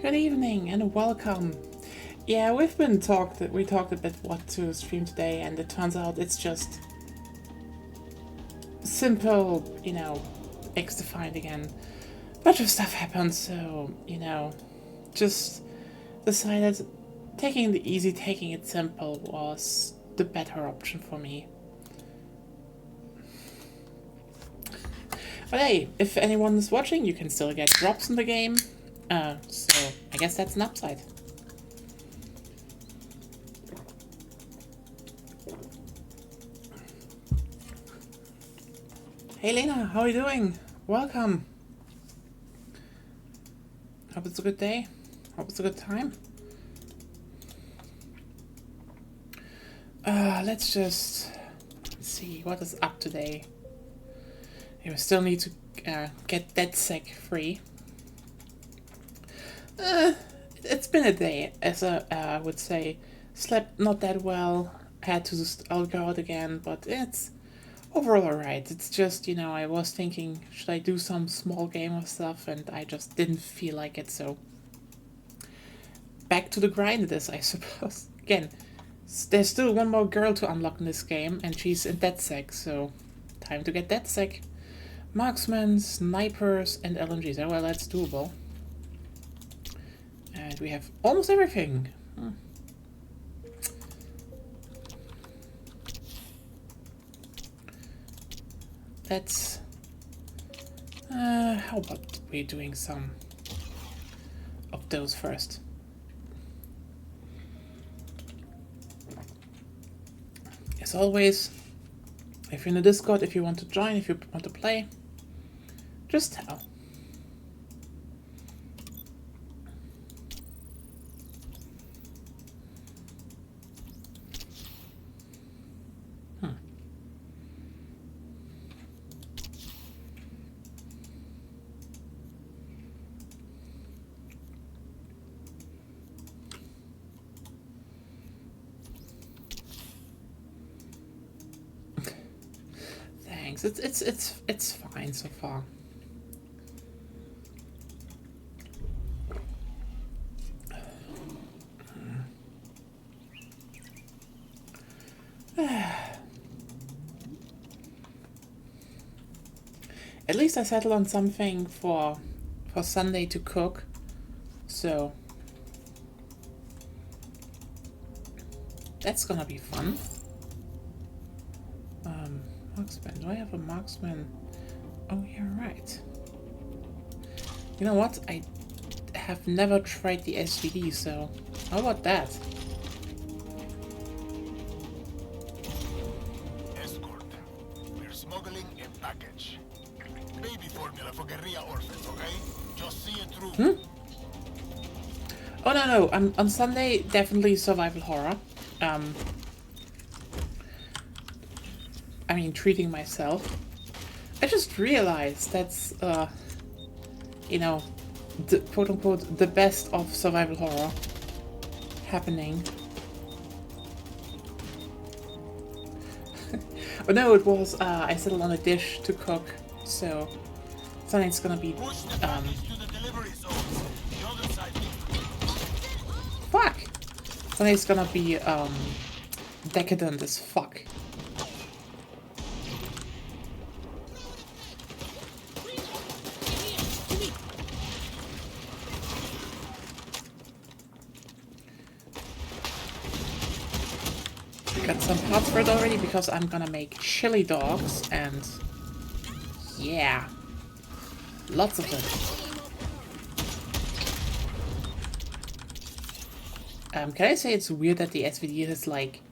Good evening and welcome. Yeah, we talked a bit what to stream today, and it turns out it's just simple, xDefiant again. Bunch of stuff happened, so, just decided taking it simple was the better option for me. But hey, if anyone is watching, you can still get drops in the game. So I guess that's an upside. Hey Lena, how are you doing? Welcome. Hope it's a good day. Hope it's a good time. Let's see what is up today. We still need to get DedSec free. It's been a day, as I would say. Slept not that well. Had to just go out again, but it's overall alright. It's just, I was thinking, should I do some small game or stuff, and I just didn't feel like it, so back to the grind it is, I suppose. Again, there's still one more girl to unlock in this game, and she's in DedSec, so time to get DedSec. Marksmen, snipers, and LMGs. Oh, well, that's doable. And we have almost everything. Let's... how about we doing some of those first? As always, if you're in the Discord, if you want to join, if you want to play, just tell. Thanks. It's fine so far. At least I settled on something for Sunday to cook, so that's gonna be fun. Marksman. Do I have a marksman? Oh, you're right. You know what? I have never tried the SVD, so how about that? Escort. We're smuggling a package. Baby formula for guerrilla orphans, okay? Just see it through. Oh no, on Sunday definitely survival horror. I mean, treating myself. I just realized that's, the quote-unquote, the best of survival horror happening. Oh no, it was, I settled on a dish to cook, so something's gonna be, fuck! Something's gonna be, decadent as fuck. Got some parts for it already because I'm gonna make chili dogs, and yeah, lots of them. Can I say it's weird that the SVD has like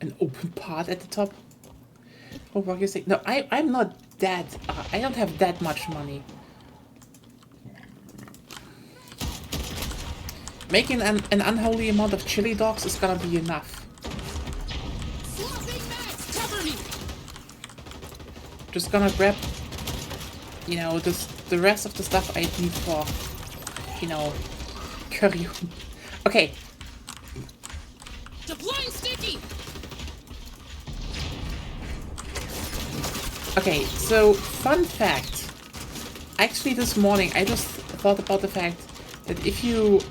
an open part at the top? Oh, what you say? No, I'm not that. I don't have that much money. Making an unholy amount of chili dogs is gonna be enough. Just gonna grab, the rest of the stuff I need for, curry. Okay. Deploying sticky. Okay, so fun fact. Actually, this morning I just thought about the fact that if you,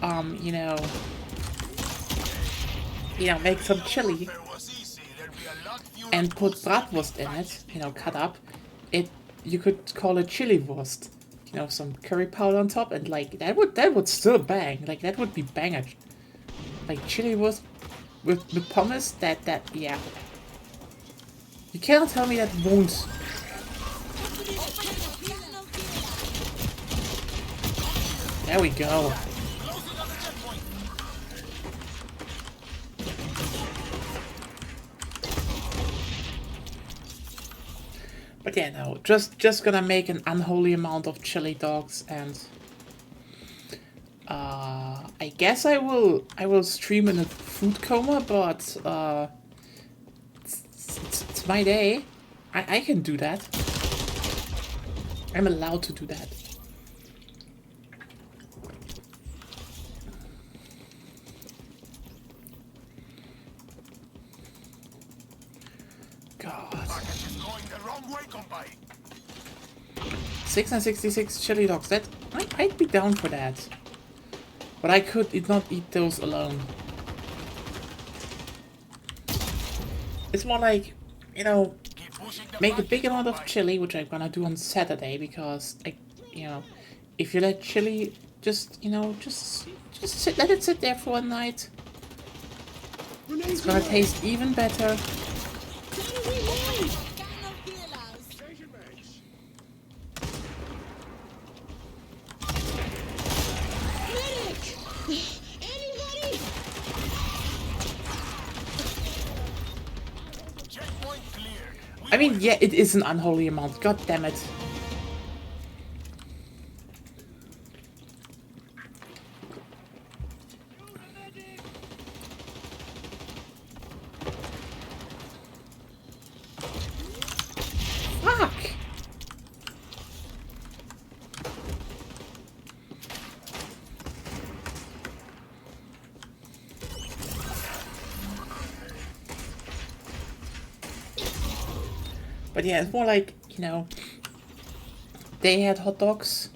make some chili and put bratwurst in it, cut up, you could call it chili wurst. Some curry powder on top, and like that would still bang. Like that would be banger. Like chili wurst with pommes. Yeah. You cannot tell me that won't. There we go. But yeah, no, just gonna make an unholy amount of chili dogs, and I guess I will stream in a food coma, but it's my day. I can do that. I'm allowed to do that. God. 666 chili dogs. That I'd be down for that. But I could not eat those alone. It's more like, make a big amount of chili, which I'm gonna do on Saturday, because if you let chili just let it sit there for a night, it's gonna taste even better. I mean, yeah, it is an unholy amount. God damn it. Fuck! But yeah, it's more like, they had hot dogs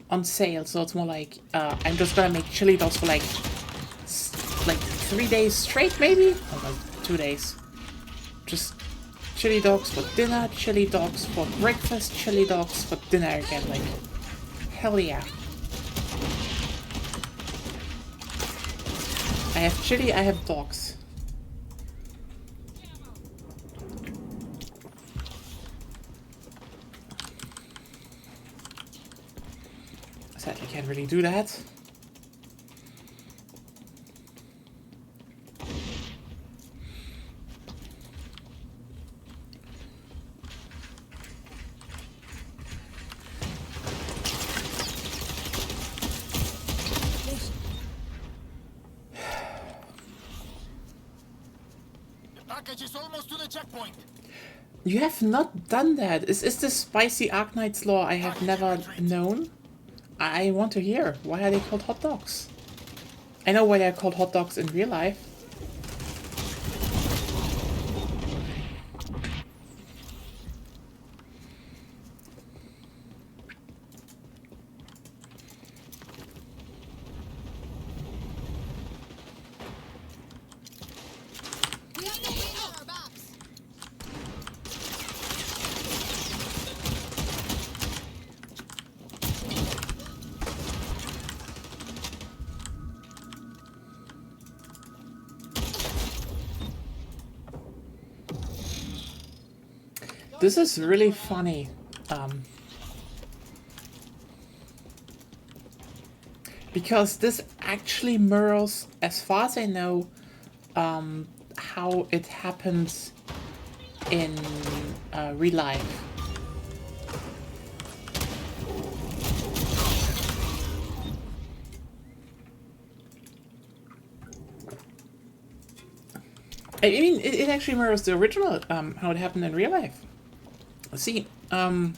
on sale, so it's more like, I'm just gonna make chili dogs for like 3 days straight, maybe? Or like 2 days. Just chili dogs for dinner, chili dogs for breakfast, chili dogs for dinner again, like, hell yeah. I have chili, I have dogs. Sadly, can't really do that. The package is almost to the checkpoint. You have not done that. Is this spicy Arknight's Law I have never known? I want to hear. Why are they called hot dogs? I know why they're called hot dogs in real life. This is really funny. Because this actually mirrors, as far as I know, how it happens in real life. I mean, it actually mirrors the original, how it happened in real life. See, one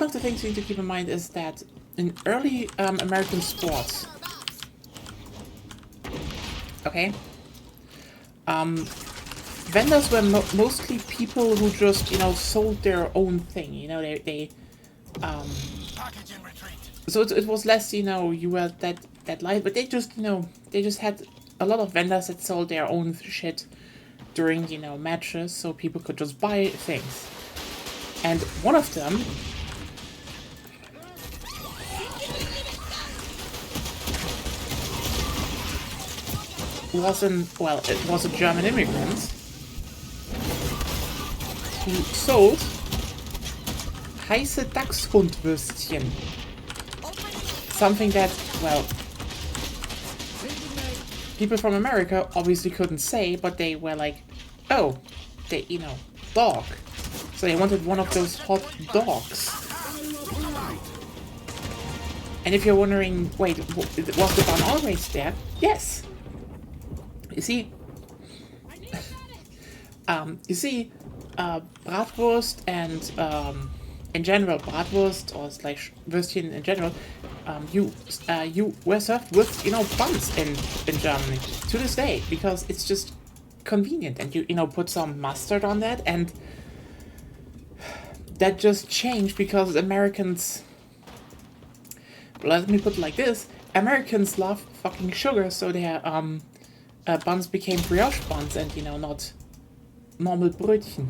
of the things you need to keep in mind is that in early American sports, okay, vendors were mostly people who just, sold their own thing. Package in retreat. So it was less, you know, you were that light, but they just, you know, they just had a lot of vendors that sold their own shit during, you know, matches, so people could just buy things. And one of them it was a German immigrant who sold heiße Dachshundwürstchen. Something that, well, people from America obviously couldn't say, but they were like, oh, they, you know, dog. So they wanted one of those hot dogs. And if you're wondering, wait, was the bun always there? Yes. You see, Bratwurst and in general, Bratwurst or slash Würstchen in general, you were served with, you know, buns in Germany to this day, because it's just convenient, and you know, put some mustard on that, and that just changed because Americans, let me put it like this, Americans love fucking sugar, so their buns became brioche buns and, you know, not normal Brötchen.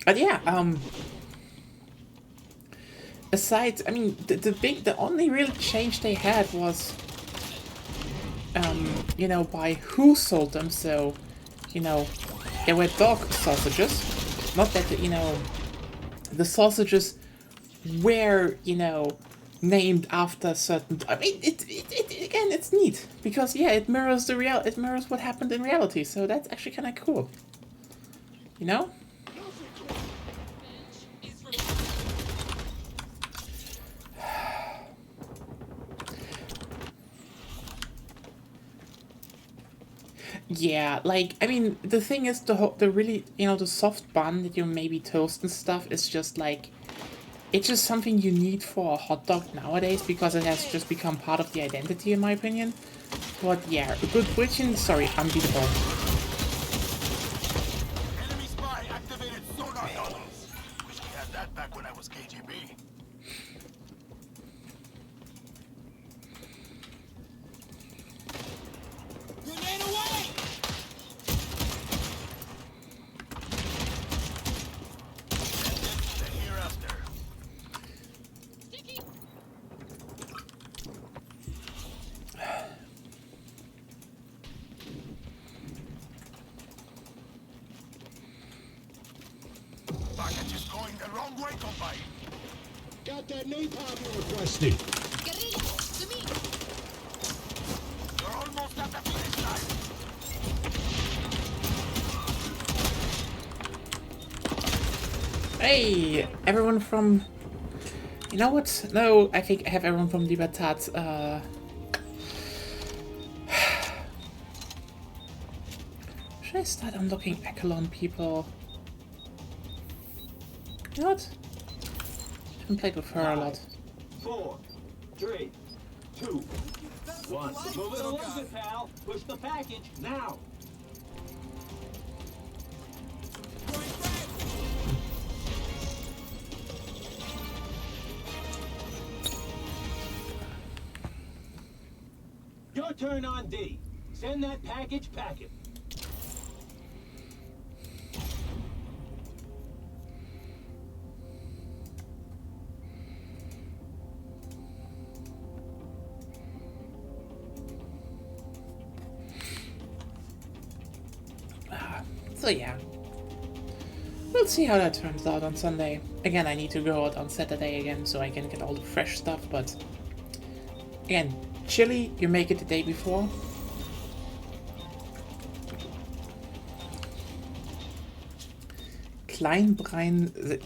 But yeah, aside, I mean, the only real change they had was, you know, by who sold them. So, you know, there were dog sausages. Not that, you know, the sausages were, you know, named after certain. I mean, it again, it's neat because yeah, it mirrors it mirrors what happened in reality. So that's actually kind of cool. You know. Yeah, like, I mean, the thing is, the really, you know, the soft bun that you maybe toast and stuff is just like, it's just something you need for a hot dog nowadays because it has just become part of the identity, in my opinion. But yeah, a good Brötchen, sorry, unbeatable. Enemy spy activated sonar tunnels. Wish we had that back when I was KGB. Grenade away! They're hereafter. Package is going the wrong way, compay. Got that napalm you requested. You're almost at the finish line. Hey, everyone from... You know what? No, I think I have everyone from Libertad, Should I start unlocking Echelon people? You know what? I haven't played with her a lot. 4, 3, 2, 1. Move it along, pal. Push the package now. Your turn on D. Send that package packet. So yeah, we'll see how that turns out on Sunday. Again, I need to go out on Saturday again so I can get all the fresh stuff, but again, chili, you make it the day before. Kleinbrein,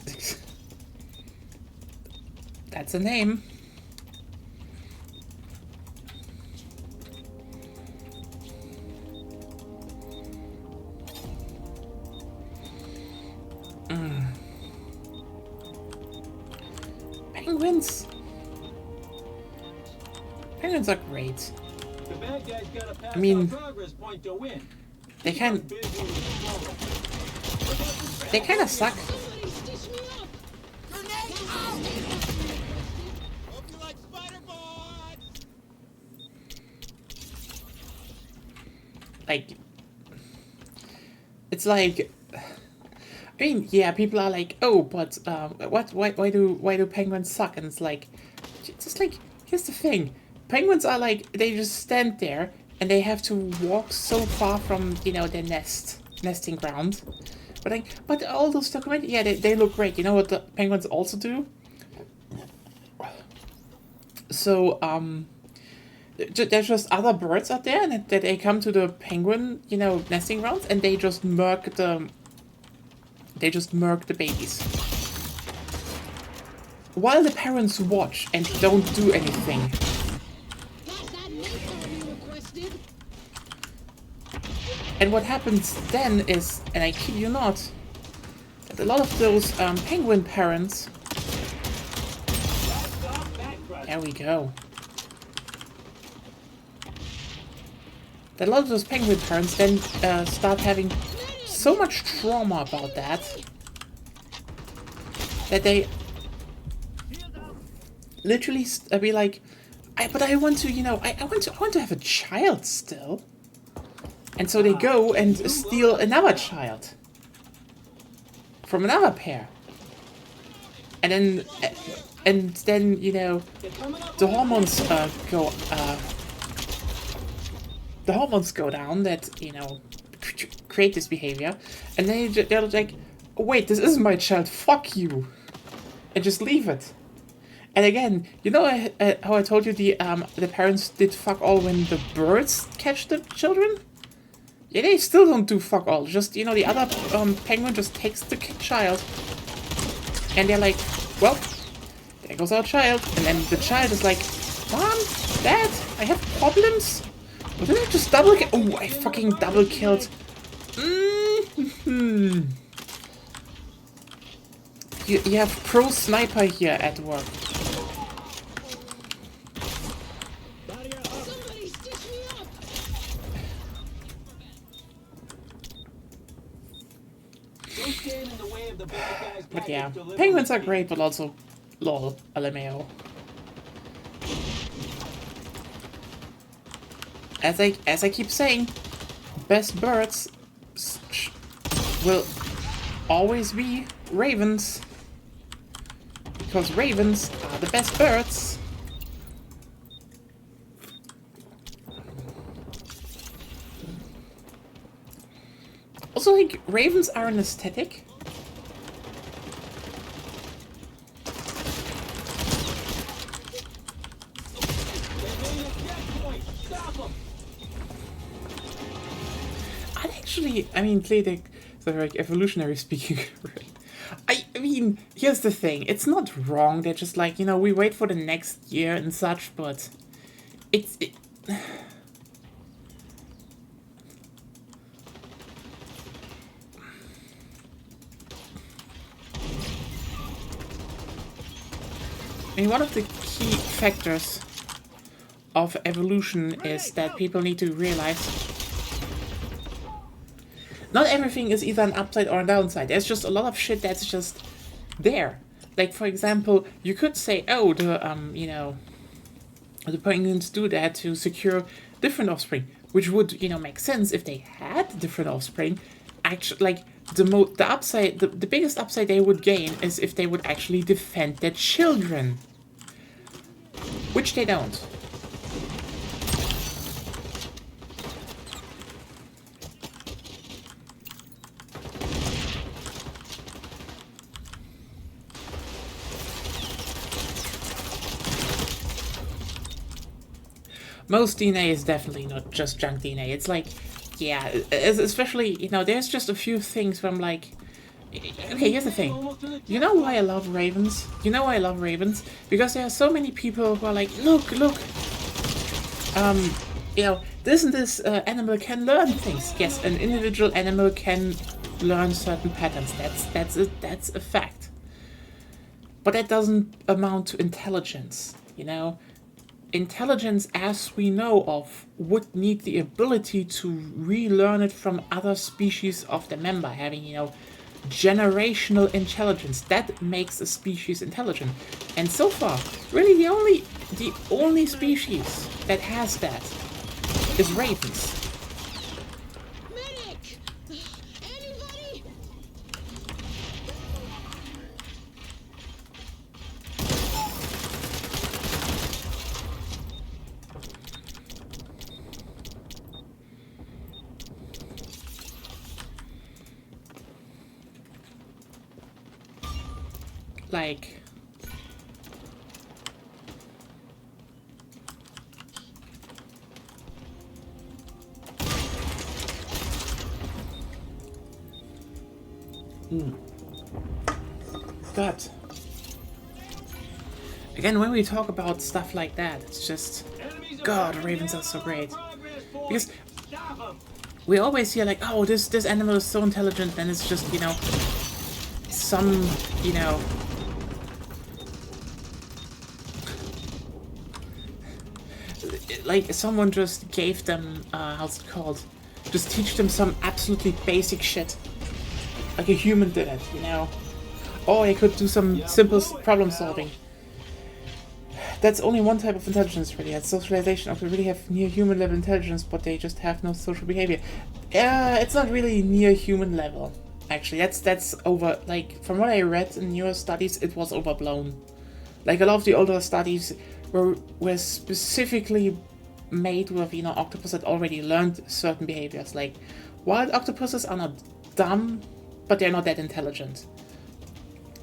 that's a name. Penguins! Penguins are great. The bad guys gotta pass I mean, our progress point to win. they I'm can, busy with the they kind of suck. Somebody stitch me up! Grenade out! Hope you like spider bots! Like, it's like, I mean, yeah, people are like, oh, but why do penguins suck? And it's like, just like, here's the thing, penguins are like, they just stand there and they have to walk so far from, you know, their nesting ground. But like, but all those documentaries, yeah, they look great. You know what the penguins also do? So there's just other birds out there, and that they come to the penguin, you know, nesting grounds, and they just murk the babies, while the parents watch and don't do anything. Got that napalm you requested! And what happens then is, and I kid you not, that a lot of those penguin parents. There we go. That a lot of those penguin parents then start having so much trauma about that they literally be like, but I want to, you know, I want to have a child still. And so they go and steal another child from another pair. And then you know, the hormones go down that, you know, create this behavior, and then they're like, oh, wait, this isn't my child, fuck you, and just leave it. And again, you know how I told you the parents did fuck all when the birds catch the children? Yeah, they still don't do fuck all. Just, you know, the other penguin just takes the child, and they're like, well, there goes our child. And then the child is like, Mom, Dad, I have problems. Or did I just double kill? Oh, I fucking double killed. You have pro sniper here at work. Somebody stitch me up! Don't stand in the way of the bad guys' But yeah, package delivery. penguins are great, but also, lol, LMAO. As I keep saying, best birds will always be ravens, because ravens are the best birds. Also, like, ravens are an aesthetic. I mean, clearly, so like evolutionary speaking, right? I mean, here's the thing. It's not wrong. They're just like, you know, we wait for the next year and such, but it's... I mean, one of the key factors of evolution is that people need to realize not everything is either an upside or a downside. There's just a lot of shit that's just there. Like, for example, you could say, oh, you know, the penguins do that to secure different offspring, which would, you know, make sense if they had different offspring. Actually, like, the biggest upside they would gain is if they would actually defend their children, which they don't. Most DNA is definitely not just junk DNA. It's like, yeah, especially, you know, there's just a few things where I'm like, okay, here's the thing. You know why I love ravens? You know why I love ravens? Because there are so many people who are like, look, you know, this animal can learn things. Yes, an individual animal can learn certain patterns. That's a fact. But that doesn't amount to intelligence, you know? intelligence as we know of would need the ability to relearn it from other species of the member, having, you know, generational intelligence. That makes a species intelligent. And so far, really the only species that has that is ravens. Medic! Anybody? Like, God. Again, when we talk about stuff like that, it's just, God, ravens are so great. Because we always hear like, oh, this animal is so intelligent, and it's just, you know, some, you know, like someone just gave them, how's it called? Just teach them some absolutely basic shit. Like a human did it, you know? Or I could do some simple problem solving. That's only one type of intelligence, really. That's socialization. Okay, we really have near human level intelligence, but they just have no social behavior. It's not really near human level. Actually, that's over, like, from what I read in newer studies, it was overblown. Like, a lot of the older studies were specifically made with, you know, octopus that already learned certain behaviors. Like, wild octopuses are not dumb, but they're not that intelligent.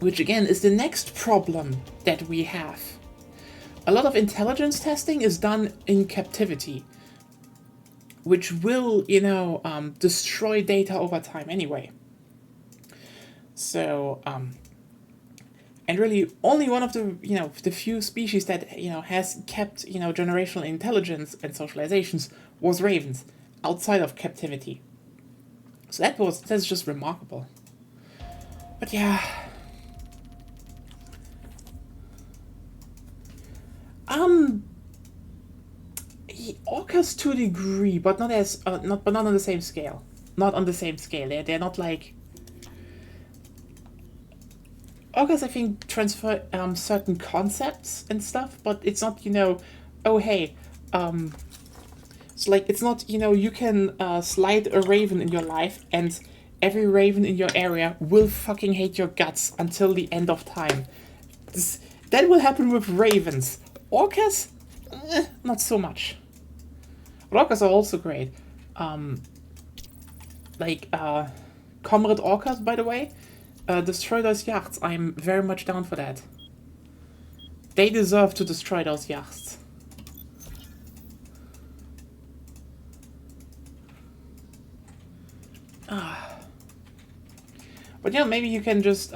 Which, again, is the next problem that we have. A lot of intelligence testing is done in captivity, which will, you know, destroy data over time anyway. So, and really only one of the, you know, the few species that, you know, has kept, you know, generational intelligence and socializations was ravens, outside of captivity. So that's just remarkable. But yeah. Orcas to a degree, but not as not on the same scale. Not on the same scale. They're not like orcas. I think transfer certain concepts and stuff, but it's not, you know, oh hey, it's like, it's not, you know, you can slide a raven in your life and every raven in your area will fucking hate your guts until the end of time. That will happen with ravens. Orcas, not so much. Orcas are also great. Like, comrade orcas, by the way, destroy those yachts. I'm very much down for that. They deserve to destroy those yachts. But yeah, maybe you can just,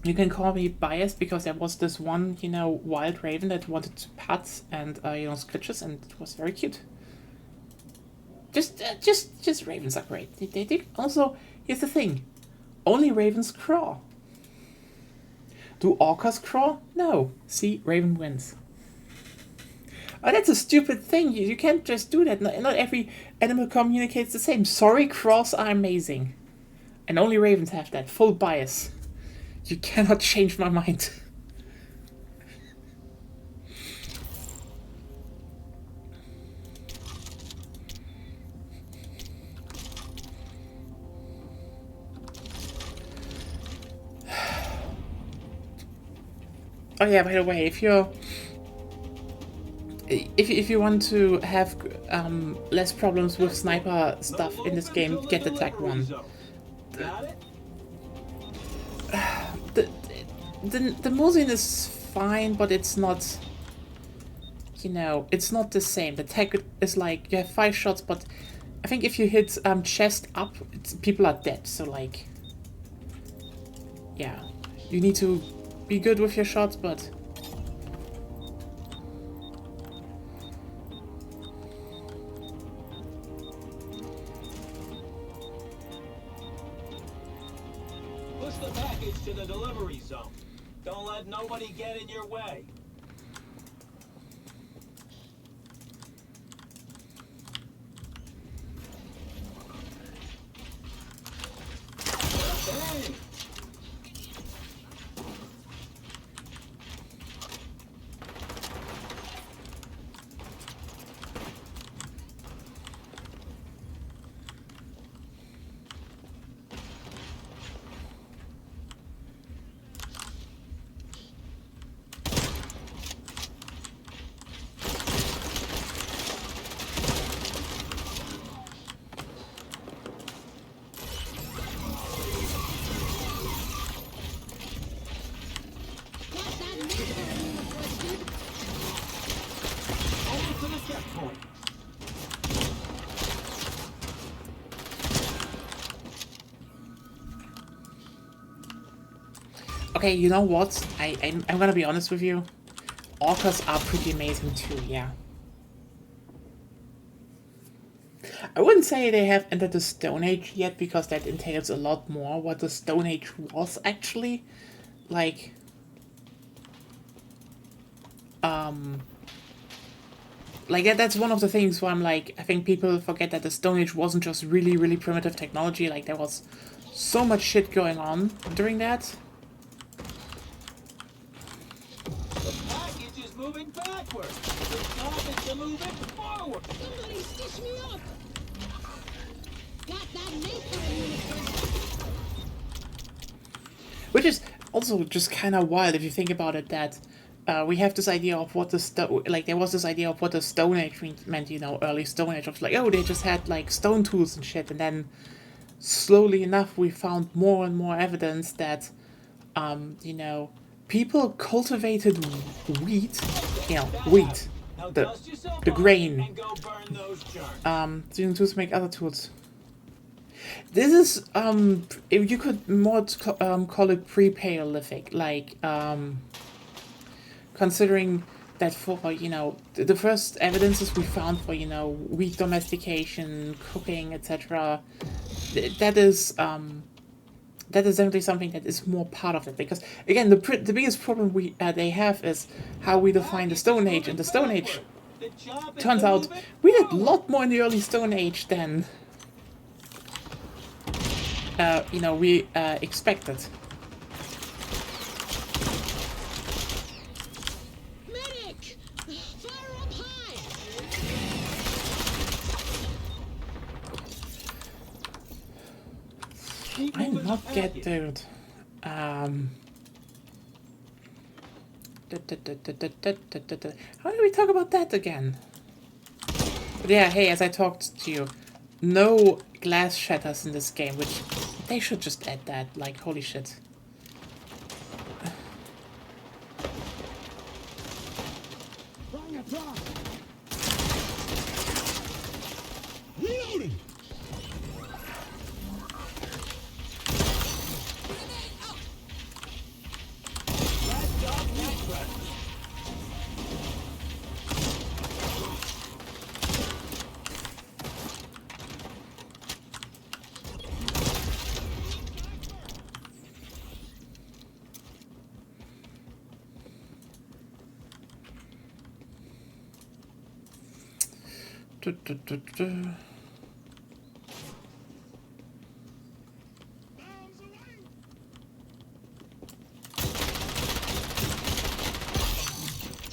you can call me biased because there was this one, you know, wild raven that wanted to pet and, you know, scritches, and it was very cute. Just ravens are great. They also, here's the thing, only ravens crawl. Do orcas crawl? No. See, raven wins. Oh, that's a stupid thing. You can't just do that. Not every animal communicates the same. Sorry, crows are amazing. And only ravens have that. Full bias. You cannot change my mind. Oh yeah, by the way, if you want to have less problems with sniper stuff in this game, get the tag one. The Mosin is fine, but it's not, you know, it's not the same. The tag is like, you have 5 shots, but I think if you hit chest up, people are dead. So like, yeah, you need to be good with your shots, but push the package to the delivery zone. Don't let nobody get in your way. Okay, you know what? I'm gonna be honest with you. Orcas are pretty amazing too, yeah. I wouldn't say they have entered the Stone Age yet, because that entails a lot more what the Stone Age was actually. Like, that's one of the things where I'm like, I think people forget that the Stone Age wasn't just really, really primitive technology. Like, there was so much shit going on during that. The package is moving backwards. The job is to move it forward. Somebody stitch me up! Got that napalm you requested. Which is also just kind of wild if you think about it, that we have this idea of what the there was this idea of what the Stone Age meant, you know, early Stone Age, of like, oh, they just had like stone tools and shit, and then slowly enough we found more and more evidence that, you know, people cultivated wheat, you know, wheat, Now the dust yourself the off grain, and go burn those germs. using tools to make other tools. This is, if you could more call it pre-Paleolithic, like, considering that for, you know, the first evidences we found for, you know, wheat domestication, cooking, etc., that is definitely something that is more part of it, because, again, the biggest problem they have is how we define the Stone Age, and the Stone Age, The job is turns to out, move it we did a forward. lot more in the early Stone Age than, you know, we expected. Medic! Fire up high! Keep I'm moving not the get package. dude. How do we talk about that again? But yeah, hey, as I talked to you, no glass shatters in this game, which they should just add that. Like, holy shit. Bring it up. Reloading.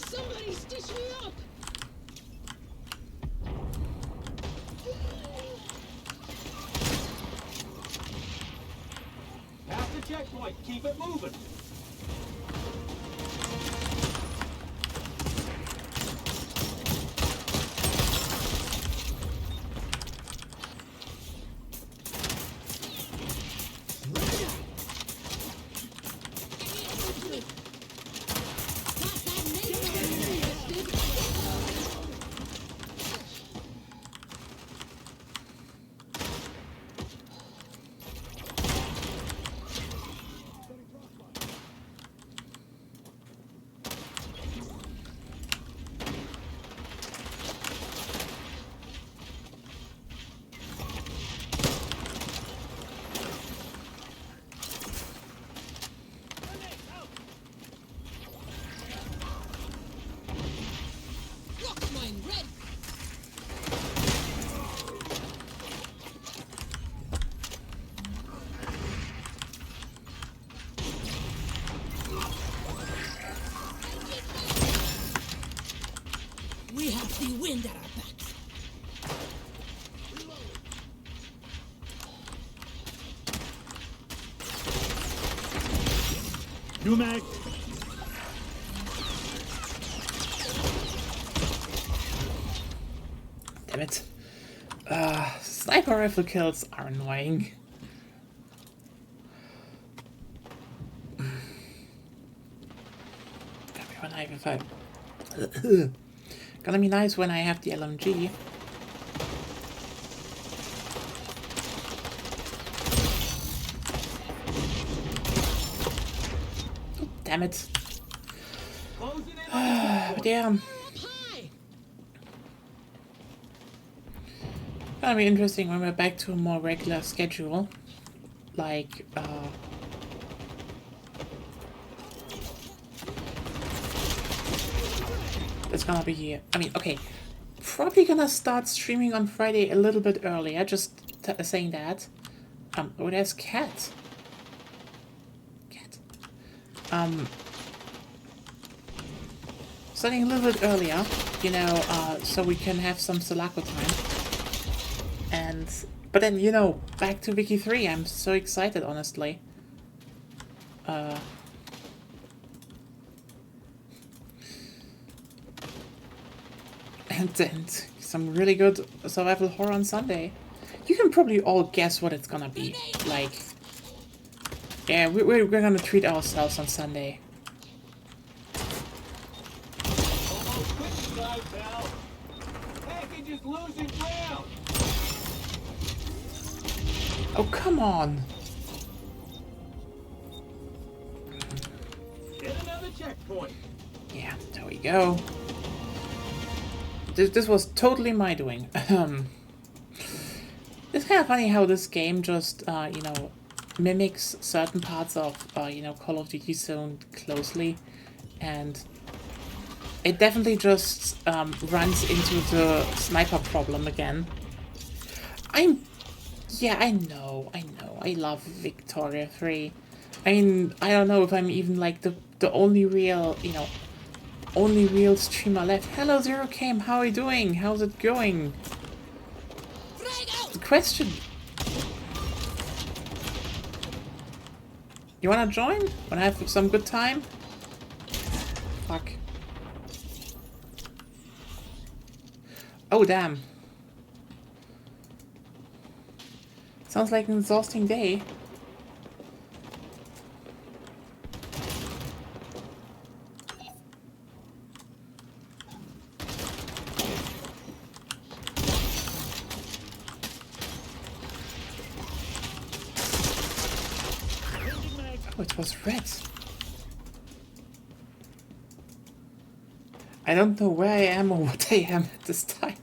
Somebody stitch me up! Past the checkpoint. Keep it moving. Got that napalm you requested. Rock mine red! We have the wind at our backs. You mag. Damn it. Sniper rifle kills are annoying. Gonna be nice when I have the LMG. damn it. Closing in on the checkpoint. Damn. Up high. Gonna be interesting when we're back to a more regular schedule. Like, it's gonna be, I mean, okay, probably gonna start streaming on Friday a little bit earlier, just saying that. Oh, there's Cat. Cat. Starting a little bit earlier, you know, so we can have some Sulaco time. And, but then, you know, back to Wiki 3, I'm so excited, honestly. And then some really good survival horror on Sunday. You can probably all guess what it's gonna be. Like, yeah, we're gonna treat ourselves on Sunday. Almost quit side, pal. Package is losing ground. Oh, come on. Get another checkpoint. Yeah, there we go. This was totally my doing. It's kind of funny how this game just, you know, mimics certain parts of, you know, Call of Duty so closely. And it definitely just runs into the sniper problem again. Yeah, I know. I love Victoria 3. I mean, I don't know if I'm even like the only real, you know, only real streamer left. Hello, Zero Cam, how are you doing? How's it going? The question. You wanna join? Wanna have some good time? Fuck. Oh, damn. Sounds like an exhausting day. Oh, it was red. I don't know where I am or what I am at this time.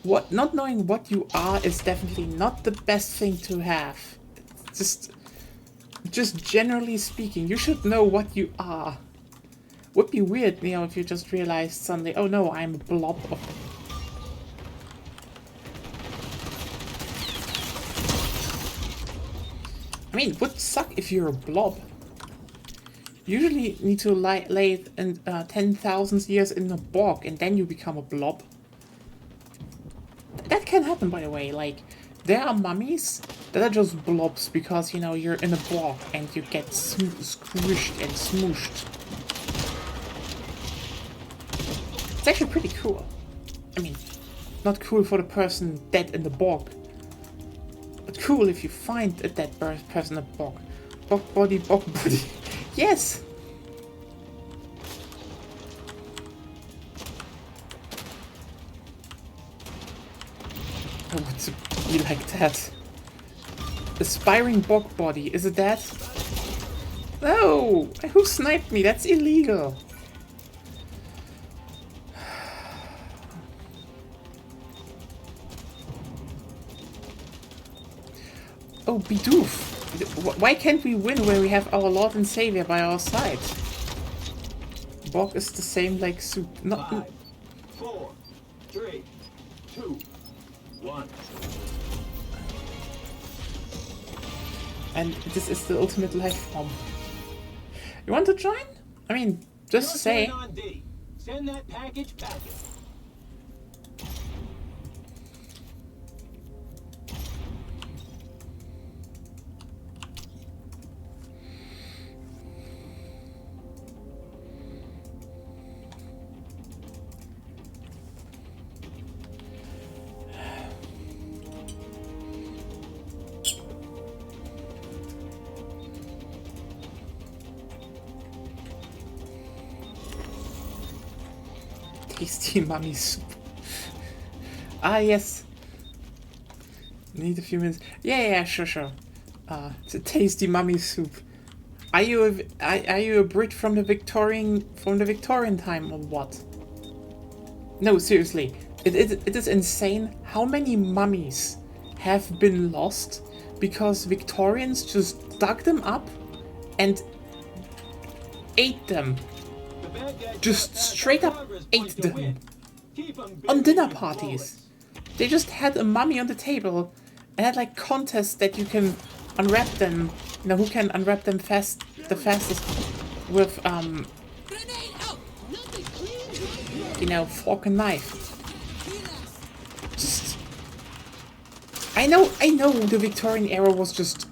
Not knowing what you are is definitely not the best thing to have. Just generally speaking, you should know what you are. Would be weird, you know, if you just realized suddenly, oh no, I'm a blob of... I mean, it would suck if you're a blob. You usually need to lay 10,000 years in a bog and then you become a blob. That can happen, by the way. Like, there are mummies that are just blobs because, you know, you're in a bog and you get squished and smooshed. It's actually pretty cool. I mean, not cool for the person dead in the bog, but cool if you find a dead person in a bog. Bog body. Yes! I want to be like that. Aspiring bog body, is it that? No! Who sniped me? That's illegal. Oh, Bidoof! Why can't we win when we have our Lord and Savior by our side? Bog is the same like soup. Not. 5, 4, 3, 2, 1. And this is the ultimate life form. You want to join? I mean, just Your say. turn on D. Send that package packing. Tasty mummy soup. Ah, yes. Need a few minutes. Yeah, sure. It's a tasty mummy soup. are you a Brit from the Victorian time or what? No, seriously, it is insane how many mummies have been lost because Victorians just dug them up and ate them. Just straight up ate them on dinner parties. They just had a mummy on the table and had like contests that you can unwrap them. You know, who can unwrap them the fastest with you know, fork and knife. Just I know the Victorian era was just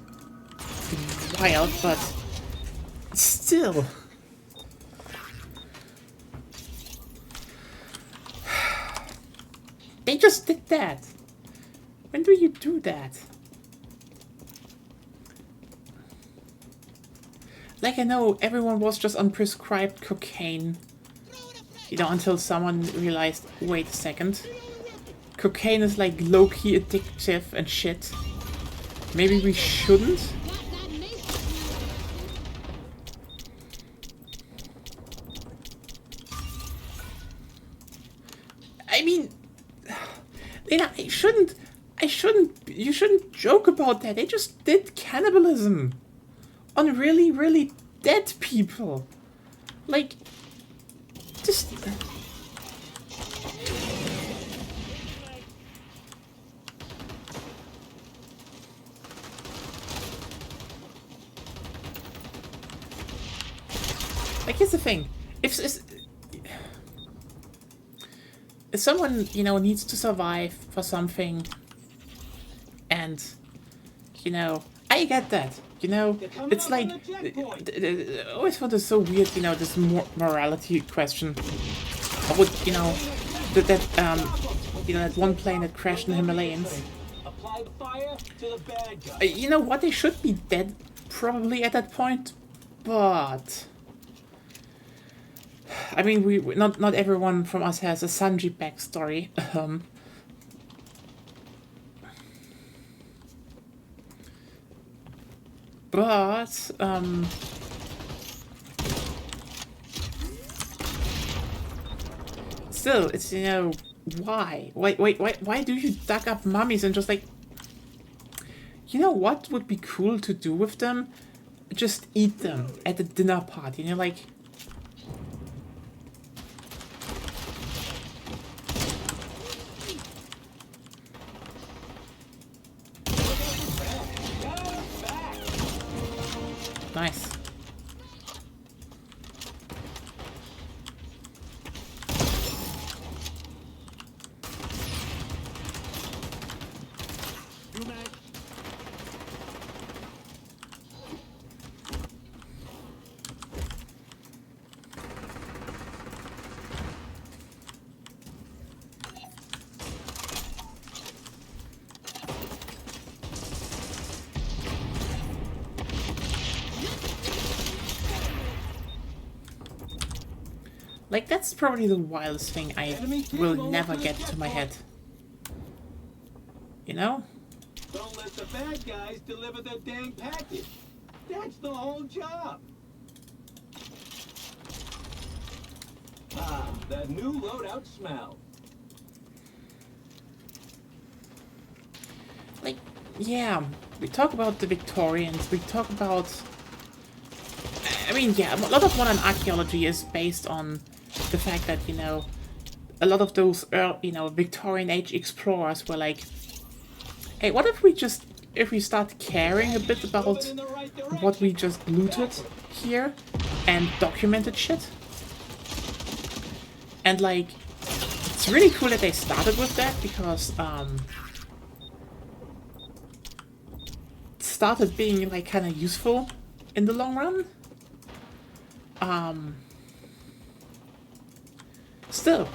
wild, but still. They just did that. When do you do that? Like, I know everyone was just on prescribed cocaine. You know, until someone realized, wait a second. Cocaine is like low-key addictive and shit. Maybe we shouldn't? I mean, you shouldn't joke about that. They just did cannibalism on really, really dead people. Like, just... Like, here's the thing. If someone, you know, needs to survive for something, and, you know, I get that, you know, it's like, I always found it so weird, you know, this morality question. I would, you know, you know, that one plane that crashed in the Himalayas. You know what, they should be dead, probably, at that point, but... I mean, not everyone from us has a Sanji backstory. But still, it's, you know, why do you dug up mummies and just like, you know what would be cool to do with them? Just eat them at a dinner party, you know, like. Nice. Like, that's probably the wildest thing I will never get to my head. You know? Don't let the bad guys deliver their dang package. That's the whole job. Ah, that new loadout smell. Like, yeah, we talk about the Victorians, we talk about... I mean, yeah, a lot of modern archaeology is based on the fact that, you know, a lot of those, you know, Victorian age explorers were like, hey, what if we start caring a bit about what we just looted here and documented shit? And, like, it's really cool that they started with that because, it started being, like, kind of useful in the long run. Still,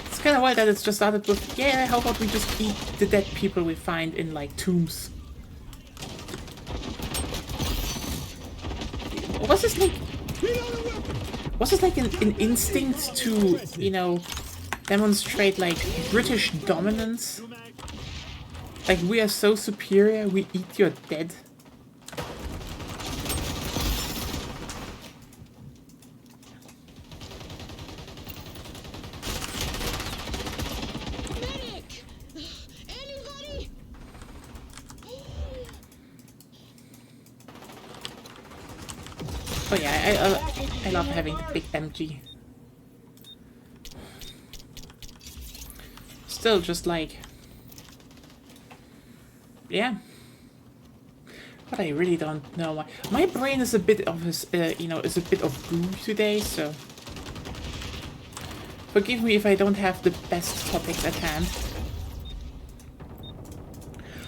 it's kind of wild that it's just started with, yeah, how about we just eat the dead people we find in, like, tombs? Was this like an instinct to, you know, demonstrate, like, British dominance? Like, we are so superior, we eat your dead? So yeah, I love having the big MG. Still just like, yeah. But I really don't know why. My brain is a bit of you know, is a bit of goo today, so forgive me if I don't have the best topics at hand.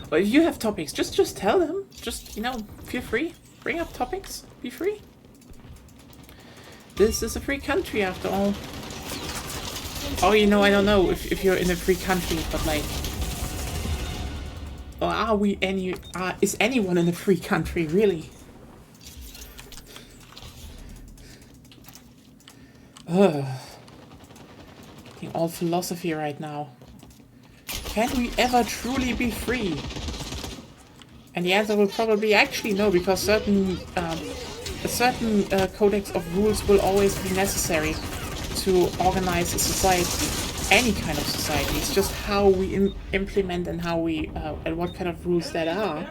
But if you have topics, just tell them. Just, you know, feel free. Bring up topics. Be free. This is a free country after all. Oh, you know, I don't know if you're in a free country, but like, or are we is anyone in a free country, really? Ugh. Getting all philosophy right now. Can we ever truly be free? And the answer will probably actually no, because a certain codex of rules will always be necessary to organize a society. Any kind of society. It's just how we implement and how we and what kind of rules that are.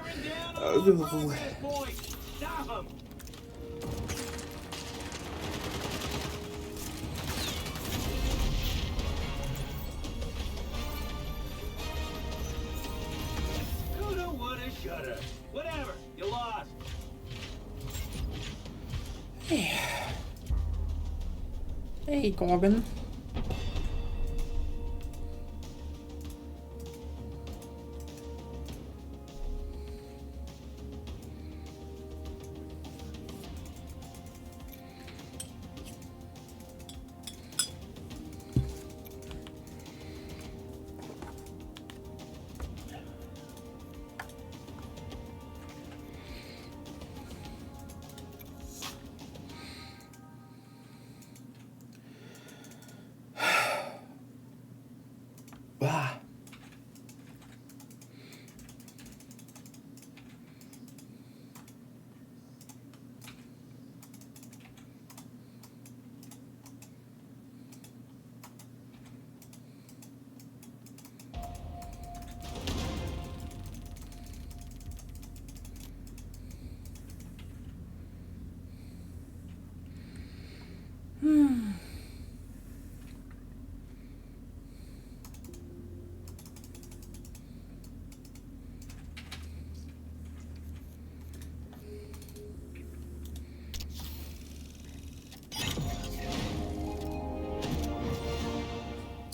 Coulda, woulda, shoulda. Whatever. You lost. Hey, Gorgon.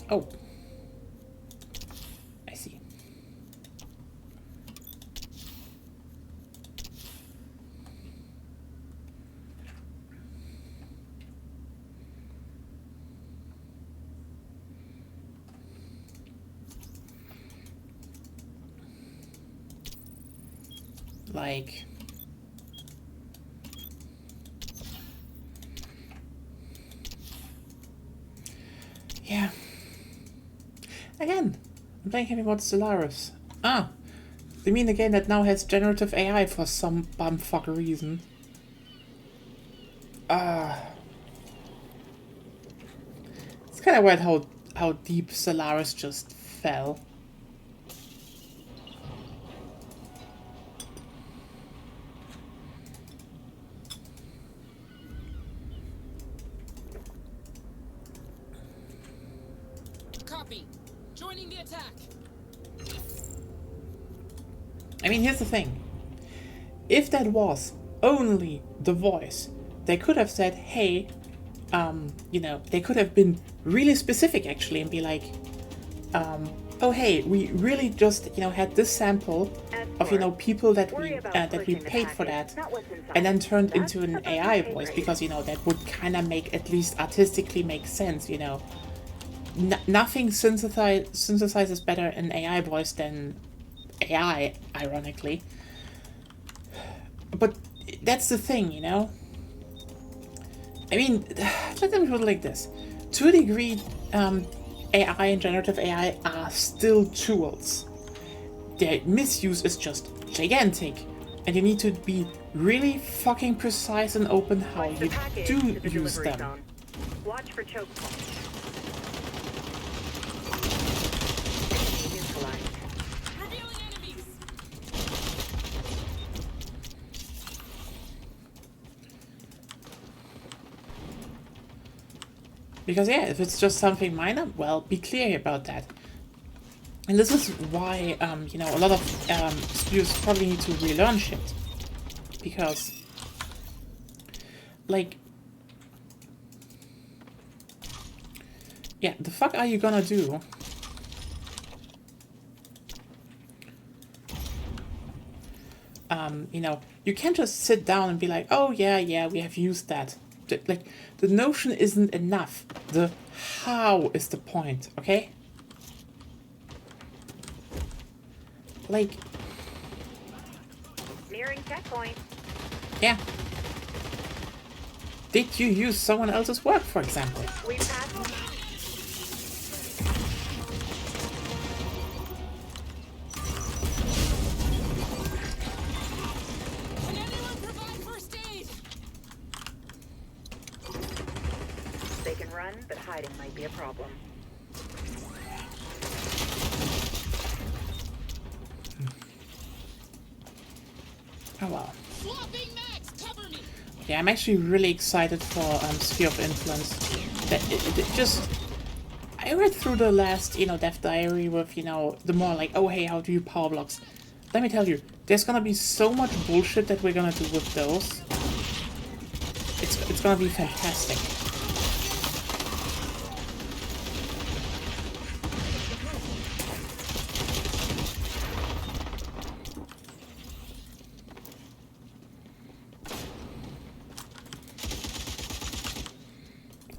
Oh. I see. Like, yeah. Again, I'm playing Heavy Mod Stellaris. Ah, you mean the game that now has generative AI for some bumfuck reason? It's kind of weird how deep Stellaris just fell. Copy. Joining the attack. I mean, here's the thing. If that was only the voice, they could have said, hey, you know, they could have been really specific actually and be like, oh hey, we really just, you know, had this sample of, you know, people that we paid for that, and then turned into an AI voice, because, you know, that would kind of make, at least artistically make sense, you know. Nothing synthesizes better an AI voice than AI, ironically. But that's the thing, you know. I mean, let them put it like this. To a degree, AI and generative AI are still tools. Their misuse is just gigantic. And you need to be really fucking precise and open how you do use them. Watch for choke points. Revealing enemies. Because yeah, if it's just something minor, well, be clear about that. And this is why, you know, a lot of studios probably need to relearn shit. Because, like, yeah, the fuck are you gonna do? You know, you can't just sit down and be like, oh yeah, we have used that. Like, the notion isn't enough. The how is the point, okay? Like, Nearing checkpoint. yeah. Did you use someone else's work, for example? We passed. Can anyone provide first aid? They can run, but hiding might be a problem. Oh well. Swapping mags, cover me. Yeah, I'm actually really excited for Sphere of Influence. That it just... I read through the last, you know, Death Diary with, you know, the more like, oh hey, how do you power blocks? Let me tell you, there's gonna be so much bullshit that we're gonna do with those. It's gonna be fantastic.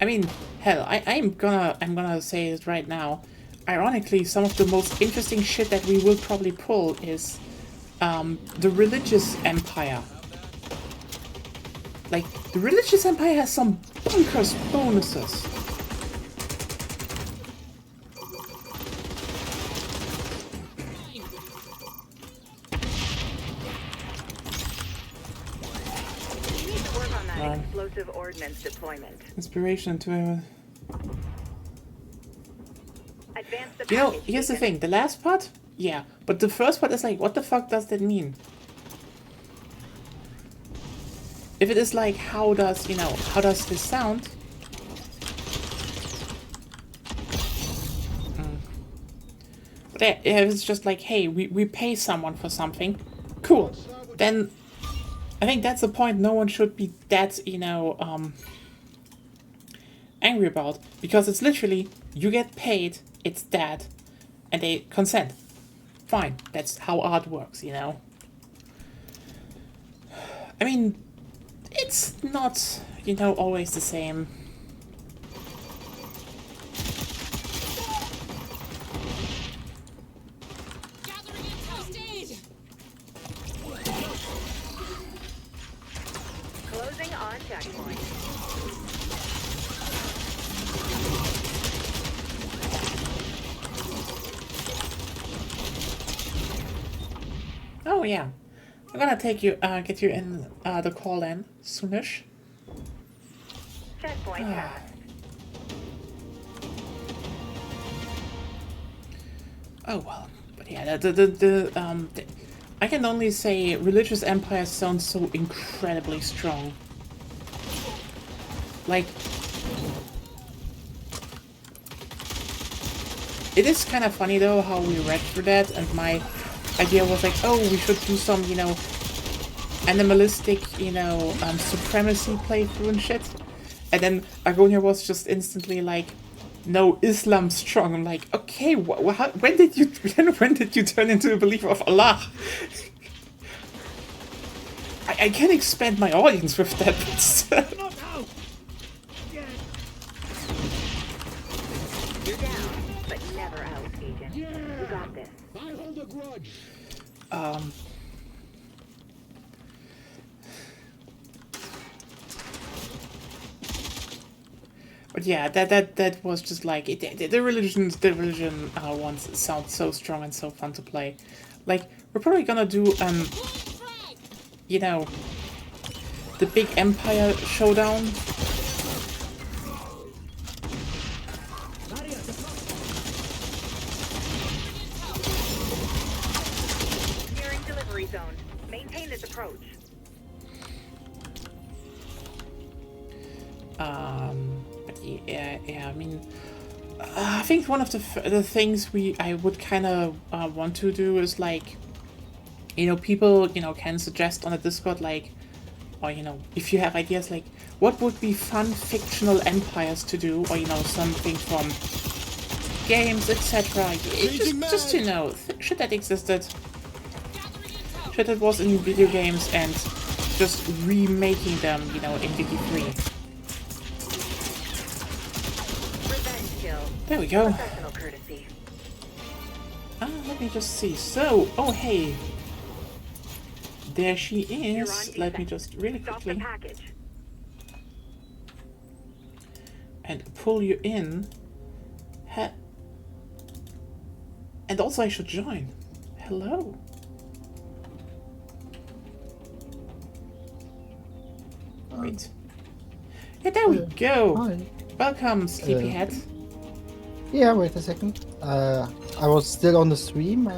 I mean, hell, I'm gonna say it right now. Ironically, some of the most interesting shit that we will probably pull is the religious empire. Like, the religious empire has some bonkers bonuses. We need to work on that explosive ordnance deployment. Inspiration to... Advance the You know, package here's the beacon. thing. The last part, yeah. But the first part is like, what the fuck does that mean? If it is like, how does, you know, how does this sound? But yeah, if it's just like, hey, we pay someone for something, cool. Then I think that's the point no one should be that, you know, angry about. Because it's literally, you get paid, it's that, and they consent. Fine, that's how art works, you know. I mean, it's not, you know, always the same. Gathering in first aid. Closing on checkpoint. Oh yeah, I'm gonna take you, get you in the call in soonish. Checkpoint passed. Oh well, but yeah, I can only say religious empires sound so incredibly strong. Like, it is kind of funny though how we read through that, and my idea was like, oh, we should do some, you know, animalistic, you know, supremacy playthrough and shit. And then Agonia was just instantly like, no, Islam's strong. I'm like, okay, when did you turn into a believer of Allah? I can expand my audience with that, but Not out! Again! You're down, but never out, Agent. Yeah! You got this. I hold a grudge. But yeah, that was just like the religion ones sound so strong and so fun to play. Like, we're probably gonna do you know, the big Empire showdown. Nearing delivery zone. Maintain this approach. But Yeah. I mean, I think one of the things I would kind of want to do is like, people can suggest on the Discord like, or if you have ideas like what would be fun fictional empires to do, or something from games, etc. Just shit that existed, shit that was in video games, and just remaking them, in DD3. Revenge kill. There we go. Professional courtesy. Let me just see. So, oh hey, there she You're on is. Let me defense. just really Stop the quickly package. and pull you in. And also I should join. Hello. Wait. Yeah, there we go. Hi. Welcome, Sleepyhead. Yeah, wait a second. I was still on the stream.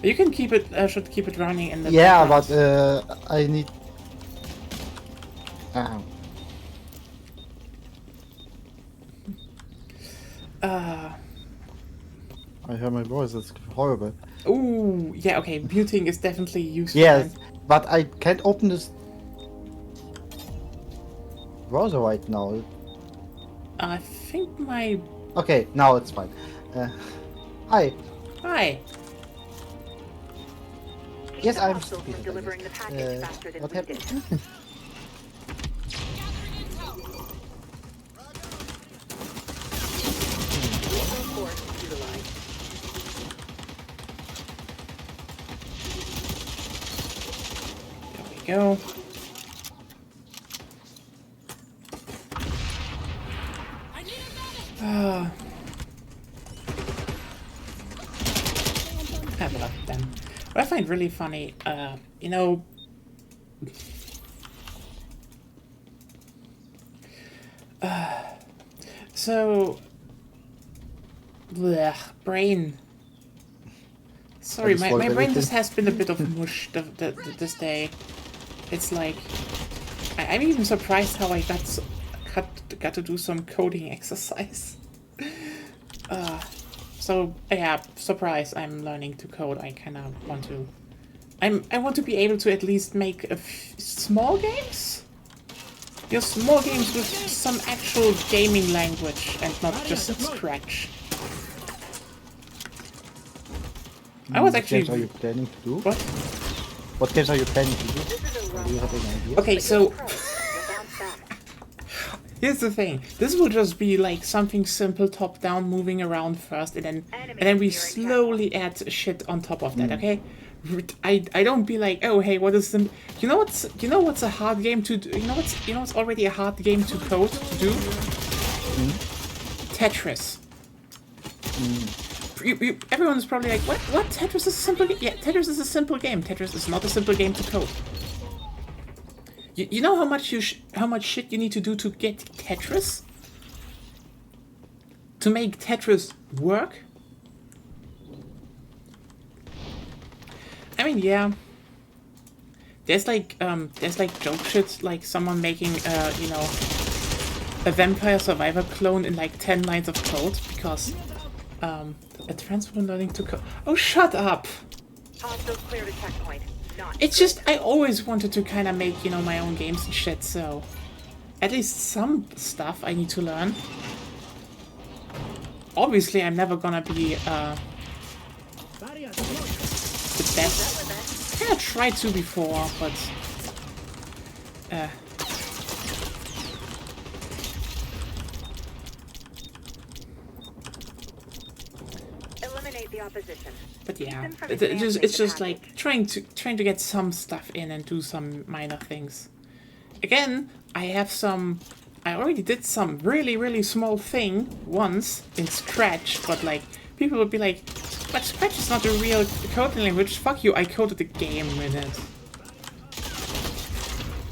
You can keep it. Should keep it running in the. Yeah, background. but I need. I hear my voice. It's horrible. Ooh, yeah. Okay, muting is definitely useful. Yes, but I can't open this browser right now. I think my. Okay, now it's fine. Hi. Hi. Keep Yes, the I'm hostiles from stupid, I delivering the guess. package faster than What we happened? did. Lethal force utilized. There we go. I need a medic. Have a look then. What I find really funny, so, blech, brain. Sorry, my swallowed brain everything. just has been a bit of mush this day. It's like, I'm even surprised how I got to do some coding exercise. So yeah, surprise! I'm learning to code. I kind of want to. I want to be able to at least make small games. Small games with some actual gaming language and not just Scratch. I was What actually. games are you planning to do? What? What games are you planning to do? This is a rough Do you have any idea? Okay, so pro. You'll bounce back. here's the thing. This will just be like something simple, top-down, moving around first, and then we slowly add shit on top of that. Okay? I don't be like, oh hey, what is the what's a hard game to do? You know what's already a hard game to code to do? Tetris. Everyone's probably like, what? Tetris is a simple game. Yeah, Tetris is a simple game. Tetris is not a simple game to code. You know how much shit you need to do to get Tetris? To make Tetris work? I mean, yeah. There's like joke shit, like someone making a Vampire Survivor clone in like 10 lines of code because a transfer learning to code. Oh, shut up! Hostiles cleared a checkpoint. Not. It's just I always wanted to kind of make my own games and shit, so at least some stuff I need to learn. Obviously, I'm never gonna be Barrier deployed. the best. I kind of tried to before, but Eliminate the opposition. But yeah, them from it's just advancing like trying to get some stuff in and do some minor things. Again, I already did some really small thing once in Scratch, but like people would be like, but Scratch is not a real coding language. Fuck you! I coded the game with it.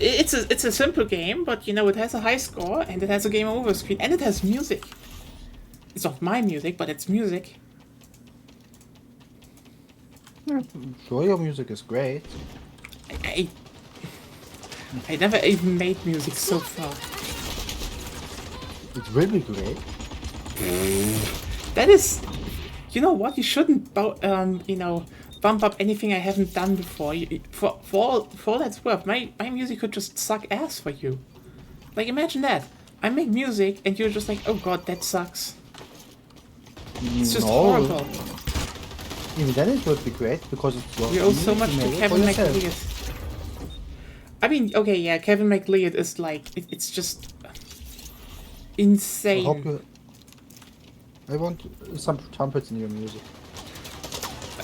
It's a simple game, but it has a high score and it has a game over screen and it has music. It's not my music, but it's music. Sure, your music is great. I never even made music so far. It will be great. That is, you know what? You shouldn't, bump up anything I haven't done before. For all that's worth, my music could just suck ass for you. Like, imagine that. I make music and you're just like, oh god, that sucks. It's just horrible. Even then it would be great because it's your You owe so much you to made it for Kevin yourself. McLeod. I mean, okay, yeah, Kevin McLeod is like, it's just insane. I want some trumpets in your music.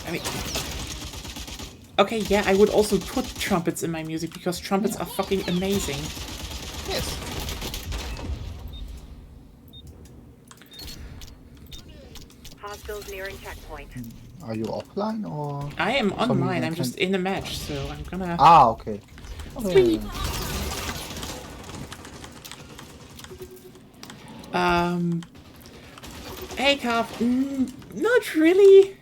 I mean, okay, yeah, I would also put trumpets in my music because trumpets are fucking amazing. Yes. Hostiles nearing checkpoint. Are you offline or? I am something online, I I'm can- just in a match, so I'm gonna... Ah, okay. Sweet. Hey, Carv, not really.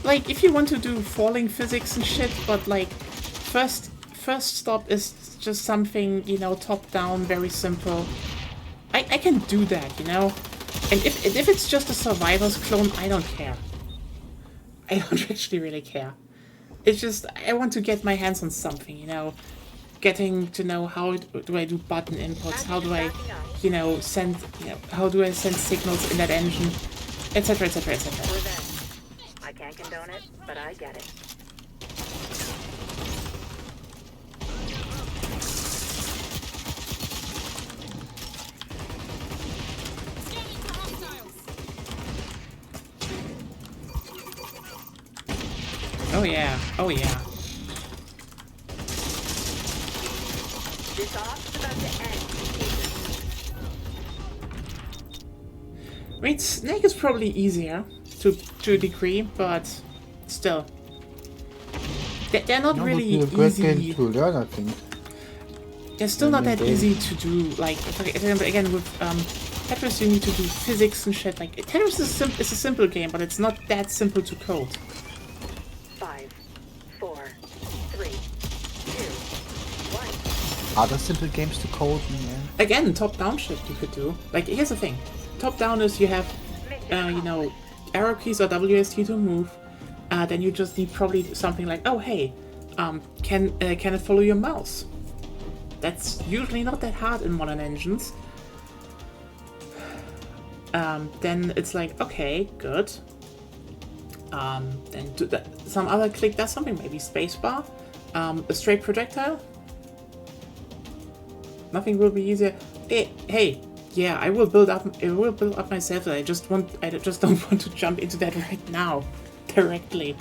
Like, if you want to do falling physics and shit, but like, first stop is just something, you know, top down, very simple. I can do that, you know? And if it's just a Survivors clone, I don't care. I don't actually really care. It's just, I want to get my hands on something, you know? Getting to know how do I do button inputs, how do I, you know, send, how do I send signals in that engine, etc, etc, etc. Revenge. I can't condone it, but I get it. Scanning for hostiles. Oh yeah, oh yeah. This op's about to end. I mean, Snake is probably easier to a degree, but still. They're not No, really would be a great game easy. to learn, I think. They're still not that game. easy to do. Like, for example, again, with Tetris, you need to do physics and shit. Like, Tetris is a simple game, but it's not that simple to code. 5, 4, 3, 2, 1. Are there simple games to code in the end? Again, top-down shit you could do. Like, here's the thing. Top-down is you have, you know, arrow keys or WSD to move. Then you just need probably something like, oh, hey, can it follow your mouse? That's usually not that hard in modern engines. Then it's like, okay, good. Then do that. Some other click does something, maybe spacebar. A straight projectile. Nothing will be easier. Hey, yeah, I will build up myself. I just don't want to jump into that right now, directly.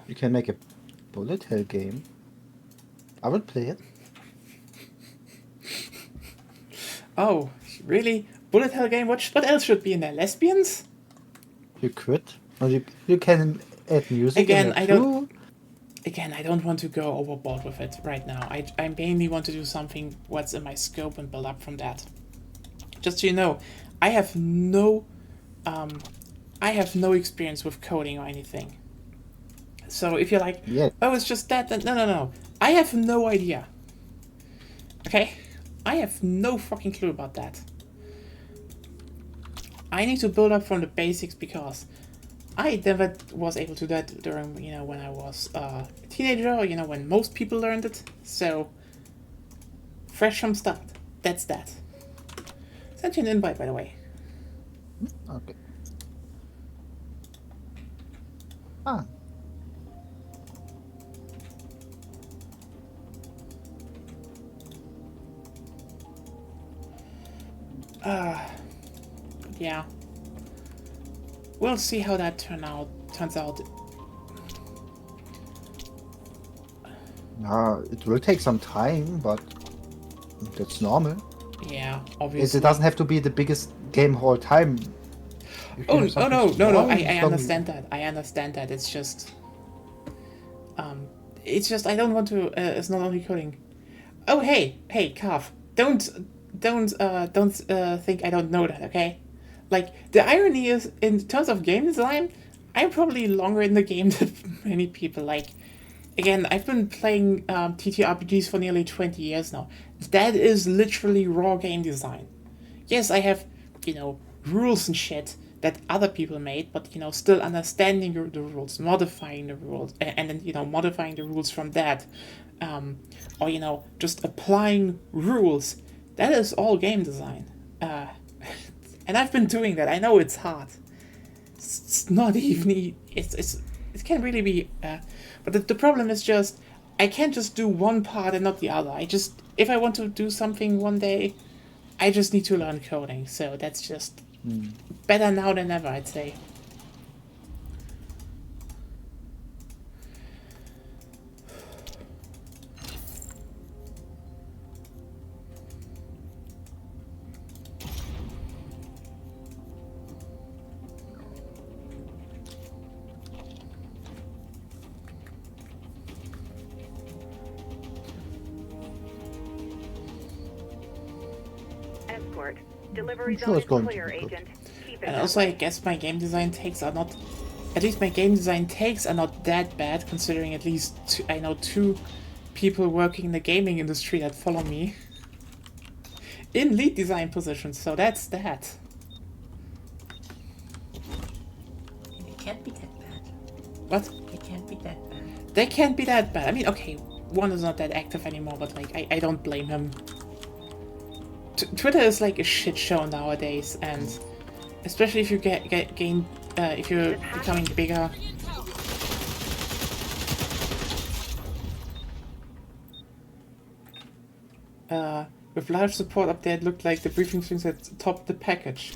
You can make a bullet hell game. I would play it. Oh, really? Bullet hell game? What else should be in there? Lesbians? You could. Or you can add music Again, in there I too. don't- Again, I don't want to go overboard with it right now. I mainly want to do something what's in my scope and build up from that. Just so you know, I have no experience with coding or anything. So if you're like, Yeah. oh, it's just that, then no. I have no idea. Okay? I have no fucking clue about that. I need to build up from the basics because I never was able to do that during, you know, when I was a teenager, or, you know, when most people learned it. So, fresh from start. That's that. Sent you an invite, by the way. Okay. Ah. Yeah. We'll see how that turns out. It will take some time, but that's normal. Yeah, It obviously. doesn't have to be the biggest game of all time. You can Oh, have no, something no. small I and understand that. I understand that. It's just, I don't want to. It's not only coding. Oh, hey, Carv, don't think I don't know that. Okay, like the irony is, in terms of game design, I'm probably longer in the game than many people. Like, again, I've been playing TTRPGs for nearly 20 years now. That is literally raw game design. Yes, I have, rules and shit that other people made, but, still understanding the rules, modifying the rules, and then, modifying the rules from that. Or, just applying rules. That is all game design. And I've been doing that. I know it's hard. It's not even... It can really be... but the problem is just... I can't just do one part and not the other. If I want to do something one day, I just need to learn coding. So that's just better now than ever, I'd say. Escort. Delivery Sure zone it's is going to clear, be good. Agent. Keep it And that also, I way. guess my game design takes are not... At least my game design takes are not that bad, considering at least I know 2 people working in the gaming industry that follow me. In lead design positions, so that's that. It can't be that bad. What? It can't be that bad. They can't be that bad. I mean, okay, one is not that active anymore, but like, I don't blame him. Twitter is like a shit show nowadays, and especially if you if you're becoming bigger. With large support update, looked like the briefing strings had topped the package.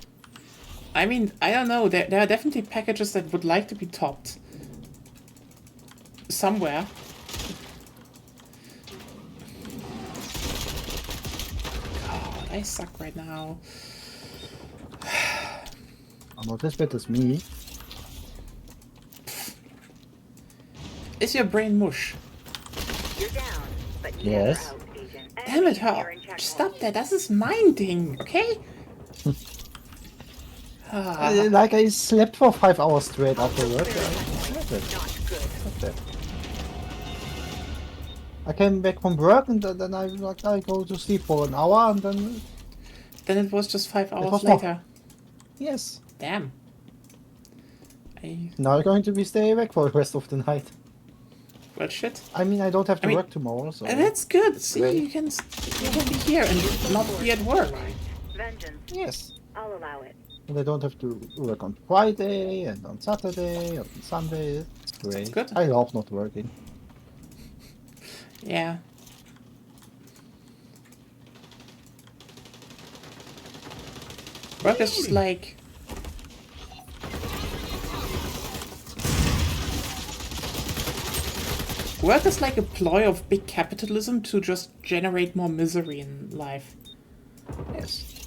I mean, I don't know. There are definitely packages that would like to be topped somewhere. God, I suck right now. I'm not as bad as me. Is your brain mush? You're down, but Yes. never out, Agent. Damn it, Enemy Hal. near in checkpoint. Stop that. Das ist mein Ding, okay? Like I slept for 5 hours straight after work. I slept it. Not good. Slept it. I came back from work and then I go to sleep for an hour and then Then it was just 5 hours was more. later. yes. Damn. Now I'm going to be stay awake for the rest of the night. Well, shit. I mean I don't have to I mean, work tomorrow, so And that's good. See, Great. you can be here and not be at work. Vengeance. yes. I'll allow it. And I don't have to work on Friday and on Saturday and on Sunday. It's great. good. I love not working. Yeah. Work is just like... Work is like a ploy of big capitalism to just generate more misery in life. Yes.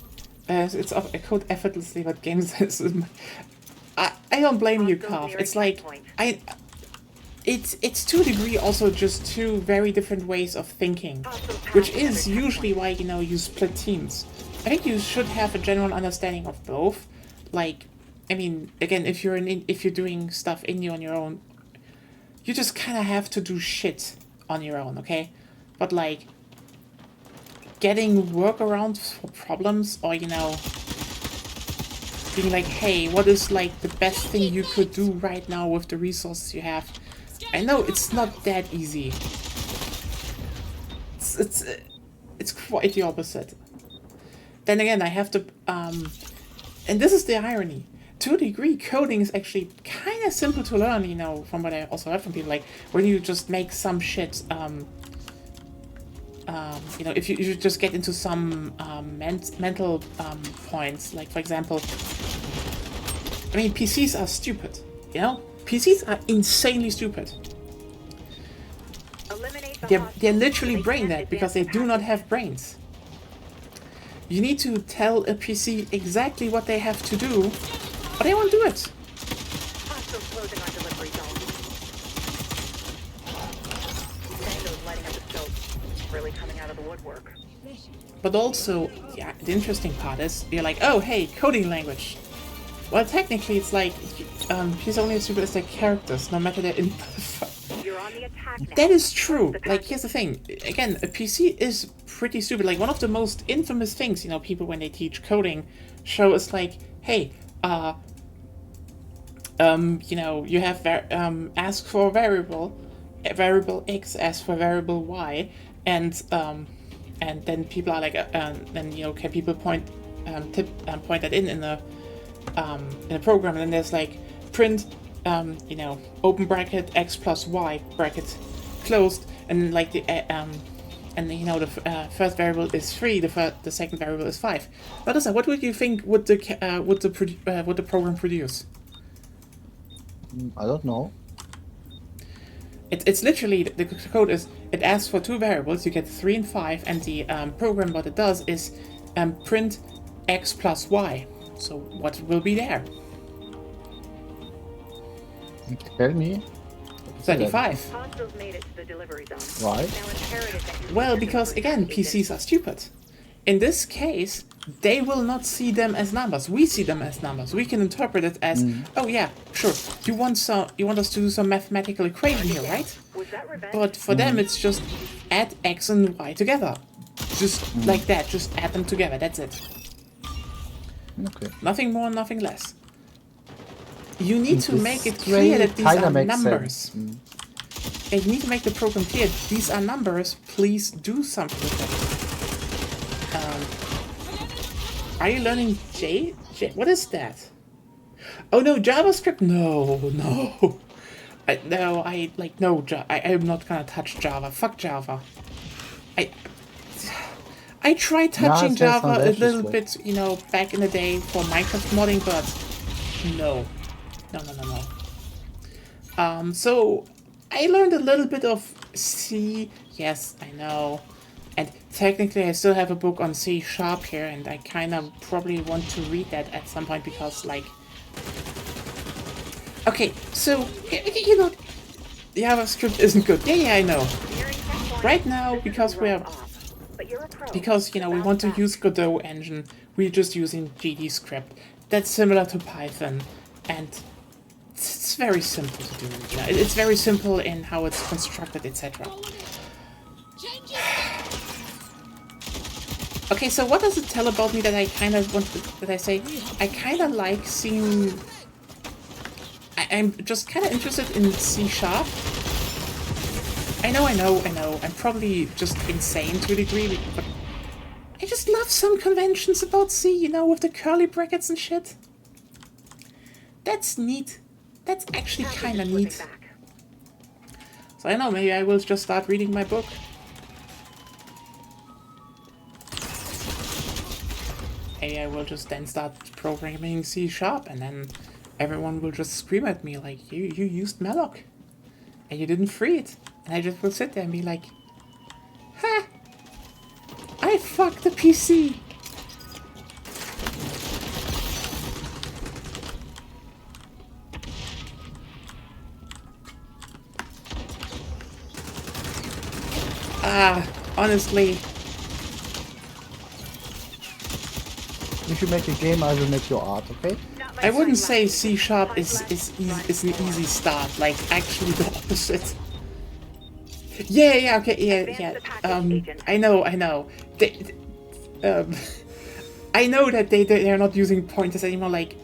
It's I code effortlessly, but games is... I don't blame you, Carl. It's like... It's to a degree also just 2 very different ways of thinking. Which is usually why, you split teams. I think you should have a general understanding of both. Like, I mean, again, if you're doing stuff on your own, you just kind of have to do shit on your own, okay? But like, getting workarounds for problems, or being like, hey, what is like the best thing you could do right now with the resources you have? I know it's not that easy. It's quite the opposite. Then again, I have to, and this is the irony. To a degree, coding is actually kind of simple to learn, from what I also heard from people. Like, when you just make some shit, if you just get into some mental points, like, for example, I mean, PCs are stupid, PCs are insanely stupid. Eliminate the They're hostiles. literally They brain can't dead because they advance do not the have brains. You need to tell a PC exactly what they have to do, but they won't do it. hostiles closing our delivery zone. Tango's lighting up the scope. Really coming out of the woodwork. But also, yeah, the interesting part is, you're like, oh, hey, coding language. Well, technically, it's like, PCs only as stupid as their characters, no matter their input. You're on the attack now. That is true. Like, here's the thing. Again, a PC is pretty stupid. Like, one of the most infamous things, you know, people when they teach coding show is like, hey, you know, you have ask for a variable X, ask for variable Y, and then people are like, then you know, can people point that in the program, and then there's like print, you know, open bracket X plus Y bracket closed, and then like the and you know the first variable is 3, the second variable is 5. What would you think would the program produce? I don't know. It's literally, the code is, it asks for 2 variables, you get 3 and 5, and the program, what it does is print X plus Y. So what will be there? Tell me. 35. Hostiles made it to the delivery zone. Why? Now imperative that you Well, reach the because delivery again, zone PCs are stupid. In this case, they will not see them as numbers. We see them as numbers. We can interpret it as, oh yeah, sure. You want us to do some mathematical equation here, right? Was that revenge? But for them, it's just add X and Y together. Just like that. Just add them together. That's it. Okay. Nothing more, nothing less. You need to This make it clear that these kinda are makes numbers. sense. And you need to make the program clear. These are numbers. Please do something with them. Are you learning J? What is that? Oh no, JavaScript? No. I am not gonna touch Java. Fuck Java. I tried touching Java a little bit, you know, back in the day for Minecraft modding, but no. So I learned a little bit of C. Yes, I know. And technically I still have a book on C# here, and I kind of probably want to read that at some point because, like... Okay, so, you know, JavaScript isn't good. Yeah, I know. Right now, because you know, we want to use Godot engine, we're just using GDScript. That's similar to Python, and it's very simple to do. You know, it's very simple in how it's constructed, etc. Okay, so what does it tell about me that I kind of want to, that I say, I kind of like seeing, I'm just kind of interested in C#. I know, I'm probably just insane to a degree, but I just love some conventions about C, you know, with the curly brackets and shit. That's neat. That's actually kind of neat. So I don't know, maybe I will just start reading my book. Maybe I will just then start programming C#, and then everyone will just scream at me like, you used malloc, and you didn't free it. And I just will sit there and be like, ha! I fucked the PC! Honestly... If you make a game, I will make your art, okay? I wouldn't say C# is an easy start, like, actually the opposite. Yeah, okay, yeah. I know. I know that they're not using pointers anymore, like...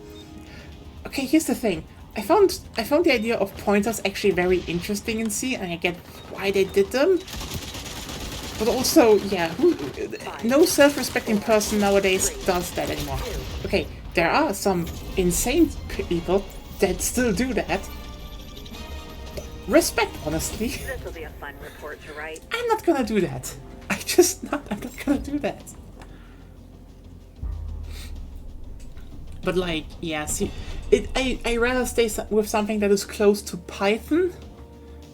Okay, here's the thing. I found the idea of pointers actually very interesting in C, and I get why they did them. But also, yeah, no self-respecting person nowadays does that anymore. Okay, there are some insane people that still do that. Respect, honestly. This will be a fun report to write. I'm not gonna do that. I'm not gonna do that. But like, yeah, see, I rather stay with something that is close to Python,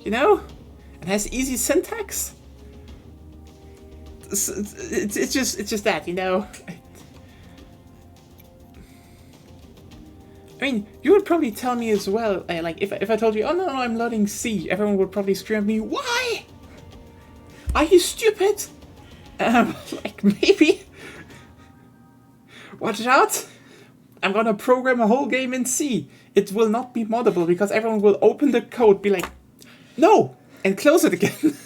you know, and has easy syntax. It's just that, you know. I mean, you would probably tell me as well, like, if I told you, oh no, I'm learning C, everyone would probably scream at me, why? Are you stupid? Like, maybe. Watch out. I'm gonna program a whole game in C. It will not be moddable because everyone will open the code, be like, no, and close it again.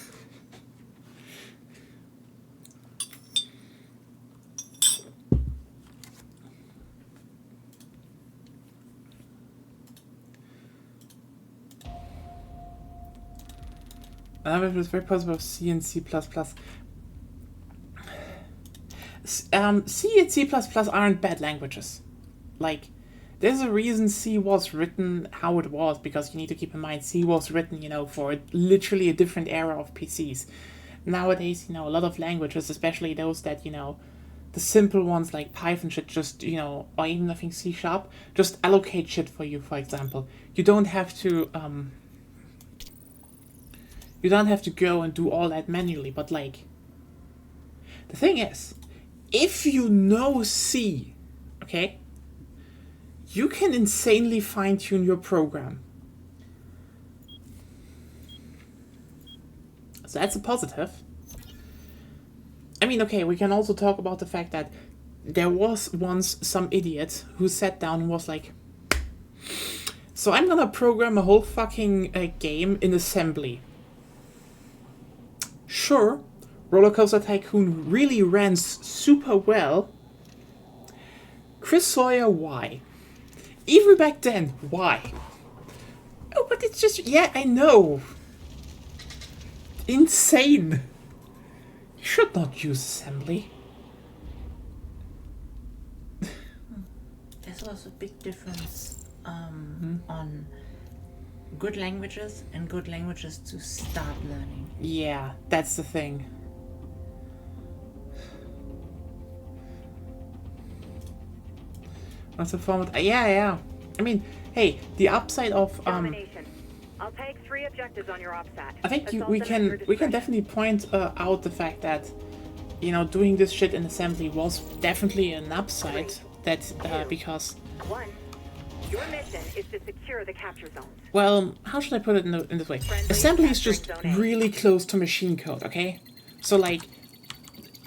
It was very possible of C and C++. C and C++ aren't bad languages. Like, there's a reason C was written how it was, because you need to keep in mind C was written, you know, for literally a different era of PCs. Nowadays, you know, a lot of languages, especially those that, you know, the simple ones like Python should just, you know, or even I think C#, just allocate shit for you, for example. You don't have to go and do all that manually, but like, the thing is, if you know C, okay, you can insanely fine-tune your program. So that's a positive. I mean, okay, we can also talk about the fact that there was once some idiot who sat down and was like, so I'm gonna program a whole fucking game in assembly. Sure, Roller Coaster Tycoon really ran super well. Chris Sawyer, why? Even back then, why? Oh, but it's just, yeah, I know. Insane. You should not use assembly. There's also a big difference on good languages and good languages to start learning. Yeah, that's the thing. What's the format? Yeah. I mean, hey, the upside of Domination. I'll take 3 objectives on your OPSAT. I think Assault we them at your can discretion. definitely point out the fact that, you know, doing this shit in assembly was definitely an upside. That because 1. Your mission is to secure the capture zones. well, how should I put it in this way? Friendly Assembly is capturing just zone A. really close to machine code, okay? So like,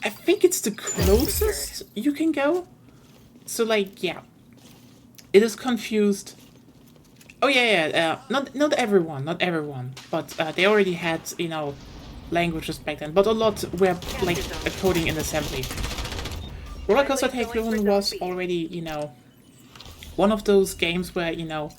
I think it's the closest you can go. So like, yeah, it is confused. Oh yeah. Not everyone, but they already had, you know, languages back then, but a lot were like coding in assembly. Roller Coaster Tycoon was already, you know, one of those games where, you know,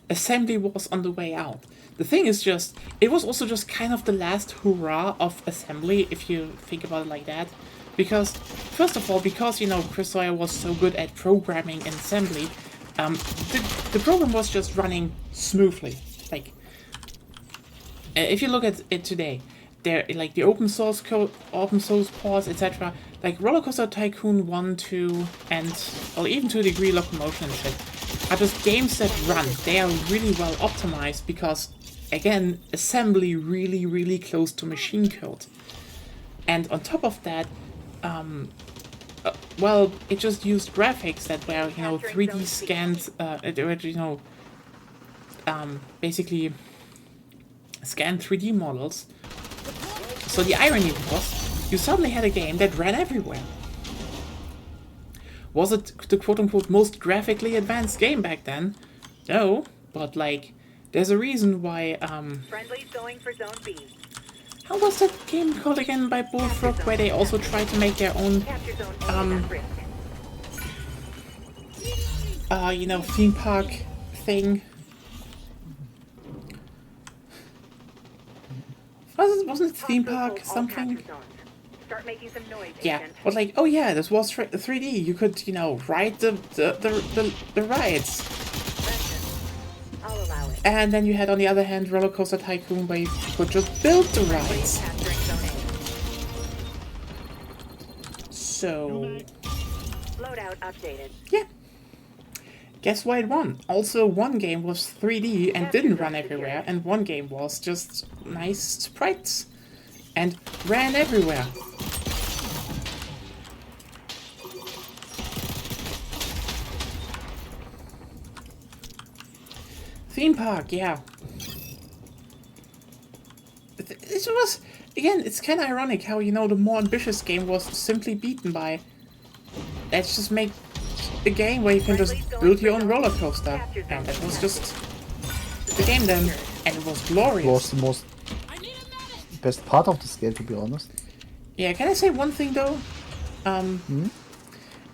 assembly was on the way out. The thing is just, it was also just kind of the last hurrah of assembly, if you think about it like that. Because, first of all, because, you know, Chris Sawyer was so good at programming in assembly, the program was just running smoothly. Like, if you look at it today, there, like the open source code, open source ports, etc. Like Roller Coaster Tycoon 1, 2, and or even to a degree Locomotion and shit, are just games that run. They are really well optimized because, again, assembly really close to machine code. And on top of that, well, it just used graphics that were, you know, 3D scanned, you know, basically scanned 3D models. So the irony was, you suddenly had a game that ran everywhere. Was it the quote-unquote most graphically advanced game back then? No, but like, there's a reason why, Friendly's going for Zone B. how was that game called again by Bullfrog, where they also tried to make their own, Capture Zone A is at risk. you know, theme park thing? Wasn't it theme park Hold all something? capture zones. Start making some noise, Yeah, agent. but like, oh yeah, this was 3D. You could, you know, ride the rides. I'll allow it. And then you had, on the other hand, Roller Coaster Tycoon, where you could just build the rides. Capturing Zone So, A. Loadout updated. yeah. Guess why it won? Also, one game was 3D and didn't run everywhere, and one game was just nice sprites and ran everywhere. Theme park, yeah. It was, again, it's kind of ironic how, you know, the more ambitious game was simply beaten by, let's just make a game where you can just build your own roller coaster. And that was just the game then, and it was glorious. Was the most I need a best part of this game, to be honest. Yeah, can I say one thing though?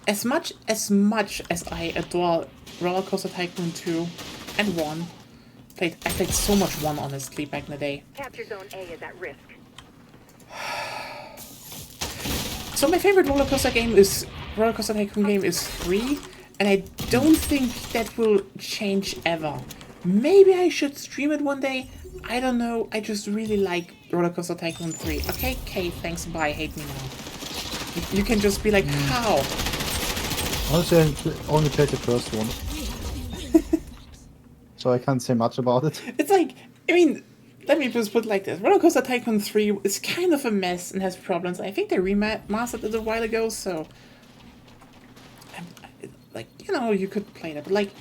As much as I adore Roller Coaster Tycoon 2 and 1, I played so much 1 honestly back in the day. Capture Zone A is at risk. So my favorite Roller Coaster Tycoon game is 3, and I don't think that will change ever. Maybe I should stream it one day. I don't know. I just really like Roller Coaster Tycoon 3. Okay, Kate, thanks, bye, hate me now. You can just be like, how? Honestly, I only played the first one. So I can't say much about it. It's like, I mean, let me just put it like this. Roller Coaster Tycoon 3 is kind of a mess and has problems. I think they remastered it a while ago, so... like, you know, you could play that, but like...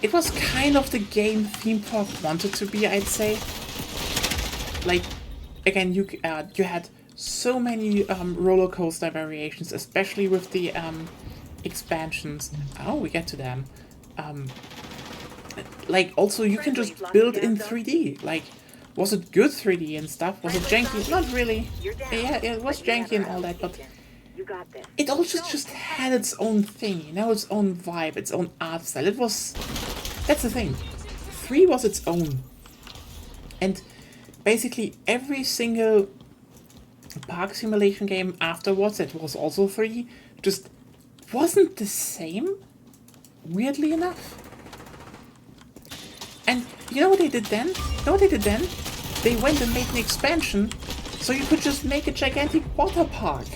it was kind of the game theme park wanted to be, I'd say. Like, again, you had so many roller coaster variations, especially with the expansions. Oh, we get to them. Like, also, you can just build in 3D. Like, was it good 3D and stuff? Was it janky? Not really. Yeah, it was janky and all that, but it all just had its own thing, you know, its own vibe, its own art style. It was... that's the thing. 3 was its own. And basically every single park simulation game afterwards that was also 3 just wasn't the same, weirdly enough. And you know what they did then? They went and made an expansion so you could just make a gigantic water park.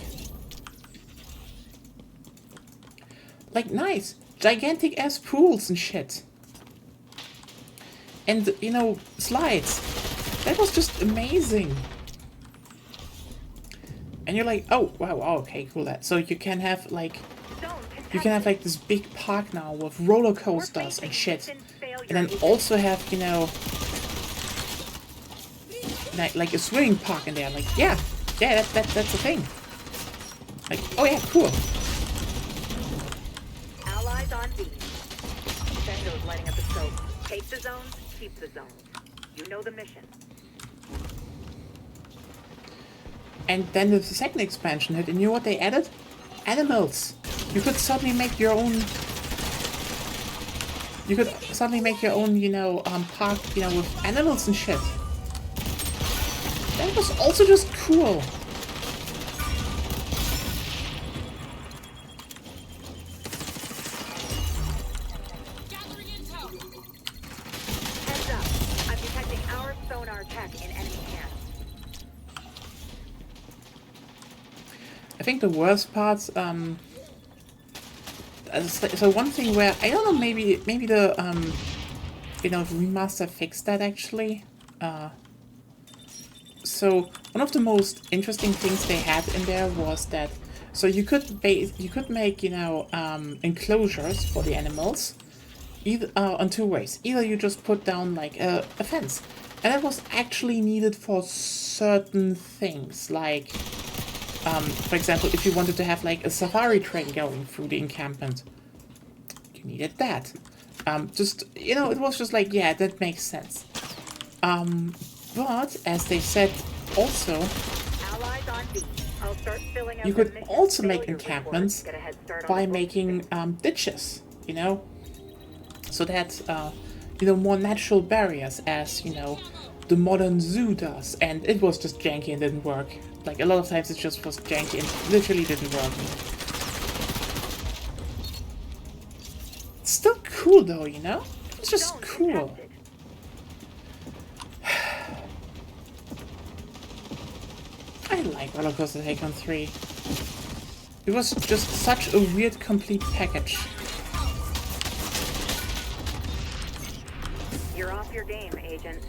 Like, nice. Gigantic ass pools and shit. And, you know, slides. That was just amazing. And you're like, oh, wow, okay, cool. That. So you can have, like, this big park now with roller coasters and shit. And then also have, you know, like a swimming park in there. Like, yeah, that's the thing. Like, oh yeah, cool. Allies on B. Sendo's lighting up the scope. Take the zones, keep the zones. You know the mission. And then the second expansion hit, and you know what they added? Animals. You could suddenly make your own... you could suddenly make your own, you know, park, you know, with animals and shit. That was also just cool. Gathering intel. Heads up. I'm detecting our sonar tech in enemy hands. I think the worst parts, so one thing where, I don't know, maybe the, you know, remaster fixed that actually. So one of the most interesting things they had in there was that, so you could make, you know, enclosures for the animals, either on 2 ways. Either you just put down like a fence, and that was actually needed for certain things, like, for example, if you wanted to have like a safari train going through the encampment, you needed that. Just, you know, it was just like, yeah, that makes sense. But as they said, also, Allies on B. I'll start filling out you the could mission also make failure encampments report. Get a head start on by the making ditches, you know, so that you know, more natural barriers, as you know, the modern zoo does. And it was just janky and didn't work. Like, a lot of times it just was janky and literally didn't work. It's still cool though, you know? It's just cool. I like Roller Coaster Tycoon 3. It was just such a weird, complete package. You're off your game, Agent.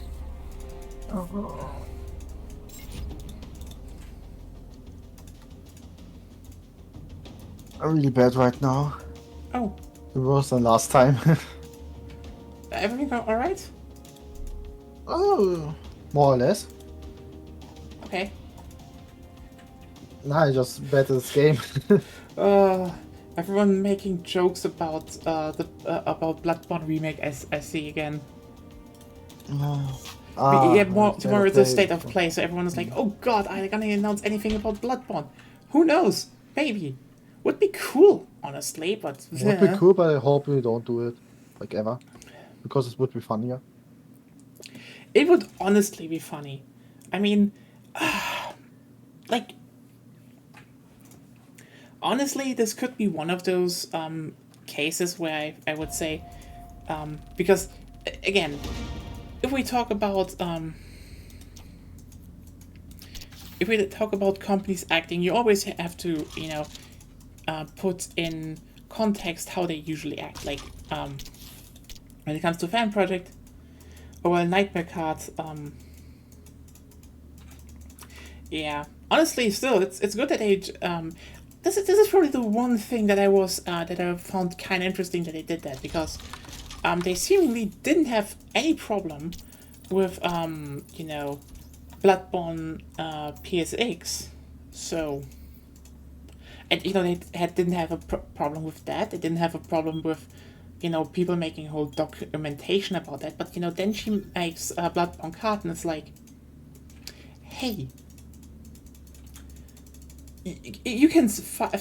I'm really bad right now. Oh, Worse than last time. everything alright? Oh, more or less. Okay. Nah, I just bet this game. Everyone making jokes about about Bloodborne remake. I see again. Yeah, tomorrow is the State state of play, so everyone is like, oh god, are they gonna announce anything about Bloodborne? Who knows? Maybe. Would be cool, honestly, but... Would be cool, but I hope we don't do it, like, ever. Because it would be funnier. It would honestly be funny. I mean, like... Honestly, this could be one of those cases where I would say... because, again, if we talk about... if we talk about companies acting, you always have to, you know, put in context how they usually act. Like, when it comes to fan project or a nightmare card, yeah. Honestly, still, it's good that they, this is probably the one thing that I found kind of interesting that they did that, because, they seemingly didn't have any problem with, you know, Bloodborne PSX, so, and you know, they didn't have a problem with that. They didn't have a problem with, you know, people making whole documentation about that. But you know, then she makes a Bloodborne card, and it's like, hey, you can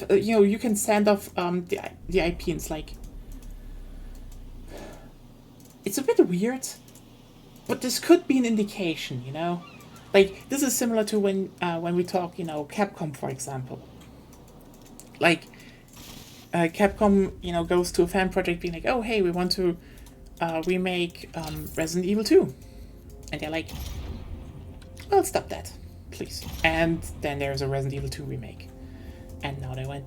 you know, you can send off the IP, and it's like, it's a bit weird, but this could be an indication, you know. Like, this is similar to when we talk, you know, Capcom, for example. Like, Capcom, you know, goes to a fan project being like, oh, hey, we want to remake Resident Evil 2. And they're like, well, stop that, please. And then there's a Resident Evil 2 remake. And now they went,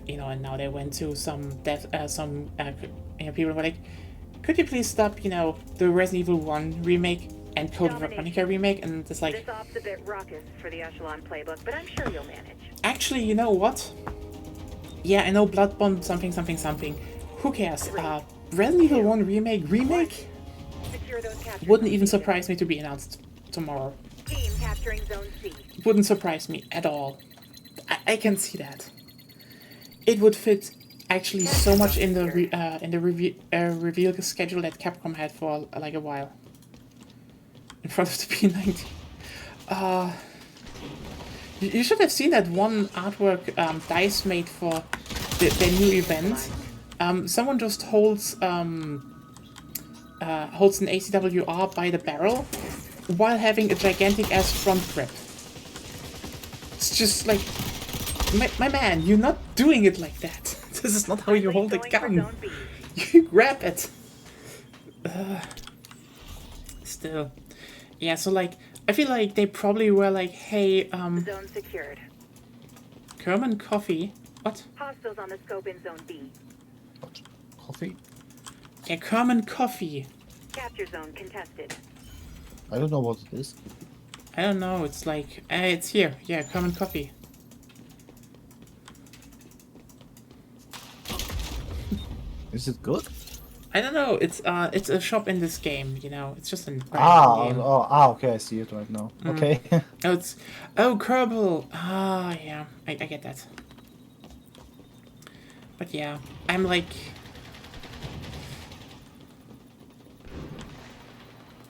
you know, and now they went to some you know, people were like, could you please stop, you know, the Resident Evil 1 remake and Code Veronica remake? And it's like, This op's a bit raucous for the Echelon playbook, but I'm sure you'll manage. actually, you know what? Yeah, I know Bloodborne something. Who cares? Resident Evil 1 remake? Secure those capture Wouldn't zones even immediately. surprise me to be announced tomorrow. Team capturing Zone C. Wouldn't surprise me at all. I can see that. It would fit actually so much in the reveal schedule that Capcom had for like a while. In front of the P90. You should have seen that one artwork DICE made for their new event. Someone just holds an ACWR by the barrel while having a gigantic ass front grip. It's just like, my man, you're not doing it like that. This is not how you hold a gun. You grab it. Still. Yeah, so like, I feel like they probably were like, hey, Zone secured. Kerman Coffee? What? Hostiles on the scope in Zone B. Coffee? Yeah, Kerman Coffee. Capture zone contested. I don't know what it is. I don't know, it's like, it's here. Yeah, Kerman Coffee. Is it good? I don't know, it's a shop in this game, you know, it's just a game. Okay, I see it right now. Okay. Oh, Kerbal. Yeah, I get that. But yeah, I'm like,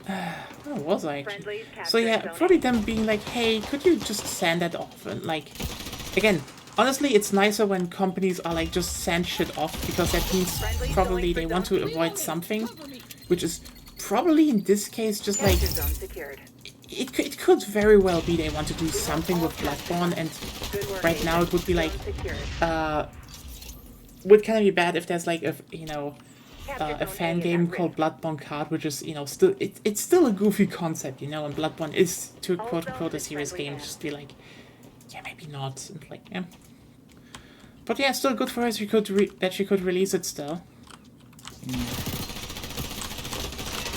where was I actually? So yeah, probably them being like, hey, could you just send that off? And like, again, honestly, it's nicer when companies are like, just send shit off, because that means probably they want to avoid something, which is probably in this case just like, it could very well be they want to do something with Bloodborne, and right now it would be like, would kind of be bad if there's like a, you know, a fan game called Bloodborne Card, which is, you know, still, it's still a goofy concept, you know, and Bloodborne is, to quote-unquote, a serious game, just be like, yeah, maybe not, and like, yeah. But yeah, still good for her that she could release it still.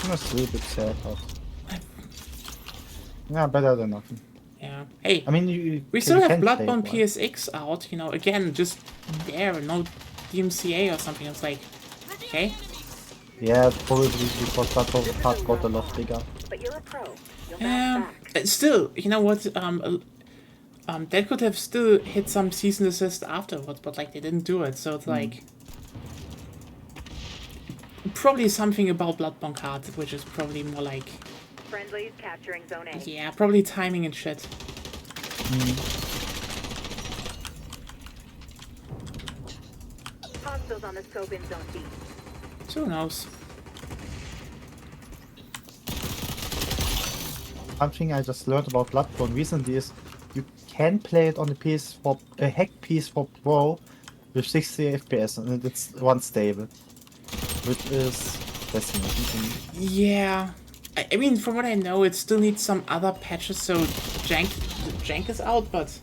I'm a little bit sad, but... Yeah, better than nothing. Yeah. Hey, I mean, we still have Bloodborne PSX out, you know, again, just there, no DMCA or something. It's like, okay. Yeah, probably because that part got a lot bigger. But you're a pro. You'll bounce back. Still, you know what, that could have still hit some cease and desist afterwards, but like they didn't do it, so it's like probably something about Bloodborne Card, which is probably more like Friendlies capturing Zone A. Yeah, probably timing and shit. Hostiles on the scope in Zone B. So who knows? Something I just learned about Bloodborne recently is you can play it on the PS4, a hack PS4 Pro with 60 FPS and it's unstable, which is fascinating to me. Yeah. I mean, from what I know, it still needs some other patches, so jank is out, but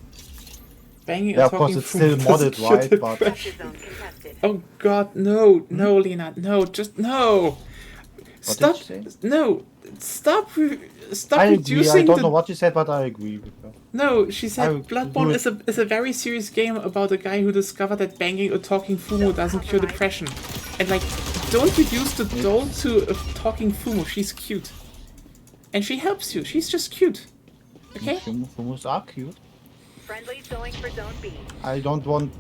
banging Yeah, or of course talking it's still food modded, doesn't right? cure But Capture zone contested. Oh god, no, no, Lena, no, just no. What Stop, did you say? no, stop I agree. I reducing don't the... know what you said, but I agree with you. No, she said I would Bloodborne do is a very serious game about a guy who discovered that banging or talking Fumo doesn't cure depression. And like, don't reduce the doll to a talking Fumo, she's cute. And she helps you, she's just cute. Okay? Fumos are cute. Friendlies going for Zone B. I don't want to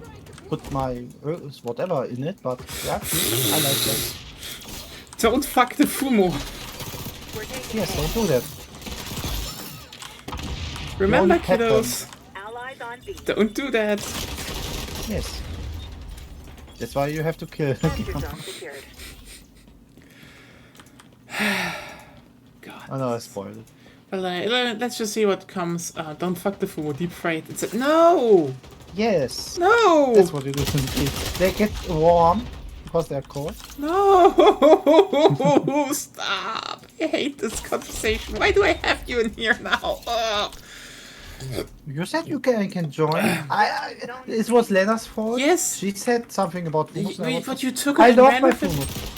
put my whatever in it, but yeah, cute. I like that. Don't fuck the Fumo. We're taking Yes, A. don't do that. Remember, only pet them. kiddos, Allies on B. don't do that. Yes. That's why you have to kill. Capture zone secured. God. Oh no, I spoiled it. Well, let's just see what comes. Don't fuck the Fumo, deep fried. It's a... No! Yes. No! That's what you do to the kids. They get warm because they're cold. No! Stop! I hate this conversation. Why do I have you in here now? Ugh. You said you can join. It was Lena's fault. Yes. She said something about Fumos. and I was- But you took I it and love ran my with it. Fumos.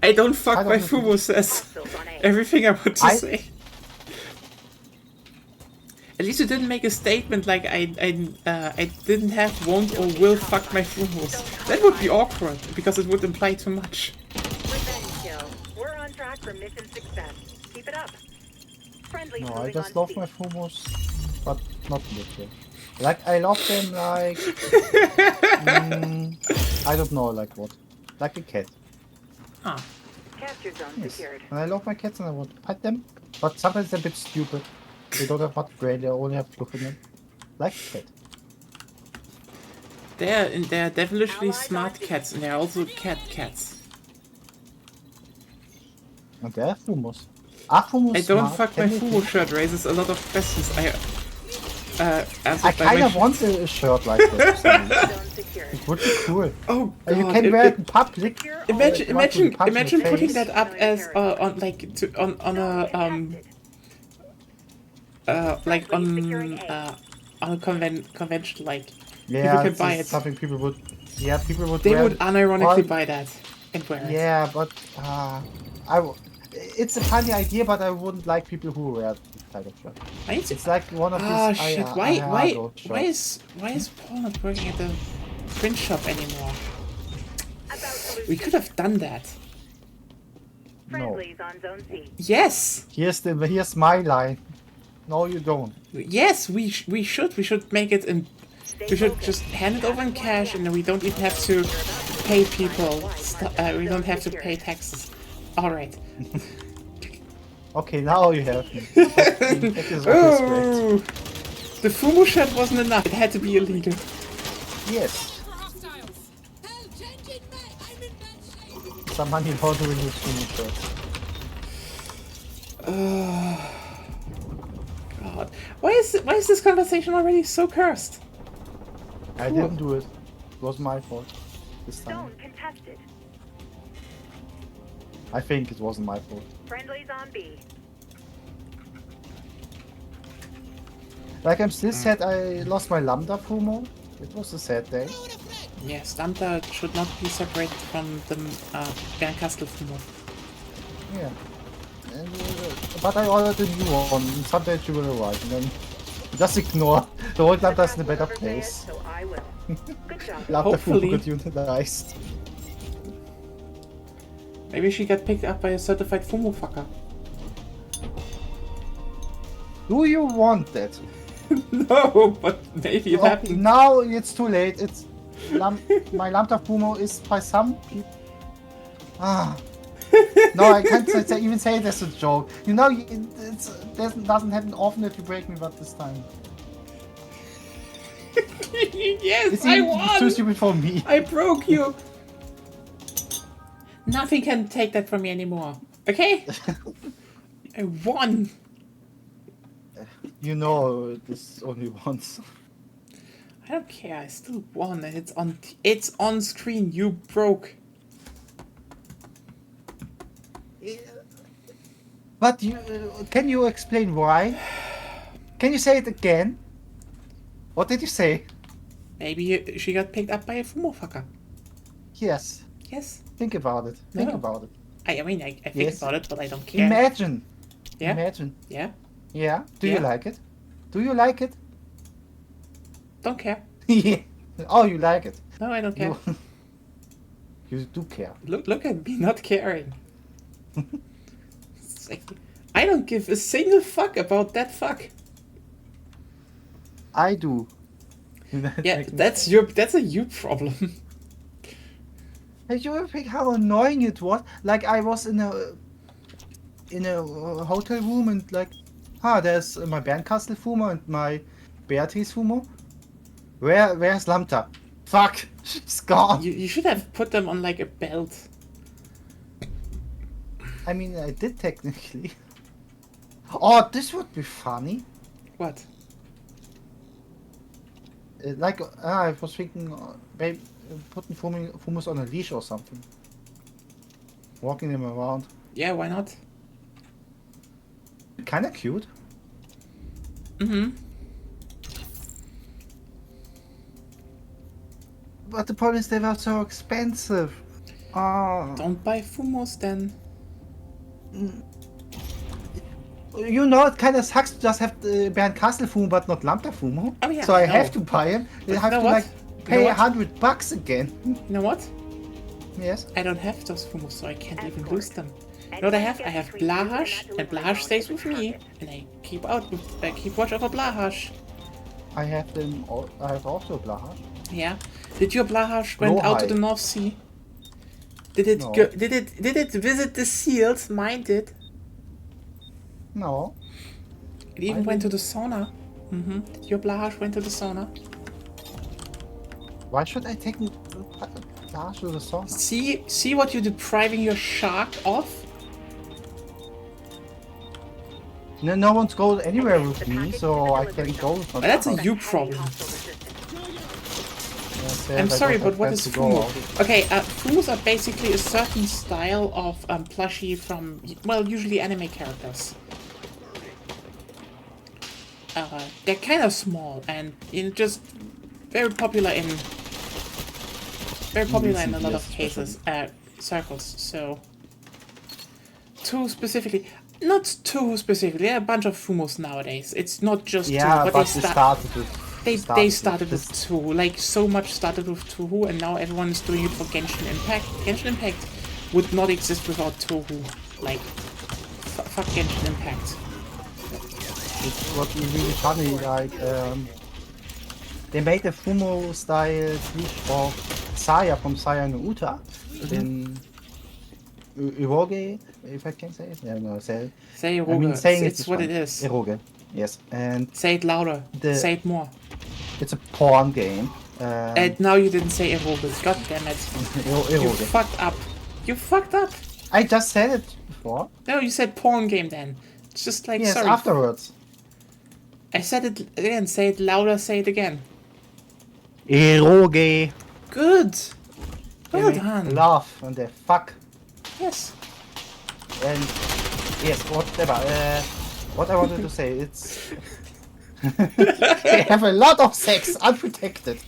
I don't fuck I don't my know. Fumo says Hostiles on A. everything I want to I- say. At least you didn't make a statement like I didn't have, won't, or will fuck my Fumos. That would be awkward because it would imply too much. Revenge kill. We're on track for mission success. Keep it up. Friendlies No, I moving just on love C. my Fumos, but not literally. Like I love them like I don't know like what, like a cat. Huh. Capture zone Yes. secured. And I love my cats and I want to pet them, but sometimes they're a bit stupid. They don't have much brain. They only have fluff in them, like a cat. They're devilishly smart cats, and they're also cats. And they're Fumos. Are Fumos I don't smart? fuck my Can they Fumo think? shirt raises a lot of questions. Answered I by kind my of want a shirt like that. for some reason. Zone secured. It would be cool. Oh And you god! can wear it in public. Imagine punch in imagine the putting face. that up as on like on a like on a convention like Yeah, can it's buy just it. something people would. Yeah, people would. they wear would it. unironically Well, buy that and wear it. Yeah, but it's a funny idea, but I wouldn't like people who wear this kind of shirt. I need to... It's like one of these. Ah shit! Why shirts. is Paul not working at the print shop anymore? About to lose We could have done that. friendlies on zone C. Yes, Here's my line. No, you don't. yes, we should make it in. We should just hand it over in cash, and then we don't even have to pay people. We don't have to pay taxes. All right. Okay, now you have me. That is always great. Oh, the Fumo shirt wasn't enough. It had to be illegal. Yes, For hostiles. Help, changing me! I'm in bad shape! some money laundering with Fumos shirts. God, why is this conversation already so cursed? I didn't do it. It was my fault this time. Zone contested. I think it wasn't my fault. Friendlies on B. Like I'm still sad I lost my Lambda Fumo. It was a sad day. Yes, Lambda should not be separated from the Bernkastel Fumo. Yeah. And, but I ordered a new one. Someday it will arrive. And then just ignore. The old Lambda is in a better Whoever says, place. So I will. Good job. Lambda Fumo Hopefully. got unitized. Maybe she got picked up by a certified Fumo fucker. Do you want that? No, but maybe it Oh, happened. now it's too late. It's my Lambda Fumo is by some people. Ah, No, I can't even say it as a joke. You know, it doesn't happen often that you break me, but this time. Yes, It's I even won! too stupid for me. I broke you! Nothing can take that from me anymore. Okay? I won! You know, this only once. I don't care, I still won and it's on screen, you broke. But you can you explain why? Can you say it again? What did you say? Maybe she got picked up by a Fumo fucker. Yes. Yes? Think about it. Think No. about it. I mean, I think Yes. about it, but I don't care. Imagine. Yeah? Imagine. Yeah? Yeah. Do Yeah. you like it? Do you like it? Don't care. Yeah. Oh, you like it. No, I don't care. You, you do care. Look at me not caring. It's like, I don't give a single fuck about that fuck. I do. Yeah, that's a you problem. Did you ever think how annoying it was? Like I was in a hotel room and like, there's my Bernkastel Fumo and my Beatrice Fumo. Where's Lambda? Fuck, she's gone. You should have put them on like a belt. I mean, I did technically. Oh, this would be funny. What? Like, I was thinking, maybe putting Fumus on a leash or something. Walking them around. Yeah, why not? Kinda cute. Mm-hmm. But the problem is they were so expensive. Oh. Don't buy Fumos then. You know, it kind of sucks to just have the Bernkastel Fumo but not Lambda Fumo. Oh, yeah, so I I have know. to buy him. I But have you to know what? like You pay know what? $100 again. You know what? Yes. I don't have those Fumos, so I can't even lose them. You know what I have? I have Blahash, and Blahash stays with me, and I keep watch over Blahash. I have them. I have also Blaha. Yeah. Did your Blahash went out to the Lohai. North Sea? Did it No. go? Did it visit the seals? Mine did. No. It even I went to the sauna. Mm-hmm. Did your Blahash went to the sauna? Why should I take Blaha to the sauna? See what you're depriving your shark of? No one's going anywhere with me, so I can go with my Well, that's a Blaha. you problem. Yes, I'm I sorry, don't but have what plans is to go Fumo? out. Okay, Fumos are basically a certain style of plushie from, well, usually anime characters. They're kind of small and just very popular in a lot of cases, circles. So, not too specifically. There are a bunch of Fumos nowadays. It's not just Yeah, two, but they started with two. Like, so much started with Touhou, and now everyone is doing it for Genshin Impact. Genshin Impact would not exist without Touhou. Like, fuck Genshin Impact. It was really funny, like, they made a Fumo style tweet of Saya from Saya no Uta in Eroge, if I can say it. Yeah, no, say Say I mean, Eroge. saying It's what it is. Eroge, yes. And Say it louder. Say it more. it's a porn game. And now you didn't say Eroge. God damn it. You Eroge. fucked up. You fucked up. I just said it before. No, you said porn game then. It's just like, Yes, sorry. afterwards. I said it again. Say it louder. Say it again. Eroge. Good. Well They done. laugh and they fuck. Yes. And yes, whatever. What I wanted to say, it's they have a lot of sex unprotected.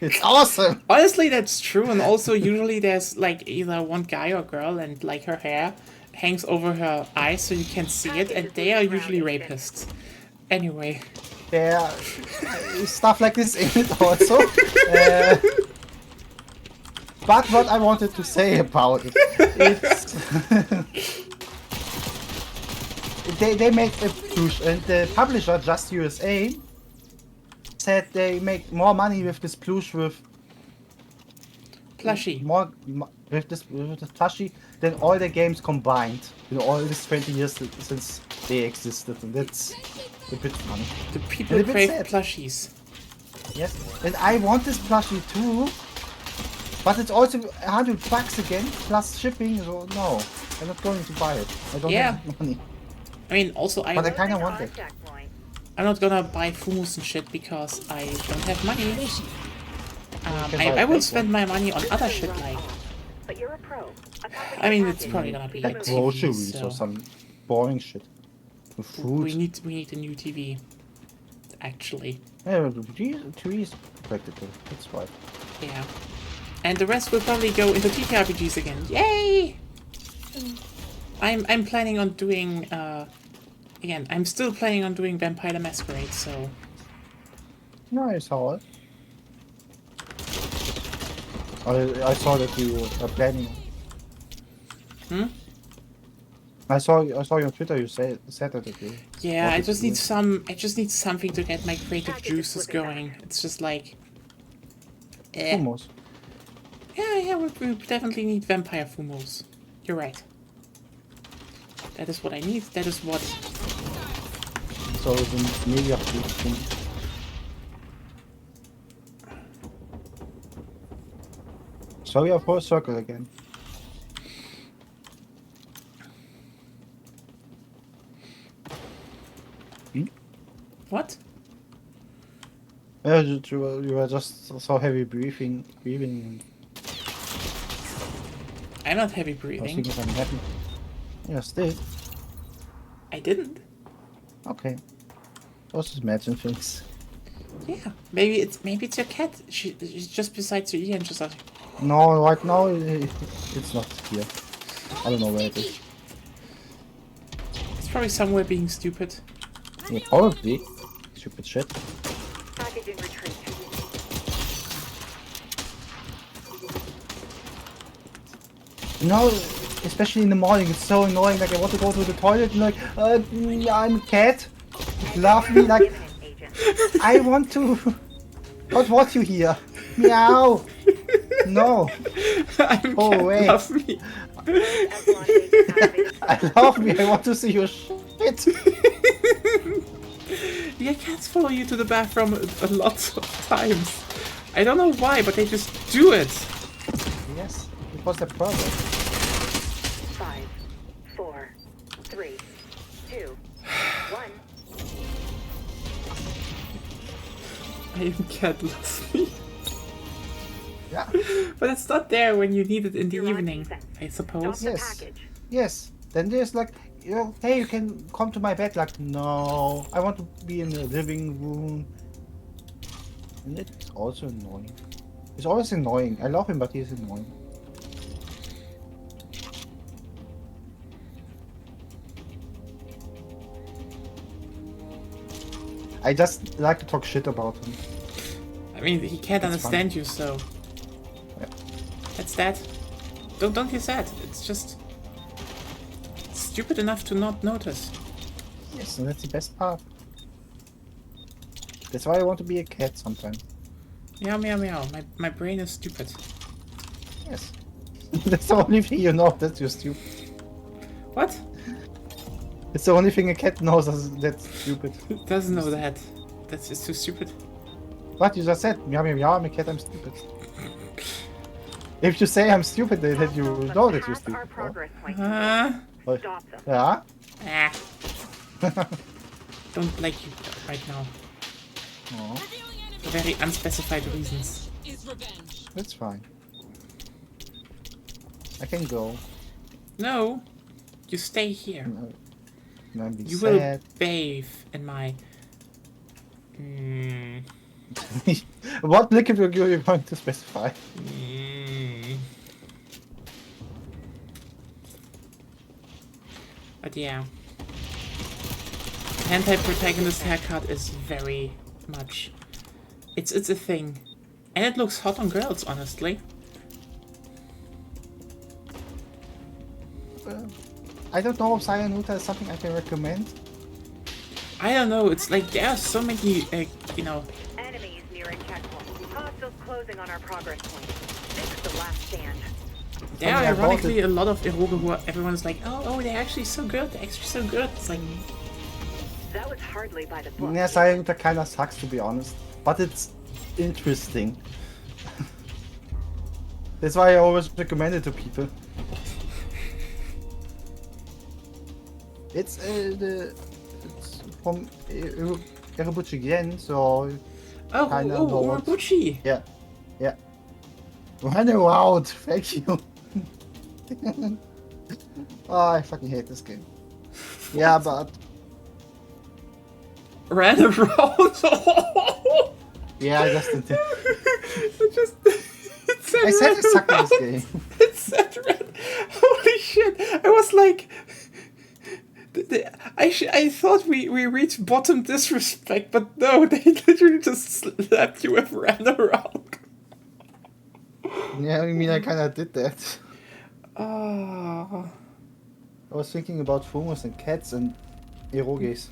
It's awesome. Honestly, that's true. And also, usually there's like either one guy or girl, and like her hair hangs over her eyes so you can see it, and they are usually rapists. Anyway. There are stuff like this in it also. But what I wanted to say about it, it's they make a push, and the publisher Just USA said they make more money with this plush with Plushie. more with this plushie than all the games combined. You know, all these 20 years since they existed, and that's a bit funny. The people And a bit crave sad. plushies. Yes, and I want this plushie too, but it's also $100 again plus shipping. So no, I'm not going to buy it. I don't Yeah. have money, I mean, also but I kind of want it. Contact point. I'm not gonna buy Fumus and shit because I don't have money. can buy I a will fake spend my money on other shit like. But you're a pro. A company I mean, it's package. probably gonna be Like TV, groceries so or some boring shit. we Food. need a new TV. Actually, Yeah, the TV is practical. That's right. yeah. And the rest will probably go into TTRPGs again. Yay! I'm planning on doing again. I'm still planning on doing Vampire the Masquerade. So Nice, Howard. I saw that you are planning. Hmm? I saw you on Twitter. You said that you. yeah, I wanted just to need do it. something to get my creative juices going. It's just like, Fumos. yeah, we definitely need vampire fumos. You're right. That is what I need. That is what. So the media thing. So we are full circle again. What? Yeah, you were just so heavy breathing. I'm not heavy I was breathing. thinking I'm happy. Yes, did. I didn't. Okay. I was just imagining things. Yeah, maybe it's your cat. She's just beside your ear and just like. No, right now it's not here. I don't know where it is. It's probably somewhere being stupid. Yeah, probably. Stupid shit. Package in retreat. You know, especially in the morning, it's so annoying. Like I want to go to the toilet and like, I'm a cat. Love me like Imminent, agent. I want to. What was you here? Meow. No. I'm Oh, cat, wait. love me. Echelon agent activated. I love me. I want to see your shit. Yeah, cats follow you to the bathroom a lot of times. I don't know why, but they just do it. Yes, it was the problem. 5, 4, 3, 2, 1. I am cat, love me. Yeah. But it's not there when you need it in the You're on evening, defense. I Drop suppose. the Yes. package. Yes. Then there's like, you know, hey, you can come to my bed. Like, no, I want to be in the living room. And it's also annoying. He's always annoying. I love him, but he's annoying. I just like to talk shit about him. I mean, he can't It's understand you, so Yeah. that's that. Don't be sad. It's just stupid enough to not notice. Yes, and that's the best part. That's why I want to be a cat sometimes. Meow meow meow. My brain is stupid. Yes. That's the only thing you know that you're stupid. What? It's the only thing a cat knows that's stupid. It doesn't know that. That's just too stupid. What you just said? Meow meow meow, I'm a cat, I'm stupid. If you say I'm stupid, then you Must know that you're pass our stupid. progress point. But- Stop them. Yeah? Ah. Don't like you right now. Oh, For very unspecified reasons. Is revenge. that's fine. I can go. No. You stay here. No. And I'll be You will sad. bathe in my. Mm, What liquid are you going to specify? mm. But yeah. Hentai protagonist haircut is very much. It's a thing. And it looks hot on girls, honestly. I don't know if Cyanuta is something I can recommend. I don't know, it's like there are so many, you know. Enemies nearing checkpoint. Hostiles closing on our progress point. 6, the last stand. There are I bought ironically a lot of Eroge who everyone's like, oh, they're actually so good, they're actually so good. It's like, That was hardly by the book. Yeah, Silent kinda sucks to be honest. But it's interesting. That's why I always recommend it to people. It's from Erebuchi again, so oh, kinda know what- Urabuchi! yeah. Run around, thank you. Oh, I fucking hate this game. Yeah, but Ran around! yeah, I just didn't. It just... It said I said ran I suck at this around. game. It said ran... Holy shit! I was like... I thought we reached bottom disrespect, but no, they literally just slapped you with ran around. Yeah, I mean, I kinda did that. Oh. I was thinking about Fumos and cats and eroges.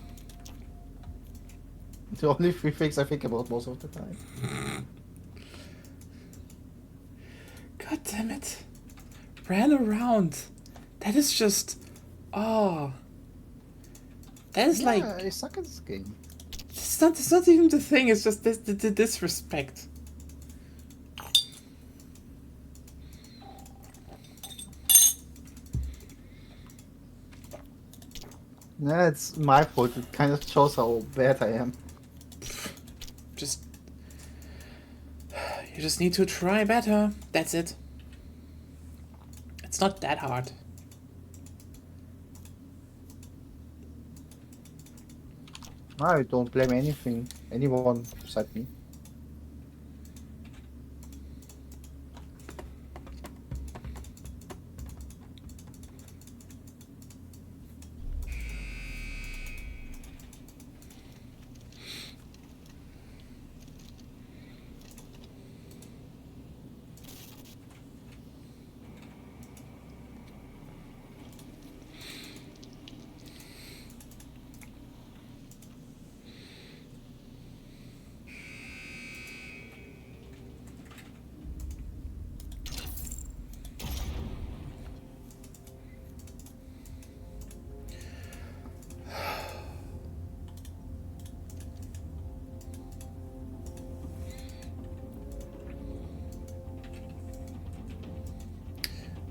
The only three things I think about most of the time. God damn it. Ran around. That is just... Oh. That is like... I suck at this game. It's not even the thing, it's just the disrespect. Yeah, it's my fault. It kind of shows how bad I am. Just... You just need to try better. That's it. It's not that hard. I don't blame anyone beside me.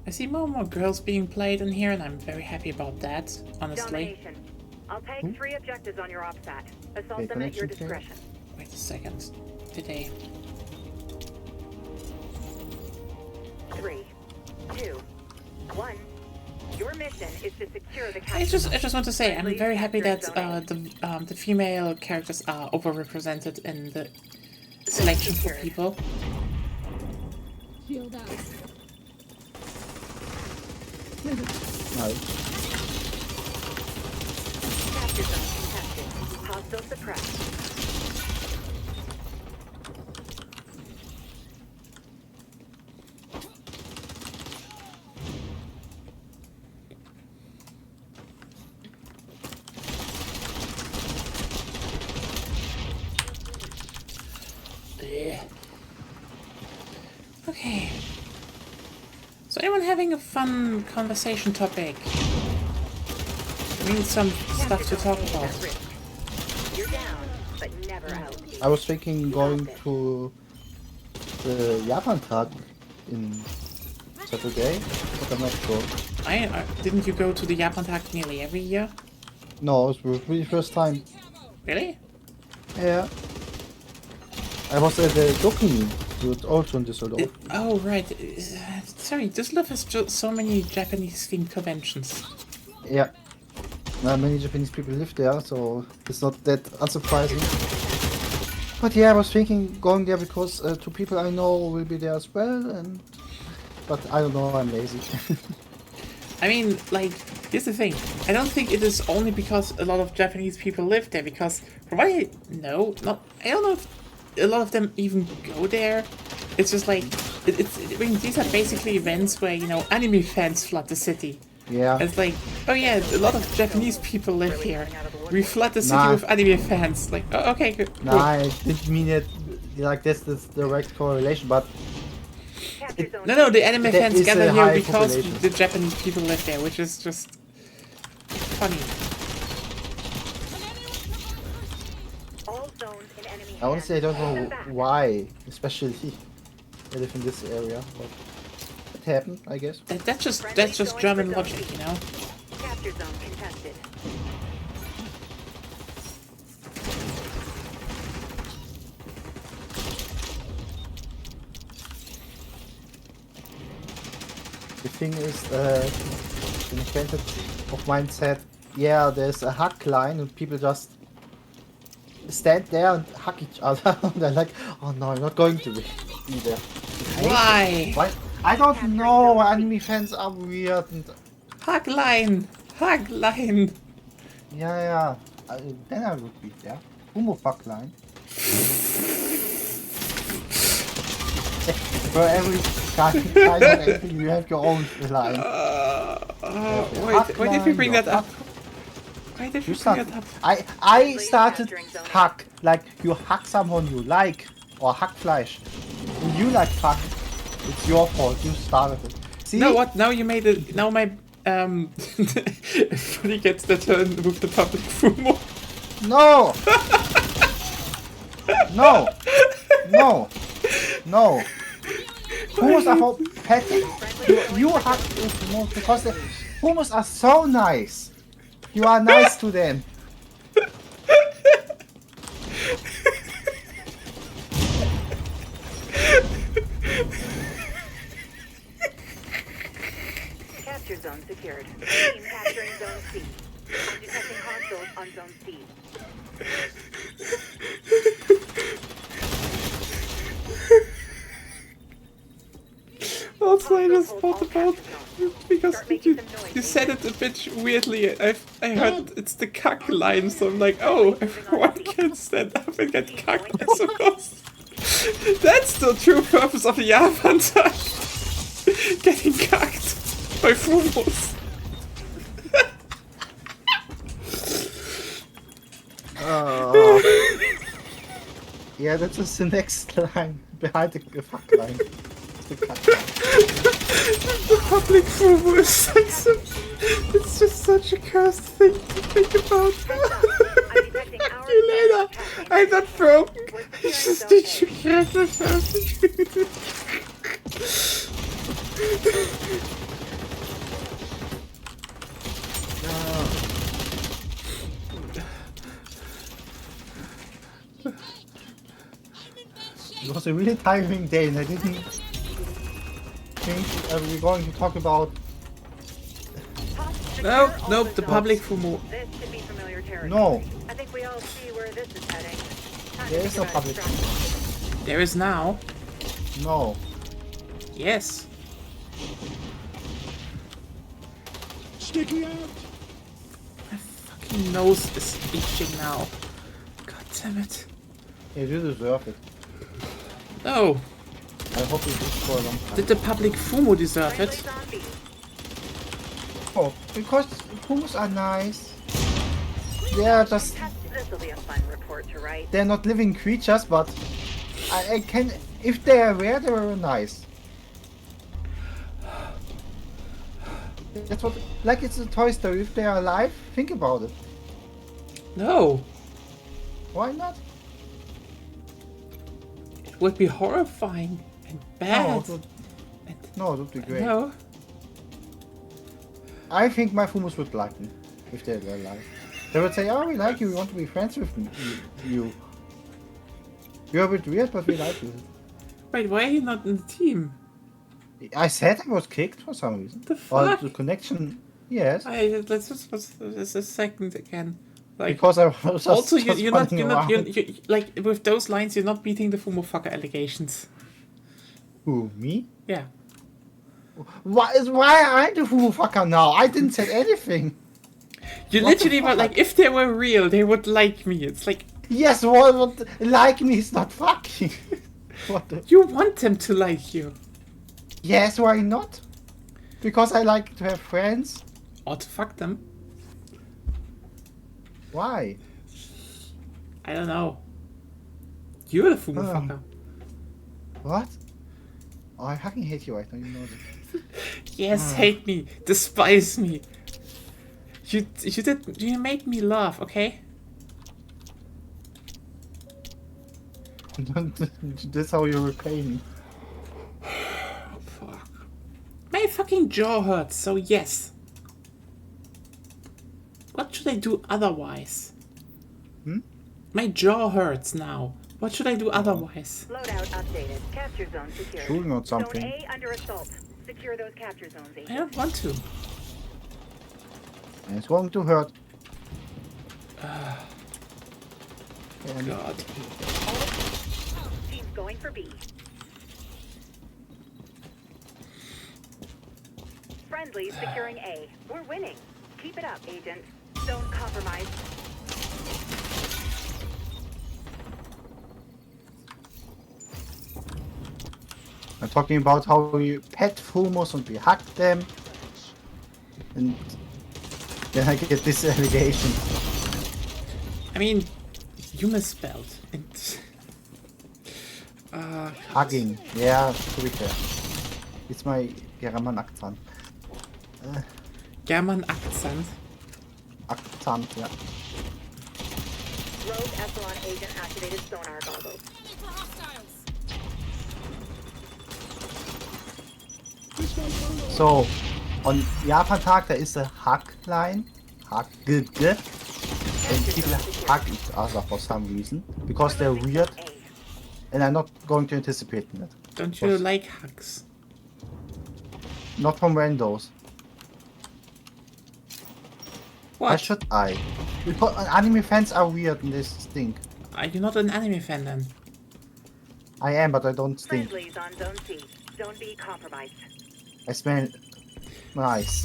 I see more and more girls being played in here, and I'm very happy about that, honestly. Domination. I'll take 3 objectives on your OPSAT. Assault Okay, them at your connection failed. discretion. Wait a second. Today. 3, 2, 1. Your mission is to secure the I capture. just want to say, I'm very happy that Zone the female characters are overrepresented in the selection for people. Shield out. Nice. Capture zone contested. Hostile suppressed. Okay. So anyone having a fun conversation topic? We need some stuff to talk about. You're down, but never out. I was thinking going to the Japan track in Saturday, but I'm not sure. Didn't you go to the Japan Tag nearly every year? No, it was the first time. Really? Yeah. I was at the Dokumi, also in Düsseldorf. Oh, right. Sorry, Düsseldorf has so many Japanese-themed conventions. Yeah. Many Japanese people live there, so it's not that unsurprising. But yeah, I was thinking going there because 2 people I know will be there as well, and but I don't know, I'm lazy. I mean, like, here's the thing. I don't think it is only because a lot of Japanese people live there, because from what I know, I don't know if a lot of them even go there. It's just like, I mean, these are basically events where, you know, anime fans flood the city. Yeah. It's like, oh yeah, a lot of Japanese people live here. We flood the city Nah. with anime fans. Like, oh, okay, good. Nah, I didn't mean it like this direct correlation, but Capture zone. No, the anime There fans is gather a here high because population. the Japanese people live there, which is just funny. All zones in enemy Honestly, I don't hands. know Step back. why, especially I live in this area, but it happened, I guess. That's just Friendly German going for logic, zone you know. Capture zone contested. The thing is, an acquaintance of mine said, yeah, there's a hug line and people just stand there and hug each other. And they're like, oh no, I'm not going to be there. Why? Why? I don't know. Anime fans are weird. And Hug line! Hug line! yeah. Then I would be there. Humo fuck line. For every kind of anything, you have your own line. Why did we bring that up? Why did we You bring start. that up? I started hack. Like you hack someone you like, or hack fleisch. And you like fuck. It's your fault. You started it. See? No, what? Now you made it. Now my everybody gets the turn with the public fumo. No. No. No. No. Hummus are for petting. You hack hummus because the hummus are so nice. You are nice to them. Capture zone secured. Team capturing zone C. I'm detecting hostiles on zone C. Also, I just thought about because you said it a bit weirdly. I heard it's the cuck line, so I'm like, oh, everyone can stand up and get cucked, I suppose. That's the true purpose of the Yavanta. Getting cucked by fumos. Yeah, that is the next line behind the fuck line. The cuck line. The public fumo is such a, it's just such a cursed thing to think about. I'm detecting our You later. I'm not broken. We're Ich securing ist zone nicht A. schrecklich. It was a really tiring day and I didn't think we were going to talk about. Nope, nope, the public fumo. This should be familiar territory. No, I think we all see where this is heading. Time to there is think no about public. extraction. There is now. No. Yes. Sticky out! My fucking nose is itching now. God damn it. You do deserve it. No. I hope it is for a long time. Did the public fumo deserve Friendly it? zombie. Oh, because hummus are nice. They are just. This will be a fun report to write. They're not living creatures, but I can. If they are rare, they are nice. That's what. Like it's a Toy Story. If they are alive, think about it. No. Why not? It would be horrifying and No, bad. it would, no, it would be great. No. I think my hummus would like me if they were alive. They would say, "Oh, we like you. We want to be friends with you. You're a bit weird, but we like you." Wait, why are you not in the team? I said I was kicked for some reason. The Or fuck? the connection. Yes. Let's just a second again. Like, Because I was just, also, just you're running not, around. you like with those lines, you're not beating the fumo fucker allegations. Who, me? Yeah. Why aren't you who fucker now? I didn't say anything. You What the literally were fuck? like, if they were real, they would like me. It's like, Yes, what like me is not fucking. What the? you want them to like you. Yes, why not? Because I like to have friends. Or to fuck them. Why? I don't know. You're the fumo Um, fucker. What? Oh, I fucking hate you right now, you know that. Yes, hate me, despise me. You made me laugh, okay? That's how you repay me. Fuck. My fucking jaw hurts, so yes. What should I do otherwise? Hmm? My jaw hurts now. What should I do otherwise? Loadout updated. Capture zone secured. Shooting on Zone something. A under assault. Secure those capture zones, I agent. don't want to. And it's going to hurt. God. Team's going for B. Friendly securing A. We're winning. Keep it up, agent. Zone compromised. I'm talking about how we pet Fumos and we hug them. And then I get this allegation. I mean, you misspelled. Hugging. Yeah, to be fair. It's my German accent. German accent. Accent, yeah. Rogue Echelon agent activated sonar goggles. Scanning for hostiles. So, on Japan-Tag, there is a hug line. Hug, and people hug each other for some reason. Because they're weird, A. and I'm not going to anticipate in it. Don't you like hugs? Not from randos. Why What? should I? Because anime fans are weird and they stink. Are you not an anime fan then? I am, but I don't stink. Friendlies on Zone C. Zone B compromised. I smell nice.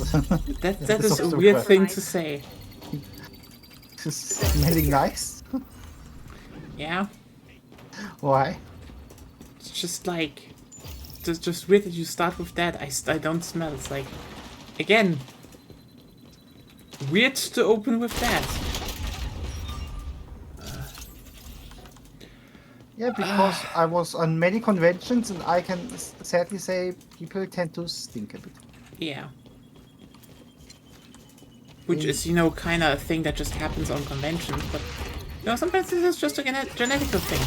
That is a weird thing to say. Smelling nice? Yeah? Why? It's just like... It's just weird that you start with that. I don't smell. It's like... Again... Weird to open with that. Yeah, because I was on many conventions and I can sadly say people tend to stink a bit. Yeah. Which is, you know, kind of a thing that just happens on conventions, but... You know, sometimes this is just a genetical thing.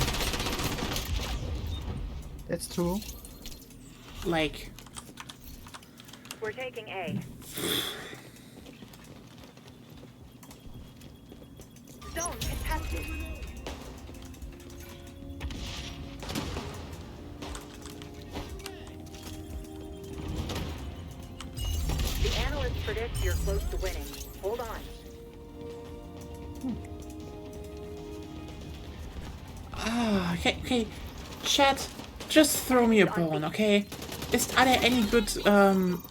That's true. Like... We're taking A. Zone contested. The analysts predict you're close to winning. Hold on. Okay, chat, just throw me a bone, okay? Are there any good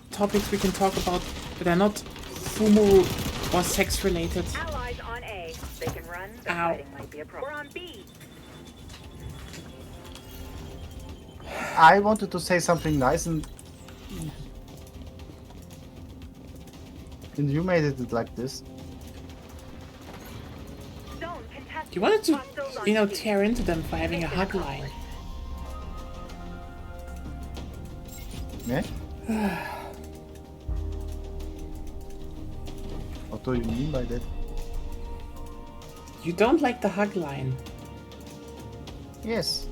topics we can talk about that are not fumu or sex related? Allies on A. They can run, but Ow. fighting might be a problem. We're on B. I wanted to say something nice and you made it like this. Zone contested. You wanted to, Hostiles on you know, C. tear into them for having a hug line. Yeah? What do you mean by that? You don't like the hug line. Yes.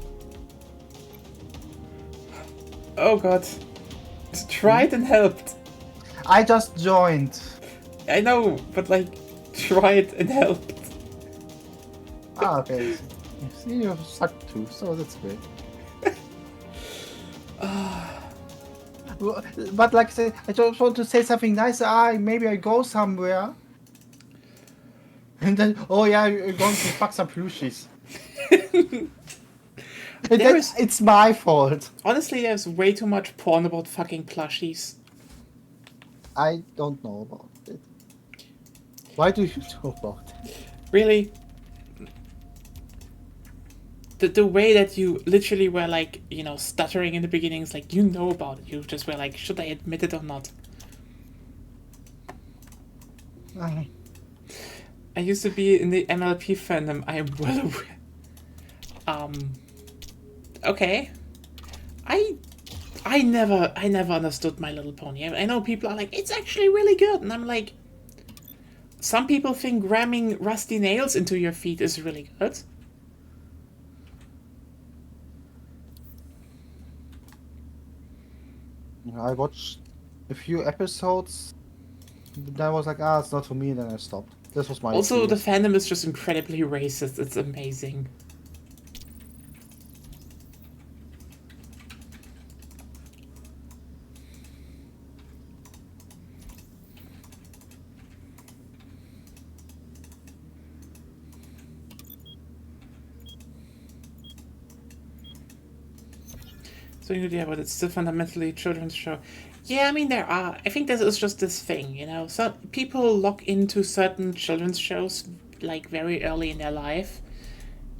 Oh god. Tried and helped. I just joined. I know, but like, tried and helped. Ah, okay. See, you suck too, so that's great. But like I said, I just want to say something nice. Maybe I go somewhere. And then, oh yeah, you're going to fuck some plushies. It's my fault. Honestly, there's way too much porn about fucking plushies. I don't know about it. Why do you know about it? Really? The way that you literally were like, you know, stuttering in the beginning is like, you know about it. You just were like, should I admit it or not? I used to be in the MLP fandom. I am well aware. Okay. I I never understood My Little Pony. I know people are like, it's actually really good, and I'm like, some people think ramming rusty nails into your feet is really good. I watched a few episodes. Then I was like, ah, it's not for me. Then I stopped. This was my Also, the experience. fandom is just incredibly racist. It's amazing. So yeah, but it's still fundamentally a children's show. Yeah, I mean there are. I think this is just this thing, you know. Some people lock into certain children's shows like very early in their life,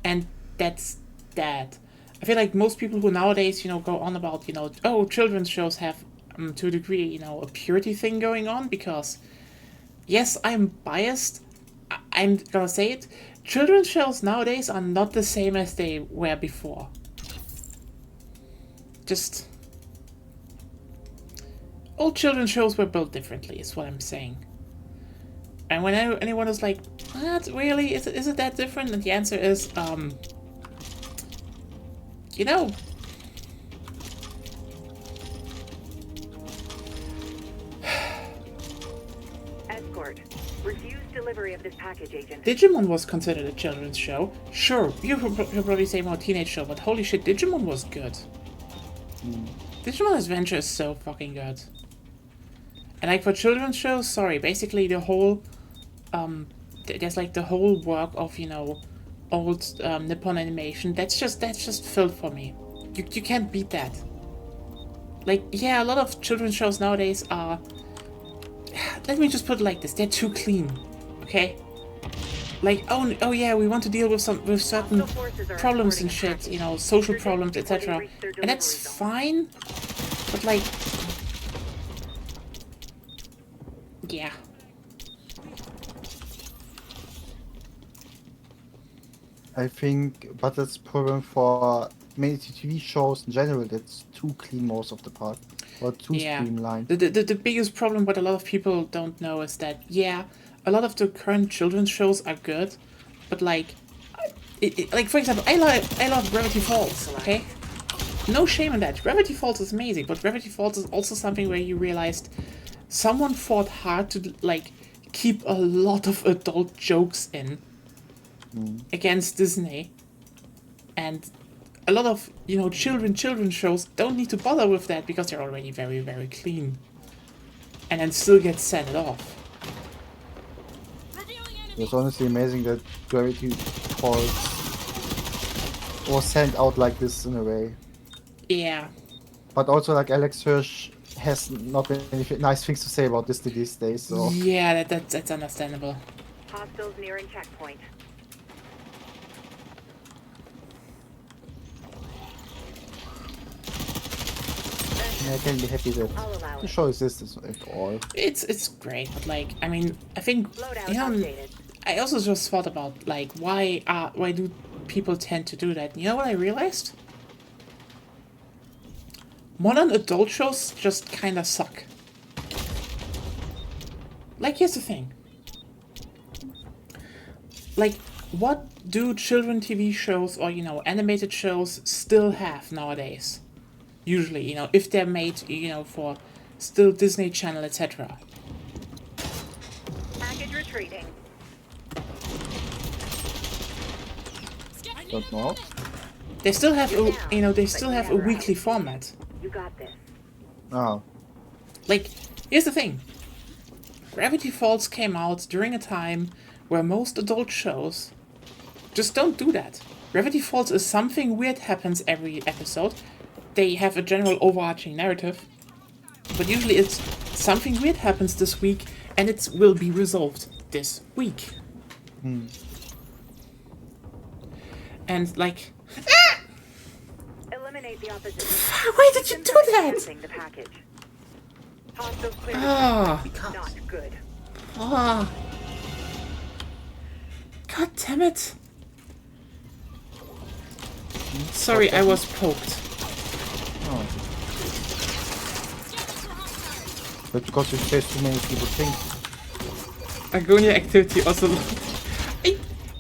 and that's that. I feel like most people who nowadays, you know, go on about, you know, oh, children's shows have to a degree, you know, a purity thing going on because, yes, I'm biased. I'm gonna say it. Children's shows nowadays are not the same as they were before. Just old children's shows were built differently, is what I'm saying. And when anyone is like, what, really? Is it that different? And the answer is, you know, Escort. Refuse delivery of this package, Agent. Digimon was considered a children's show. Sure, you'll probably say more teenage show, but holy shit, Digimon was good. Digimon Adventure is so fucking good. And like for children's shows, sorry, basically the whole, there's like the whole work of, you know, old Nippon animation. That's just filled for me. You can't beat that. Like, yeah, a lot of children's shows nowadays are, let me just put it like this, they're too clean, okay? Like, oh yeah, we want to deal with certain problems and shit, you know, social problems, etc. And that's fine, but like, yeah. I think, but that's a problem for many TV shows in general. That's too clean most of the part, or too streamlined. The biggest problem what a lot of people don't know is that, yeah, a lot of the current children's shows are good, but like, like for example, I love Gravity Falls, okay? No shame in that. Gravity Falls is amazing, but Gravity Falls is also something where you realized someone fought hard to like keep a lot of adult jokes in against Disney, and a lot of, you know, children's shows don't need to bother with that because they're already very, very clean, and then still get sent off. It's honestly amazing that Gravity Falls was sent out like this in a way. Yeah. But also, like, Alex Hirsch has not many nice things to say about this these days, so... Yeah, that's understandable. Hostiles nearing checkpoint. I can be happy that the show exists at all. It's great, but like, I mean, I think, you know, I also just thought about like why do people tend to do that? You know what I realized? Modern adult shows just kinda suck. Like, here's the thing. Like, what do children TV shows or, you know, animated shows still have nowadays? Usually, you know, if they're made, you know, for still Disney Channel, etc. Package retreating. Don't know. They still have a, you know, they still have a weekly format. You got this. Oh. Like, here's the thing. Gravity Falls came out during a time where most adult shows just don't do that. Gravity Falls is something weird happens every episode. They have a general overarching narrative, but usually it's something weird happens this week and it will be resolved this week. And like, Eliminate the opposition. why did you do that? The package. Hostiles clear. Ah, Not good. ah, god damn it! Sorry, I was poked. Oh. But because you chase too many people think. Agonia activity also.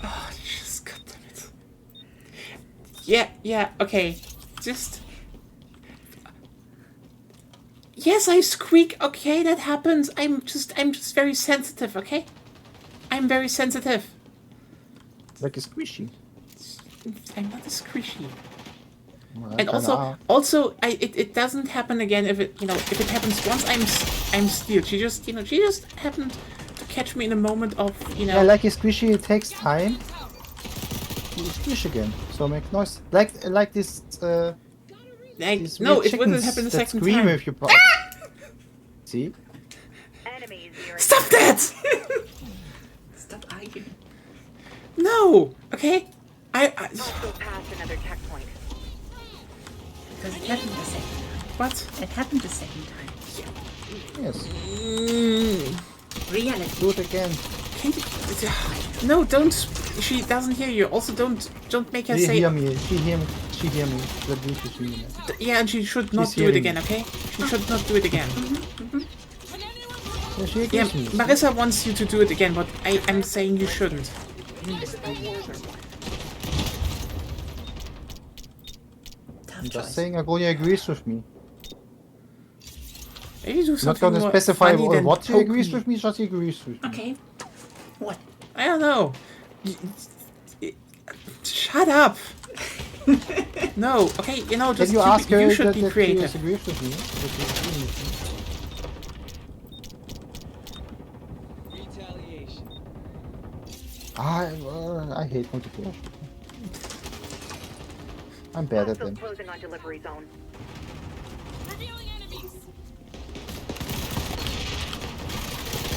Oh, just god damn it. Yeah, okay. Just. Yes, I squeak. Okay, that happens. I'm just very sensitive. Okay, I'm very sensitive. Like a squishy. I'm not a squishy. Well, And also, it doesn't happen again if it if it happens once. I'm steeled. She just happened to catch me in a moment of Yeah, like a squishy, it takes time. You squish again, so make noise. Like this. These no, weird it wouldn't chickens happen the that second scream time. if you. See? Enemies near Stop that! Stop arguing. No. Okay. Also past another checkpoint. Because it happened the second time. What? It happened the second time. Yes. Reality. Do it again. Can you, no, don't. She doesn't hear you. Also, don't make her She say. hear me. She hear me. That means she hear me. Yeah, and she should not She's do it hearing again. me. Okay? She should not do it again. Yeah, she Yeah, agrees me. Marissa wants you to do it again, but I'm saying you shouldn't. Tough I'm just choice. saying Agonia agrees with me. Maybe do I'm not something gonna more specify funny than what she poke agrees me. with me, just she agrees with me. Okay. What? I don't know. Shut up. No, okay, just Can you ask her you should that, be that she creative. disagrees with me? That she agrees with me? Retaliation. I hate multiplayer. I'm bad at Hostiles them. closing on delivery zone. Revealing enemies.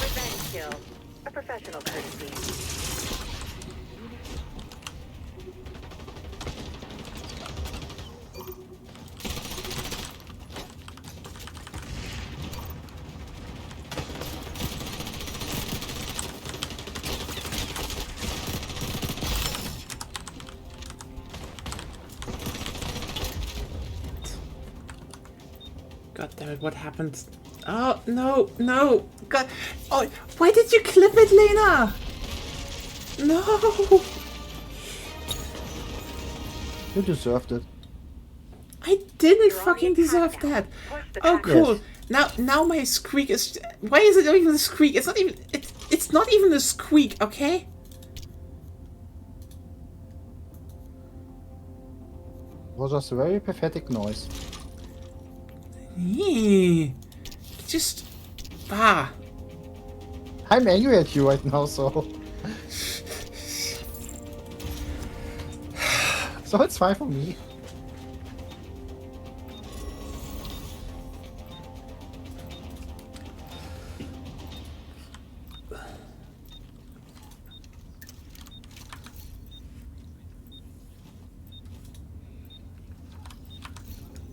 Revenge kill. A professional courtesy. God damn it, what happened? Oh, no. God. Oh, why did you clip it, Lena? No. You deserved it. I didn't You're on fucking the attack deserve now. that. Push the Oh, pack. cool. Now my squeak is... Why is it not even a squeak? It's not even... It's not even a squeak, okay? It was just a very pathetic noise. Just... Ah. I'm angry at you right now, so... so it's fine for me.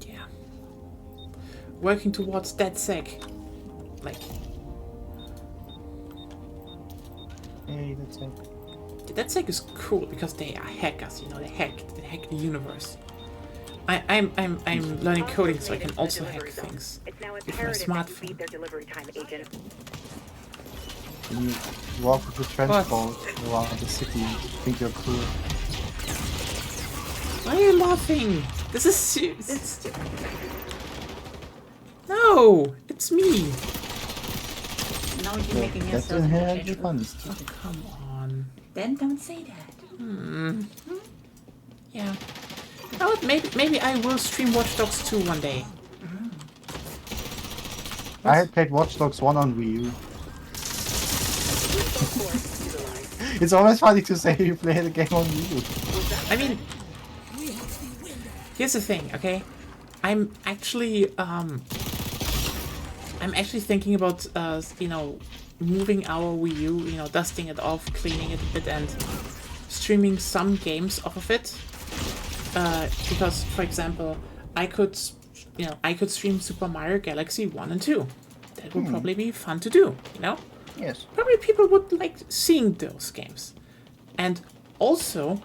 Yeah. Working towards that sec. Like... Hey, that's it. That sec is cool because they are hackers, they hack the universe. I'm learning coding so I can also hack things It's now with my imperative that you smartphone. beat their delivery time, agent. When you walk with the transport around the city, you think you're cool. Why are you laughing? This is serious. No, it's me. Now you're making That's yourself inherently interchangeable. fun. Come on. Then don't say that. Yeah. Oh, maybe I will stream Watch Dogs 2 one day. I had played Watch Dogs 1 on Wii U. It's always funny to say you play the game on Wii U. I mean, here's the thing, okay? I'm actually thinking about moving our Wii U, dusting it off, cleaning it a bit, and streaming some games off of it. Because, for example, I could stream Super Mario Galaxy 1 and 2. That would probably be fun to do, Yes. Probably people would like seeing those games. And also,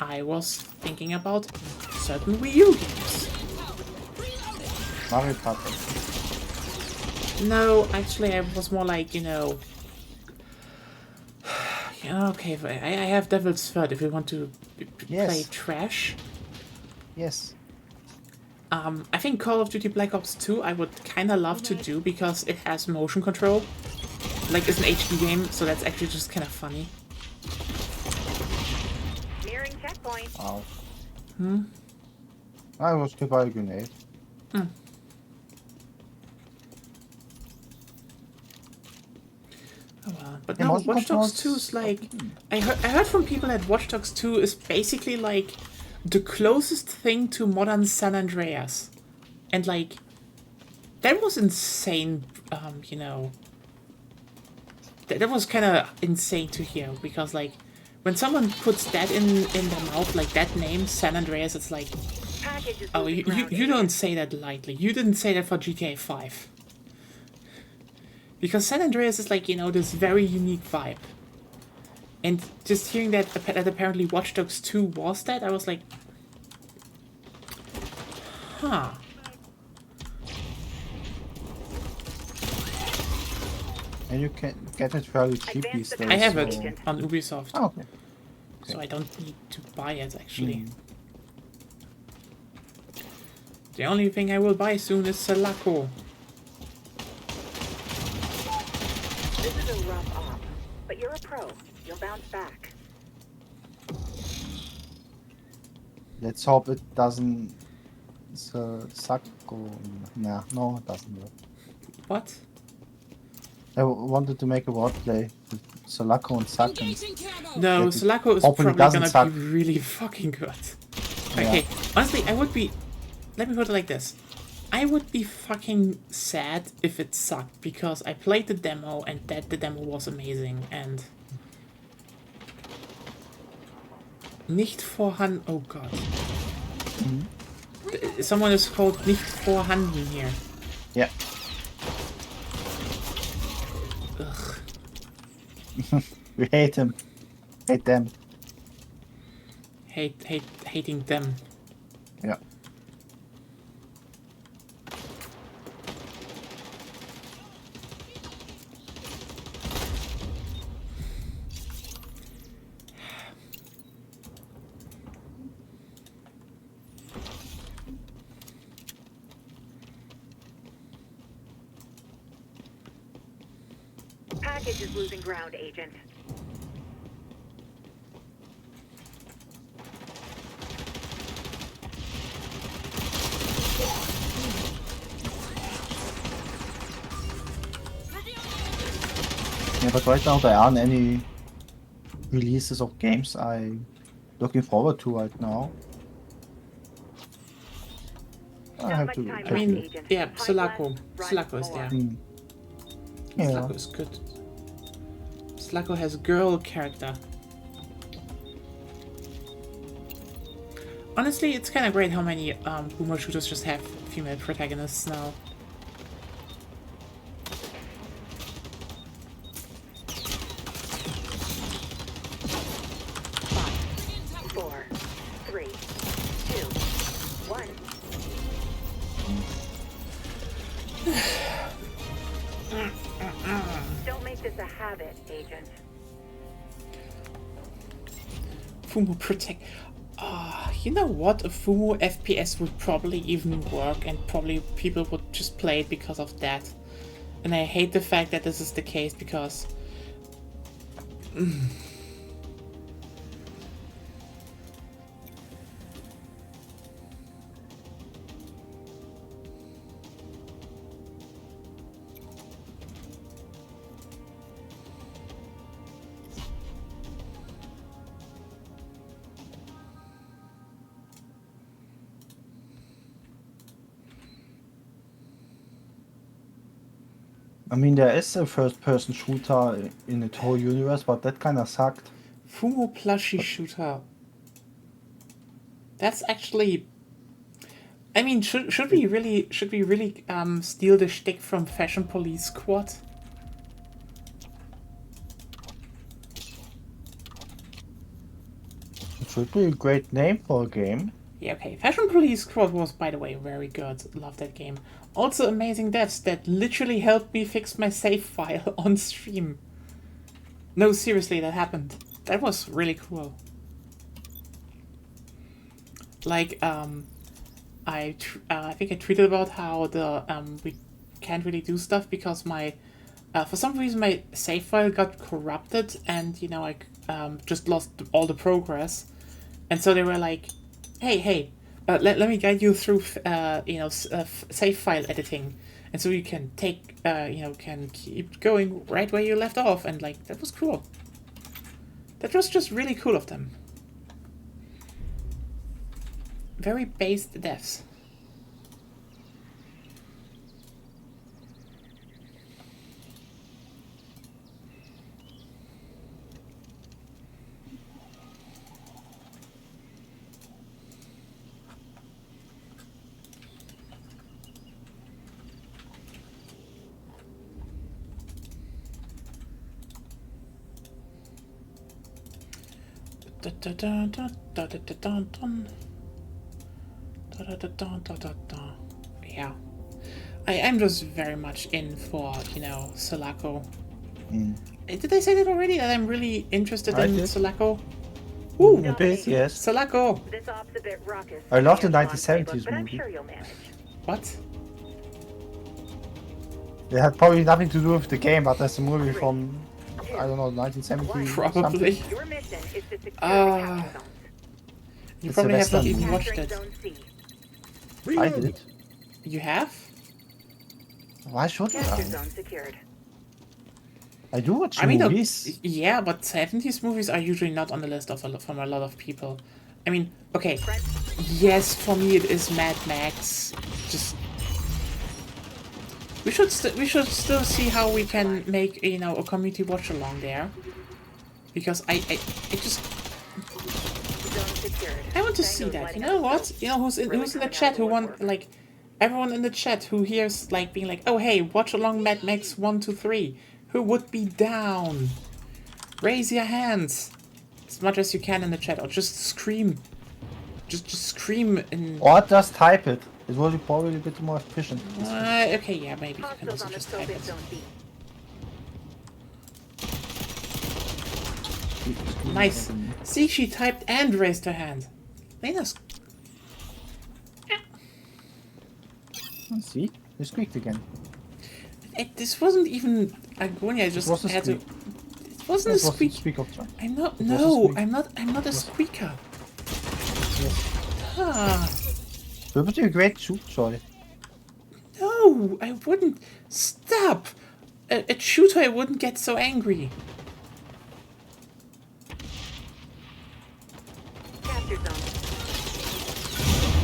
I was thinking about certain Wii U games. Mario Party. No, actually, I was more like, yeah, okay, I have Devil's Third if we want to play Yes. trash. Yes. I think Call of Duty Black Ops 2 I would kind of love to do because it has motion control. Like, it's an HD game, so that's actually just kind of funny. Nearing checkpoint. Ow. I was hit by a grenade. Oh well. But Yeah, no, motion Watch Dogs controls 2 is like... I heard from people that Watch Dogs 2 is basically like the closest thing to modern San Andreas. And like... That was insane, That was kind of insane to hear, because like... When someone puts that in their mouth, like that name, San Andreas, it's like... Package is Oh, losing ground, you don't agent. say that lightly. You didn't say that for GTA 5. Because San Andreas is like, this very unique vibe. And just hearing that apparently Watch Dogs 2 was that, I was like... Huh. And you can get it fairly cheap these days. I have so... it on Ubisoft. Oh, okay. So I don't need to buy it, actually. The only thing I will buy soon is Selaco. This is a rough op, but you're a pro. You'll bounce back. Let's hope it doesn't suck. Nah, no, it doesn't work. What? I wanted to make a wordplay with Solaco and Suck. And Engaging camo. No, Get it. Selaco is Hopefully probably it doesn't gonna suck. be really fucking good. Okay, honestly, I would be... Let me put it like this. I would be fucking sad if it sucked, because I played the demo, and the demo was amazing, and... Nicht vorhanden... Oh god. Someone is called Nicht vorhanden here. Yeah. Ugh. We hate him. Hate them. Hating them. Yeah. Package is losing ground, agent. Yeah, but right now there aren't any releases of games I'm looking forward to right now. I Not have much to. time I left, mean, agent. yeah, Fight Selaco. less, Selaco run is there. more. Yeah. Selaco is good. Selaco has girl character. Honestly, it's kind of great how many boomer shooters just have female protagonists now. Five, 4, 3, 2, 1. Don't make this a habit, agent. Fumo protect. You know what? A Fumo FPS would probably even work, and probably people would just play it because of that. And I hate the fact that this is the case, because... I mean, there is a first-person shooter in the whole universe, but that kind of sucked. Fumo plushie shooter. That's actually... I mean, should we really steal the shtick from Fashion Police Squad? It would be a great name for a game. Yeah, okay. Fashion Police Squad was, by the way, very good. Love that game. Also, amazing devs that literally helped me fix my save file on stream. No, seriously, that happened. That was really cool. Like, I think I tweeted about how the we can't really do stuff because my for some reason my save file got corrupted, and you know I just lost all the progress, and so they were like, hey, let me guide you through save file editing, and so you can take can keep going right where you left off, and like that was cool. That was just really cool of them. Very based devs. Yeah, I'm just very much in for, Sulaco. Did I say that already? That I'm really interested in Sulaco? Ooh, A bit, yes. Sulaco! This op's a bit raucous. I love the Hands-on 1970s playbook, but I'm movie. sure you'll manage. What? It had probably nothing to do with the game, but that's a movie from, I don't know, 1970. Probably. Something. Your mission is to secure the capture zones. You It's probably a have not Western even movie. watched Capturing it. Zone C. I Reloading. did. You have? Why should Capture I? zone secured. I do watch I mean, movies. yeah, but 70s movies are usually not on the list of from a lot of people. I mean, okay, yes, for me it is Mad Max. Just we should still see how we can make a community watch along there, because I just Zone secured. I want to see that. You know what? Who's in the chat who want, like, everyone in the chat who hears, like, being like, oh hey, watch along Mad Max 1, 2, 3. Who would be down? Raise your hands as much as you can in the chat, or just scream. Just scream in. Or just type it. It will be probably a bit more efficient. Okay, yeah, maybe you can Hostiles also on the just scope type in it. Zone B. Nice. See, she typed and raised her hand. Lena's. See? You squeaked again. This wasn't even Agonia. I just was a had to. squeak. It wasn't a That was the squeak. squeak of joy. I'm not. was a No, squeak. I'm not a squeaker. Yes. Ah, It would be a great shoot, Joy. no, I wouldn't. Stop. A shooter, I wouldn't get so angry. Capture zone.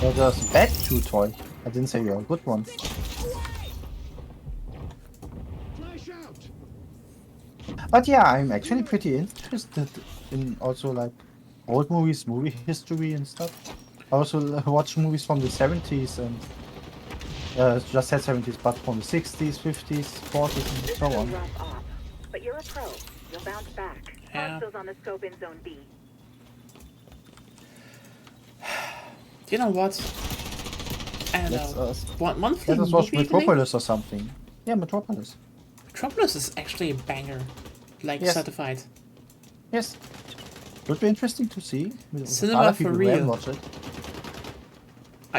That was a bad shoot, Joy. I didn't say you're a good one. Flash out. But yeah, I'm actually pretty interested in also like old movies, movie history and stuff. I also watch movies from the 70s and just said 70s, but from the 60s, 50s, 40s and This so is a on. rough op, but you're a pro. You'll bounce back. Yeah. Hostiles on the scope in Zone B. You know what? I don't Let's, know. One thing. Let us watch movie evening? Metropolis or something. Yeah, Metropolis. Metropolis is actually a banger, like Yes. certified. Yes. Would be interesting to see. Cinema Other for people real. will watch it.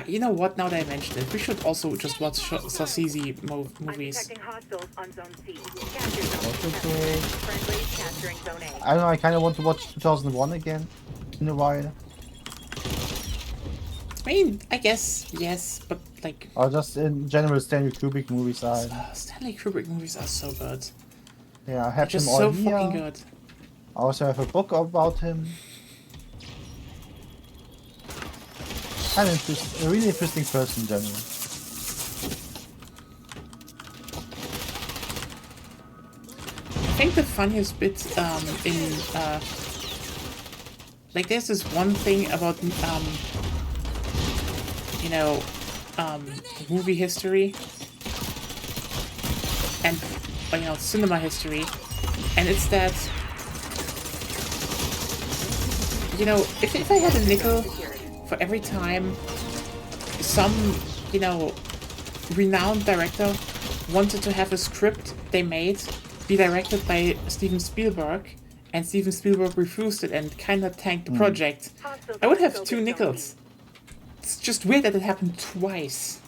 You know what? Now that I mentioned it, we should also just watch Scorsese I'm movies. detecting hostiles on Zone C. Capture zone. What is contested. it? Friendlies capturing Zone A. I don't know, I kind of want to watch 2001 again in a while. I mean, I guess yes, but like Or just in general Stanley Kubrick movies are. Stanley Kubrick movies are so good. Yeah, I They're have them just all so here. fucking good. I also have a book about him. Kind of a really interesting person in general. I think the funniest bit in like there's this one thing about movie history and cinema history, and it's that if I had a nickel for every time some, you know, renowned director wanted to have a script they made be directed by Steven Spielberg, and Steven Spielberg refused it and kind of tanked the project, I would have 2 nickels. It's just weird that it happened twice.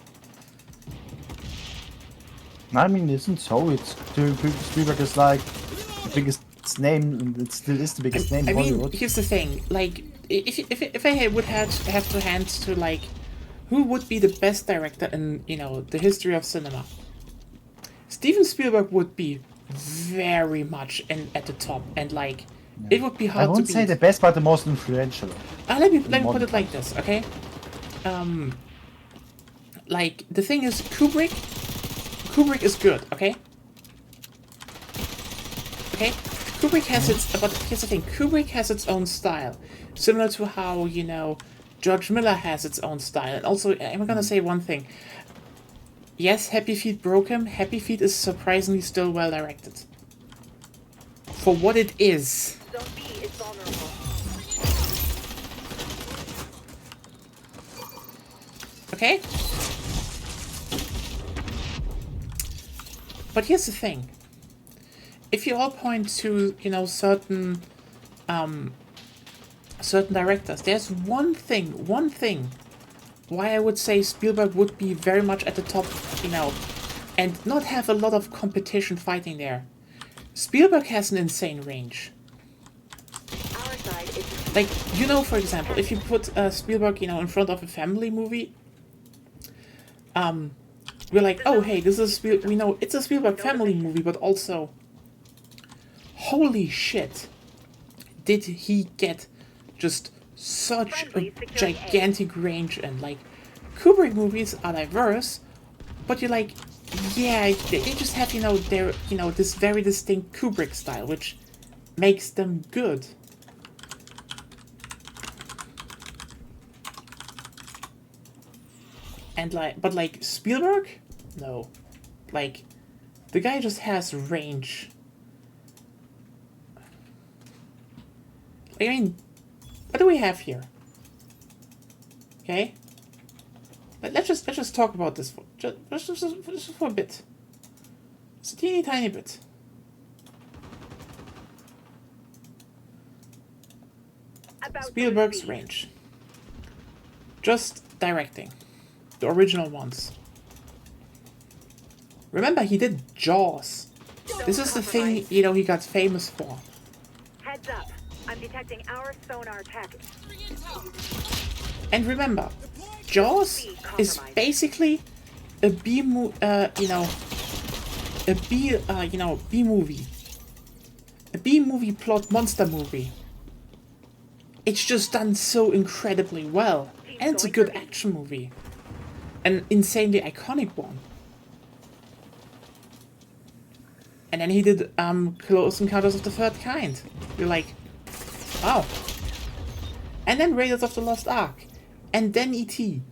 I mean, it isn't so. It's Spielberg is like the biggest name, and it still is the biggest name in I mean, Hollywood. here's the thing. Like, if I would have to hand to, like, who would be the best director in, you know, the history of cinema, Steven Spielberg would be very much at the top, and like, it would be I hard to won't beat. say the best, but the most influential. Let me put modern it like this, okay? Like, the thing is, Kubrick is good, okay? Okay? Kubrick has but here's the thing, Kubrick has its own style. Similar to how, you know, George Miller has its own style. And also, I'm gonna say one thing. Yes, Happy Feet broke him. Happy Feet is surprisingly still well directed. For what it is. Zone B is vulnerable. Okay? But here's the thing. If you all point to, you know, certain directors, there's one thing why I would say Spielberg would be very much at the top, you know, and not have a lot of competition fighting there. Spielberg has an insane range. Our side is Like, you know, for example, if you put Spielberg, you know, in front of a family movie, we're like, oh, hey, this is we know it's a Spielberg family movie, but also, holy shit, did he get just such a gigantic range. And like, Kubrick movies are diverse, but you're like, yeah, they just have, you know, their, you know, this very distinct Kubrick style, which makes them good. And like, but like Spielberg, no, like, the guy just has range. I mean, what do we have here? Okay, let's just talk about this for just for a bit. It's a teeny tiny bit. about Spielberg's range. Just directing. The original ones. Remember, he did Jaws. This is the thing, you know, he got famous for. Heads up. I'm detecting our sonar package. And remember, Jaws is basically a B movie. A B movie plot monster movie. It's just done so incredibly well, and it's a good action movie, an insanely iconic one. And then he did Close Encounters of the Third Kind. You're like, wow. And then Raiders of the Lost Ark. And then E.T.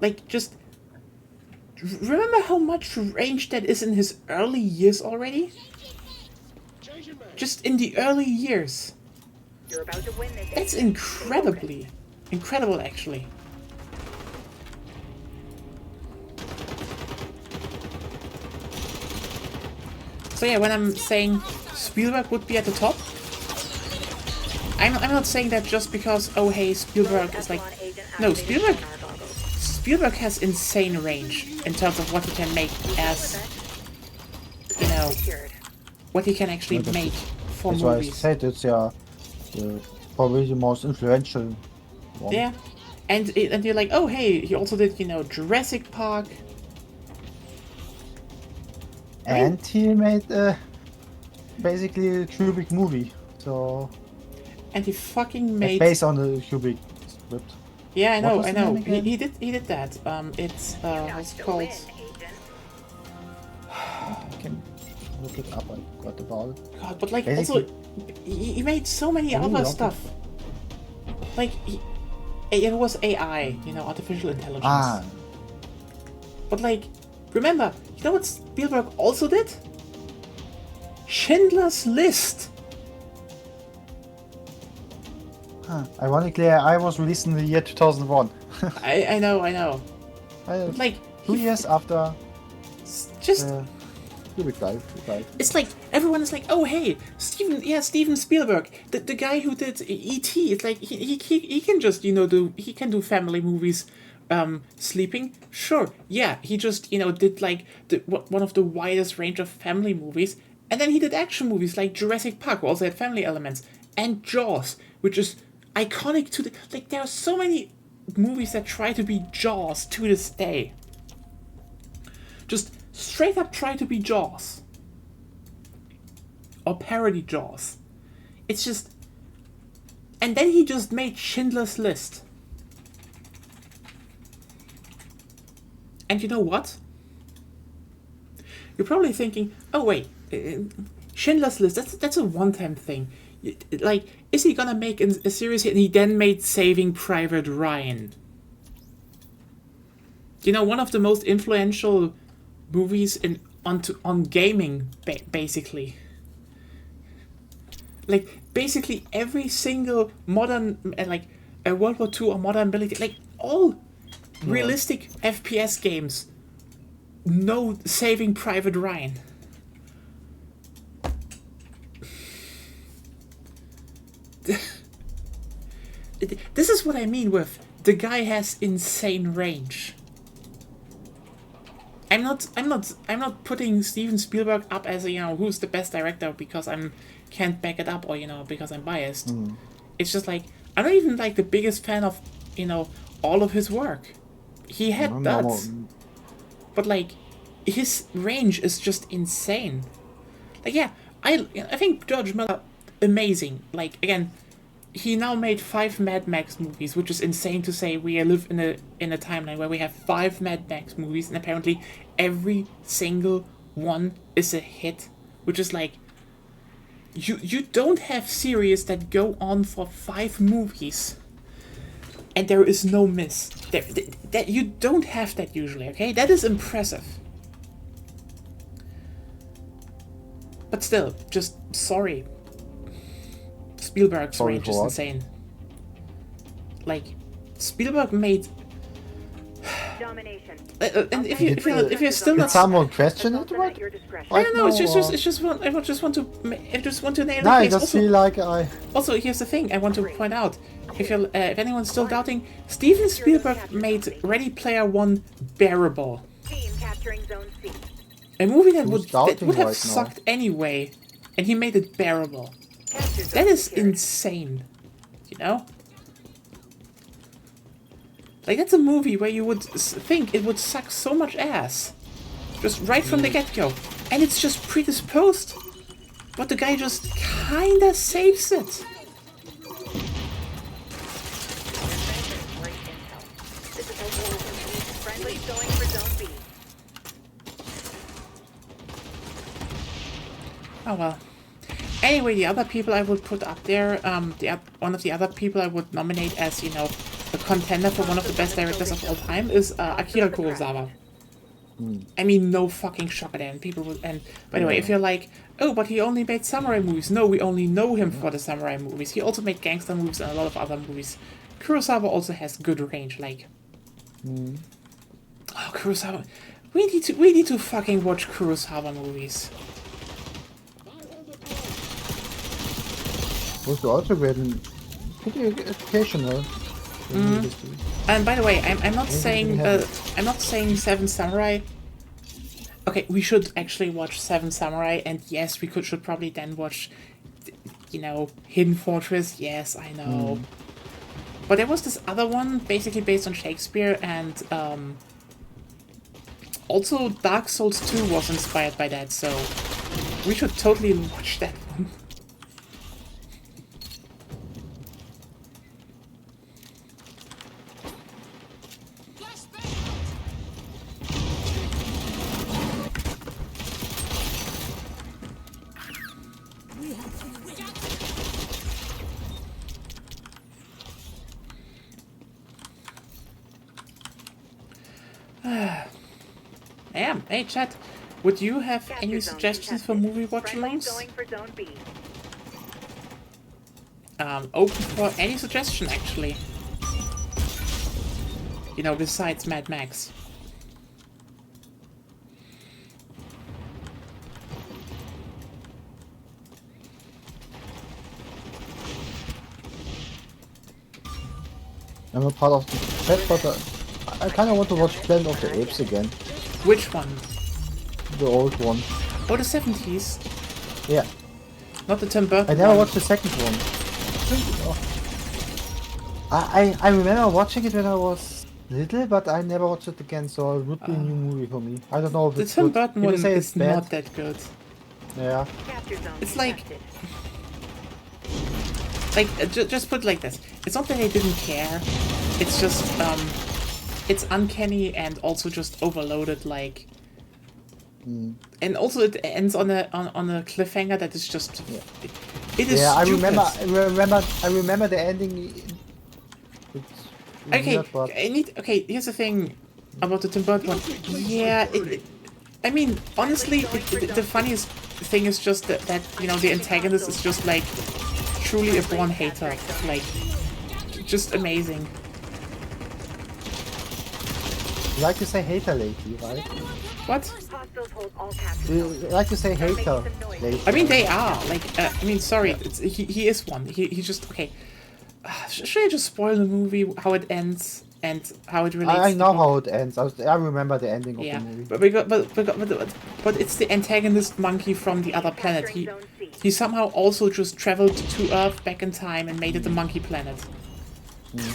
Like, just... Remember how much range that is in his early years already? Just in the early years. You're about to win this. That's incredibly... incredible, actually. So yeah, when I'm saying Spielberg would be at the top, I'm not saying that just because, oh hey, Spielberg is like... No, Spielberg has insane range in terms of what he can make as, you know, what he can actually make for That's why I movies. said it's probably the most influential one. Yeah, and you're like, oh hey, he also did, you know, Jurassic Park. And he made basically a Kubrick movie, so And he fucking made... based on the Kubrick script. Yeah, I What know, was I the know. name again? He did that. It's what's it called? I can look it up. I got about it. God, but like Basically- also, he made so many Really other love stuff. Like it was AI, you know, artificial intelligence. Ah, But like, remember, you know what Spielberg also did? Schindler's List. Ironically, I was released in the year 2001. I know. Like 2 years after just Cubic Life. it's like everyone is like, oh hey, Steven Spielberg, the guy who did E.T. It's like he can just he can do family movies, sleeping. Sure, yeah, he just did like one of the widest range of family movies, and then he did action movies like Jurassic Park, who also had family elements, and Jaws, which is iconic to the like. There are so many movies that try to be Jaws to this day. Just straight up try to be Jaws. Or parody Jaws. It's just... And then he just made Schindler's List. And you know what? You're probably thinking, oh wait, Schindler's List, that's a one-time thing. Like, is he gonna make a series and he then made Saving Private Ryan? One of the most influential movies on gaming, basically. Like, basically every single modern, like, World War II or modern military, like, all realistic FPS games know Saving Private Ryan. This is what I mean with the guy has insane range. I'm not putting Steven Spielberg up as who's the best director because can't back it up or because I'm biased. It's just like I'm not even like the biggest fan of all of his work. He had duds, but like his range is just insane. Like I think George Miller amazing. Like again, he now made 5 Mad Max movies, which is insane to say. We live in a timeline where we have 5 Mad Max movies, and apparently every single one is a hit, which is like you don't have series that go on for 5 movies and there is no miss. That you don't have that usually, okay? That is impressive. But still, just sorry. Spielberg's range is insane. Like, Spielberg made... Domination. And if you're still not... Did someone question it? At your discretion. I don't know. I just want to nail the I case. just feel like I... Also, here's the thing I want to point out. If anyone's still doubting, Steven Spielberg made Ready Player One bearable. Team capturing zone C. A movie that Who's would doubting have right sucked anyway, and he made it bearable. Capture zone That is secured. insane. Like, that's a movie where you would think it would suck so much ass. Just right from the get-go. And it's just predisposed. But the guy just kinda saves it. Great intel. This is a war. Friendly's going for zone B. Oh well. Anyway, the other people I would put up there, one of the other people I would nominate as, a contender for one of the best directors of all time is Akira Kurosawa. I mean, no fucking shocker there. And people would, and by the way, if you're like, oh, but he only made samurai movies. No, we only know him for the samurai movies. He also made gangster movies and a lot of other movies. Kurosawa also has good range, like. Oh, Kurosawa. We need to fucking watch Kurosawa movies. Musst du also werden pretty educational. And by the way, I'm not saying Seven Samurai. Okay, we should actually watch Seven Samurai, and yes, we should probably then watch, Hidden Fortress. Yes, I know. But there was this other one, basically based on Shakespeare, and also Dark Souls 2 was inspired by that, so we should totally watch that one. Hey chat, would you have any suggestions for movie watch-alongs? Going for zone B. open for any suggestion, actually. You know, besides Mad Max. I'm a part of the chat, but I kind of want to watch Planet of the Apes again. Which one? The old one. Oh, the 70s. Yeah. Not the Tim Burton I never one. watched the second one. I remember watching it when I was little, but I never watched it again, so it would be a new movie for me. I don't know if The it's Tim good. Burton People one say is it's bad. not that good. Yeah. Capture zone It's like- contested. Just put it like this. It's not that I didn't care. It's just, it's uncanny and also just overloaded, like... And also it ends on a cliffhanger that is just... It is Yeah, stupid. I remember the ending. It's Okay, weird, but okay, here's the thing about the Tim Burton one. Yeah, I mean, honestly, the funniest thing is just that, you know, the antagonist is just, like, truly a born hater. Like, just amazing. you like to say hater lately, right? What? Hostiles hold all capture You zones. like to say hater lately. I mean, they are. Like, I mean, sorry, he is one. He just, okay. Should I just spoil the movie, how it ends, and how it relates I to know the how it ends. I remember the ending of Yeah, the movie. but it's the antagonist monkey from the other planet. He somehow also just traveled to Earth back in time and made it a monkey planet,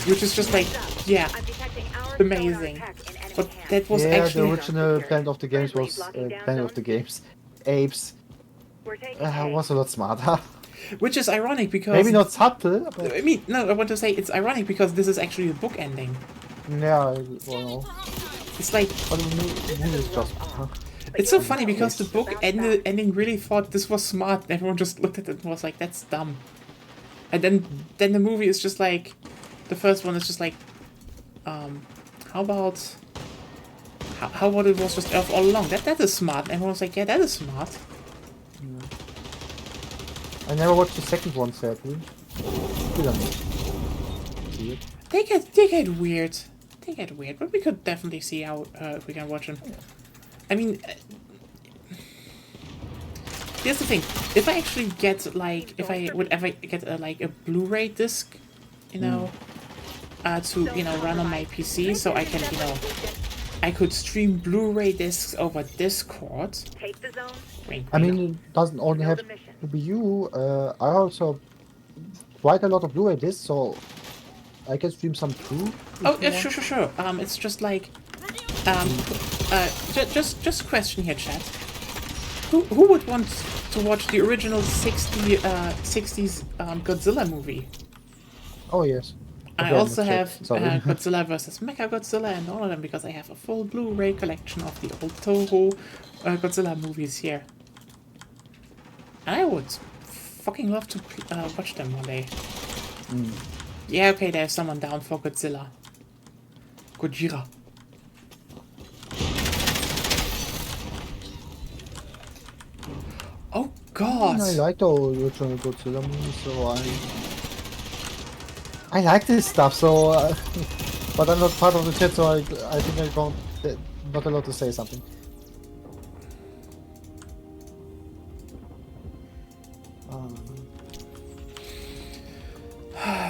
which is just like, yeah, I'm detecting our amazing. sonar tech in enemy But hands. that was Yeah, actually the original Planet of the Games was Planet of the Games. Apes We're taking A. was a lot smarter. which is ironic because Maybe not subtle, but I mean, no, I want to say it's ironic because this is actually a book ending. yeah, well, It's like but the movie is just. it's so funny because the book ending really thought this was smart. And everyone just looked at it and was like, "That's dumb." And then the movie is just like, the first one is just like, how about it was just Earth all along? That is smart. And everyone's like, yeah, that is smart. I never watched the second one, sadly. Still don't know. Weird. They get weird. They get weird, but we could definitely see how if we can watch them. I mean, here's the thing: if I actually get like, if I would ever get like a Blu-ray disc, you know, to run on my PC, so I can I could stream Blu-ray discs over Discord. Take the zone. Wink, I wink. mean, it doesn't only have to be you. I also quite a lot of Blu-ray discs, so I can stream some too. Oh, yeah, sure. It's just like, just question here, chat. Who would want to watch the original 60s Godzilla movie? Oh yes. I Again, also check. have Sorry. Godzilla vs. Mechagodzilla and all of them because I have a full Blu-ray collection of the old Toho Godzilla movies here. And I would fucking love to watch them one day. Yeah, okay, there's someone down for Godzilla. Gojira. Oh god! I like the original Godzilla movie, so I like this stuff. So, but I'm not part of the chat, so I think I don't not allowed to say something.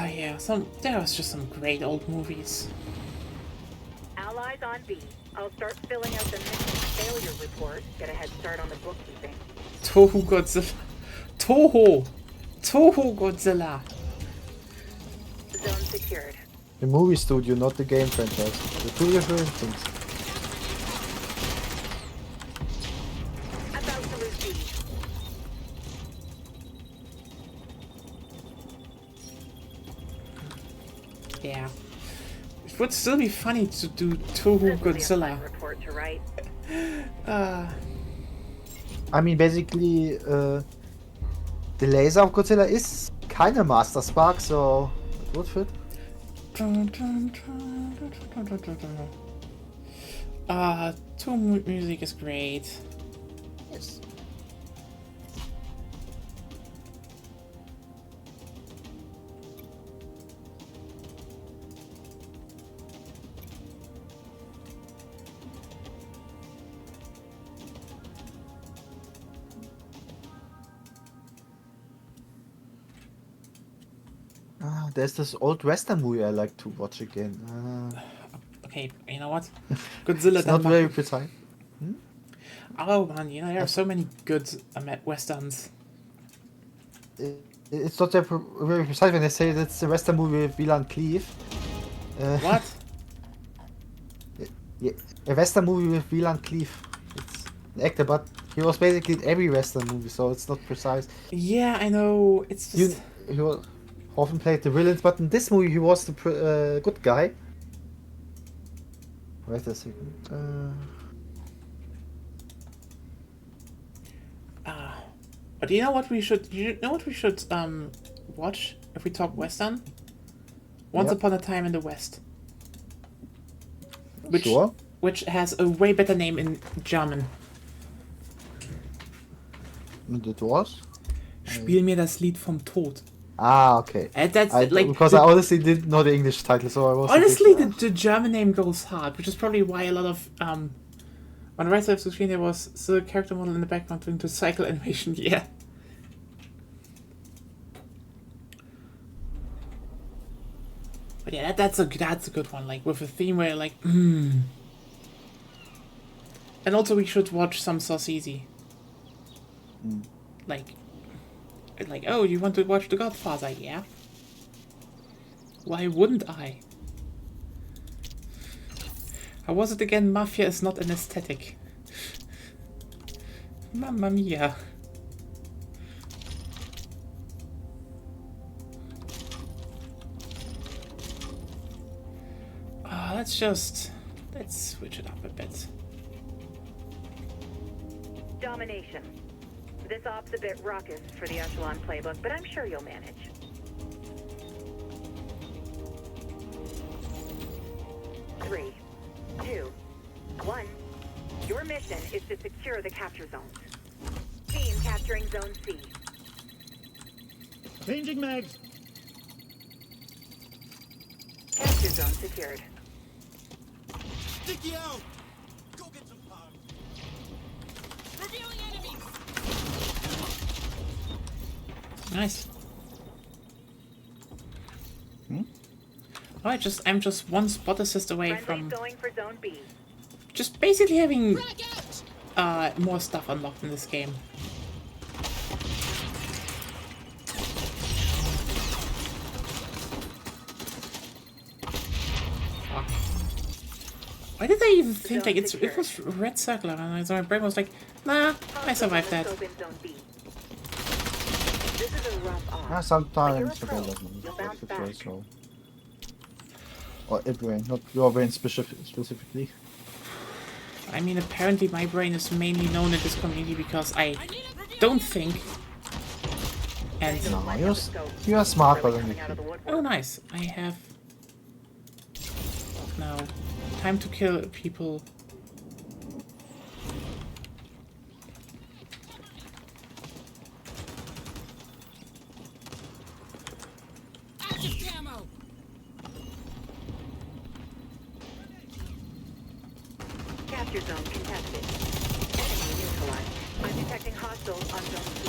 Yeah, there was just some great old movies. Allies on B. I'll start filling out the mission failure report. Get a head start on the bookkeeping. Toho Godzilla. Toho Godzilla. Zone secured. The movie studio, not the game franchise. The two different things. About to lose B. Yeah. It would still be funny to do Toho This will be a Godzilla. fun report to write. I mean, basically, the laser of Godzilla is kind of Master Spark, so it would fit. Toho music is great. Yes. there's this old Western movie I like to watch again. Okay, you know what? Godzilla. It's not very precise. Oh man, you know there are so many good westerns. It's not very precise when they say that's the Western movie with Wieland Cleave. What? Yeah, a Western movie with Wieland Cleave. It's an actor, but he was basically in every Western movie, so it's not precise. Yeah, I know. It's just. He often played the villains, but in this movie he was the good guy. Wait a second. But you know what we should? You know what we should watch if we talk Western? Once Upon a Time in the West. Which has a way better name in German. And it was? Spiel mir das Lied vom Tod. Ah, okay. And that's because I honestly didn't know the English title, so I was. Honestly, the German name goes hard, which is probably why a lot of on the right side of the screen there was the character model in the background doing the cycle animation. Yeah. But yeah, that's a good one. Like with a theme where like. And also we should watch some Scorsese. Like, oh, you want to watch The Godfather? Yeah. Why wouldn't I? How was it again? Mafia is not an aesthetic. Mamma mia. Let's switch it up a bit. Domination. This op's a bit raucous for the Echelon playbook, but I'm sure you'll manage. Three, two, one. Your mission is to secure the capture zones. Team capturing Zone C. Changing mags. Capture zone secured. Sticky out! Go get some powder. Revealing enemies. Nice. I'm just one spot assist away Friendly's from going for Zone B. just basically having Frag out! more stuff unlocked in this game. Fuck. Why did I even think like it was red circle and so my brain was like, nah, I survived that. Scope in Zone B. This is a rough off. Sometimes But you're a pro. You'll bounce back. so. Or a brain, not your brain specifically. I mean, apparently my brain is mainly known in this community because I don't think. And No, you're smarter than you think. oh, nice! I have now time to kill people. Active camo. Capture zone contested. Enemy neutralized. I'm detecting hostiles on Zone C.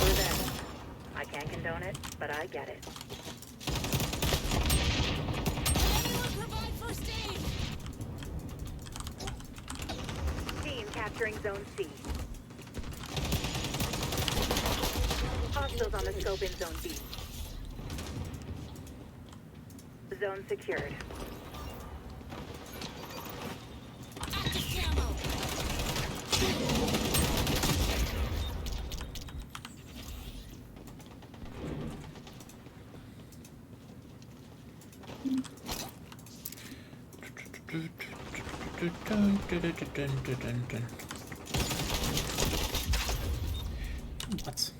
Revenge. I can't condone it, but I get it. Everyone provide first aid. Team capturing Zone C. Hostiles on the scope in Zone B. Zone secured. Active camo. What?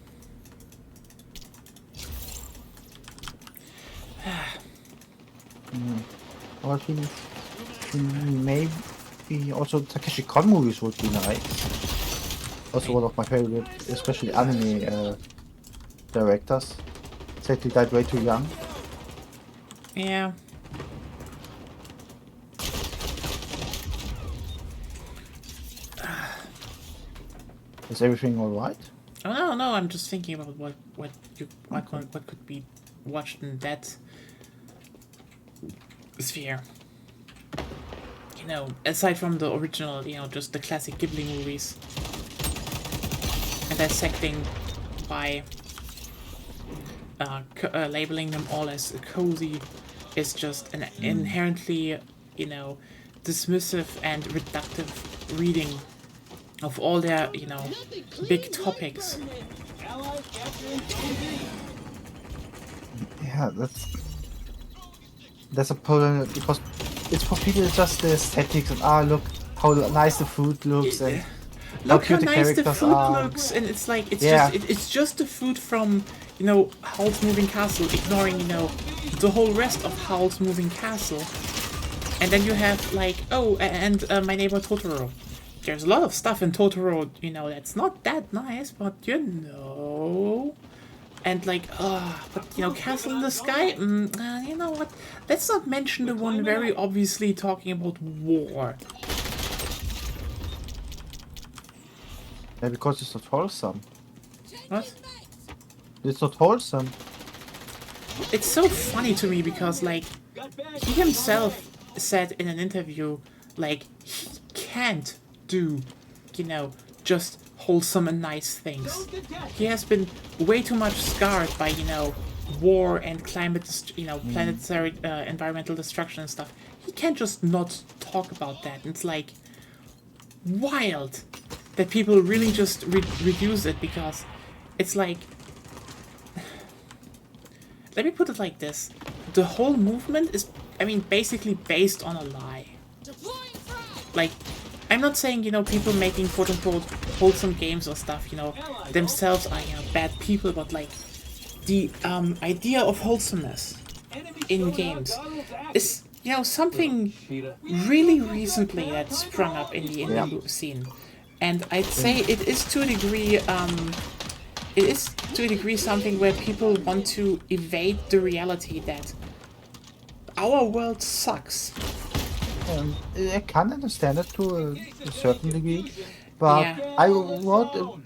Or I think maybe also Takeshi Kon movies would be nice. Also one of my favorite, especially anime directors. Sadly died way too young. Yeah. Is everything alright? Oh no, I'm just thinking about what could be watched in that sphere. You know, aside from the original, you know, just the classic Ghibli movies, and dissecting by labeling them all as cozy is just an inherently, you know, dismissive and reductive reading of all their, you know, big topics. Allies capturing Zone B. Yeah, that's a problem because it's for people it's just the aesthetics and look how nice the food looks and Look how cute the nice the characters food are. looks, and it's like Yeah. it's just the food from, you know, Howl's Moving Castle, ignoring, you know, the whole rest of Howl's Moving Castle. And then you have like, My Neighbor Totoro. There's a lot of stuff in Totoro, you know, that's not that nice, but you know. And like, but you know, Castle in the Sky, you know what? Let's not mention the one very obviously talking about war. Yeah, because it's not wholesome. What? It's not wholesome. It's so funny to me because, like, he himself said in an interview, like, he can't do, you know, just wholesome and nice things. He has been way too much scarred by, you know, war and climate, you know, planetary environmental destruction and stuff. He can't just not talk about that. It's like wild that people really just reduce it, because it's like, let me put it like this. The whole movement is, I mean, basically based on a lie. Like, I'm not saying, you know, people making quote-unquote wholesome games or stuff, you know, themselves are, you know, bad people, but like, the idea of wholesomeness in games is, you know, something really recently that sprung up in the indie scene. And I'd say it is to a degree something where people want to evade the reality that our world sucks. I can understand it to a certain degree, but Yeah. I wrote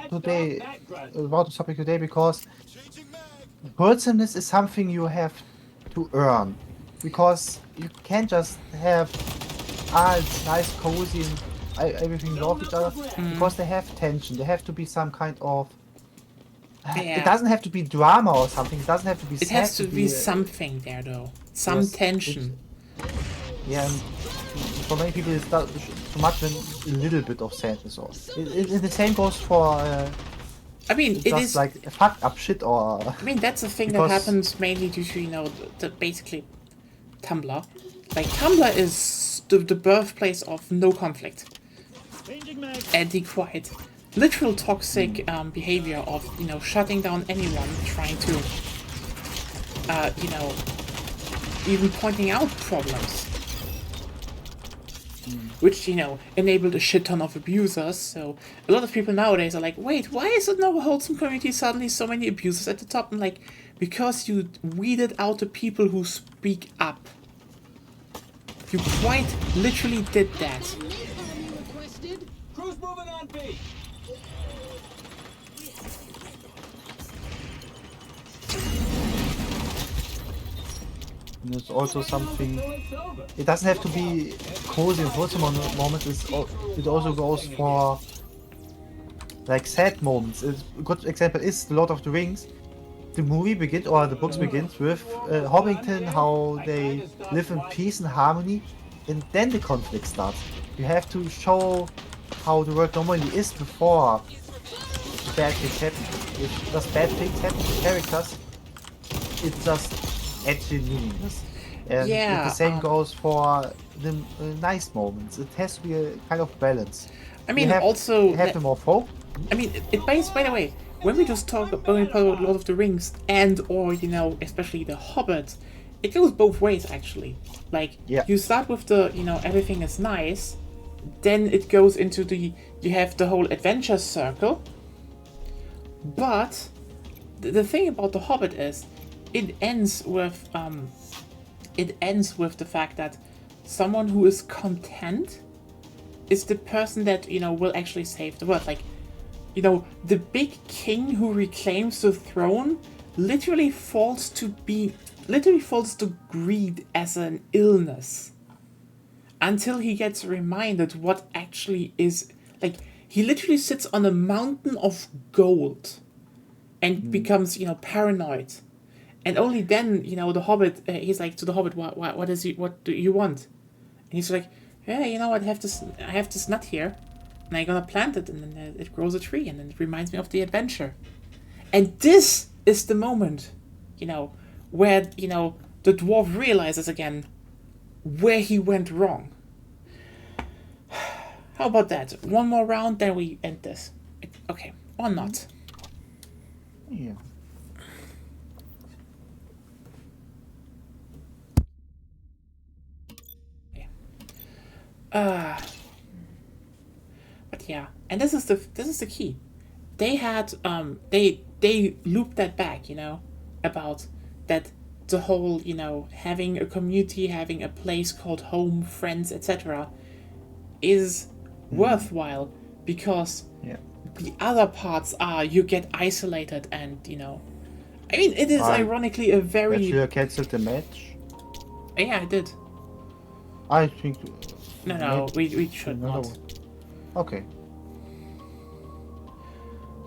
today about the topic today because wholesomeness is something you have to earn, because you can't just have it's nice, cozy, and everything love each other, because they have tension. There have to be some kind of. Yeah. It doesn't have to be drama or something. It doesn't have to be. It sad has to be something there, though. Some Yes, tension. Yeah, and for many people it's not too much than a little bit of sadness. Or the same goes for I mean, it just is. like fucked up shit or. I mean, that's a thing because- that happens mainly due to, you know, the basically Tumblr. Like, Tumblr is the birthplace of no conflict. Changing mag. And the quite literal toxic behavior of, you know, shutting down anyone trying to, you know, even pointing out problems. Which, you know, enabled a shit ton of abusers. So a lot of people nowadays are like, wait, why is it now a wholesome community suddenly so many abusers at the top? And like, because you weeded out the people who speak up. You quite literally did that. Requested. Crews moving on B. And there's also something. It's over. It doesn't have to be cozy and wholesome moments. It also goes for like sad moments. A good example is The Lord of the Rings. The movie begins, or the books begins with Hobbiton, how they live in peace and harmony, and then the conflict starts. You have to show how the world normally is before bad things happen. If just bad things happen to characters, it's just actually meaningless. And Yeah, the same goes for the nice moments. It has to be a kind of balance. I mean, you have, also, you have them all folk. I mean, by the way, when we just talk about Lord of the Rings and or, you know, especially The Hobbit, it goes both ways, actually. Like, Yeah. you start with the, you know, everything is nice, then it goes into the, you have the whole adventure circle, but the thing about The Hobbit is, it ends with the fact that someone who is content is the person that, you know, will actually save the world. Like, you know, the big king who reclaims the throne literally falls to greed as an illness until he gets reminded what actually is, like, he literally sits on a mountain of gold and becomes, you know, paranoid. And only then, you know, the Hobbit, he's like to the Hobbit, what do you want? And he's like, yeah, you know what, I have this nut here, and I'm gonna plant it, and then it grows a tree, and then it reminds me of the adventure. And this is the moment, you know, where, you know, the dwarf realizes again where he went wrong. How about that? One more round, then we end this. Okay, or not. Yeah. But yeah, and this is the key. They had they looped that back, you know, about that the whole, you know, having a community, having a place called home, friends, etc. is worthwhile because the other parts are you get isolated and, you know, I mean, it is ironically a very... Did you cancel the match? Yeah, I did. I think... No, we should not. One. Okay.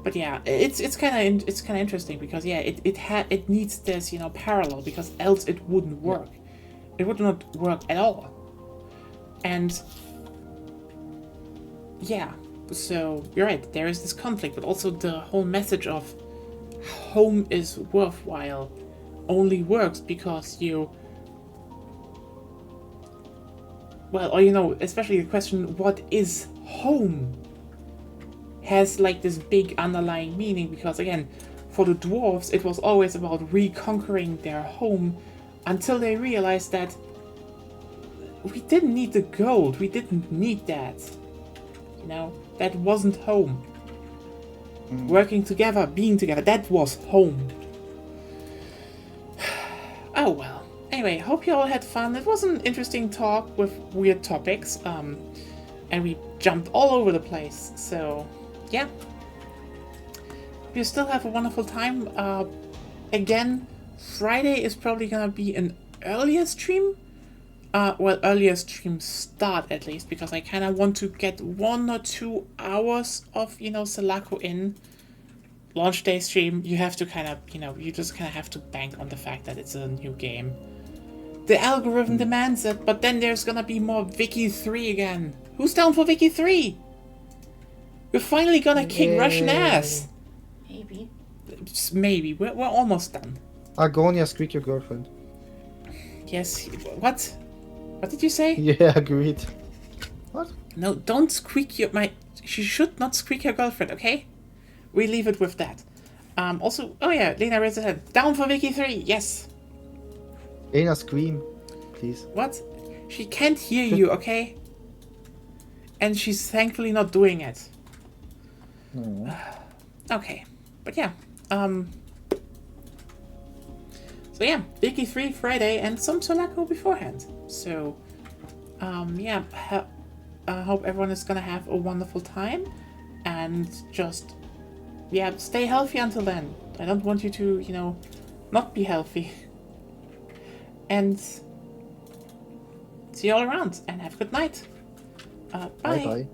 But yeah, it's kind of interesting because yeah, it needs this, you know, parallel, because else it wouldn't work. It would not work at all. And yeah, so you're right, there is this conflict, but also the whole message of home is worthwhile only works because you, well, or you know, especially the question, what is home, has like this big underlying meaning, because again, for the dwarves it was always about reconquering their home until they realized that we didn't need the gold, we didn't need that, you know, that wasn't home. Working together, being together, that was home. Oh well. Anyway, hope you all had fun. It was an interesting talk with weird topics, and we jumped all over the place, so yeah. You still have a wonderful time. Again, Friday is probably gonna be an earlier stream. Well, earlier stream start at least, because I kind of want to get 1 or 2 hours of, you know, Sulaco in. Launch day stream, you have to kind of, you know, you just kind of have to bank on the fact that it's a new game. The algorithm demands it, but then there's gonna be more Vicky 3 again. Who's down for Vicky 3? We're finally gonna kick Russian ass. Maybe. Maybe. We're almost done. Agonia, squeak your girlfriend. Yes. What? What did you say? Yeah, agreed. What? No, don't squeak your... She should not squeak her girlfriend, okay? We leave it with that. Also... Oh yeah, Lena raised her hand. Down for Vicky 3, yes. Lena, scream, please. What? She can't hear you, okay? And she's thankfully not doing it. No. Okay. But yeah. So yeah, Vicky 3 Friday and some Sulaco beforehand. So, yeah, I hope everyone is gonna have a wonderful time, and just, yeah, stay healthy until then. I don't want you to, you know, not be healthy. And see you all around, and have a good night. Bye. Bye.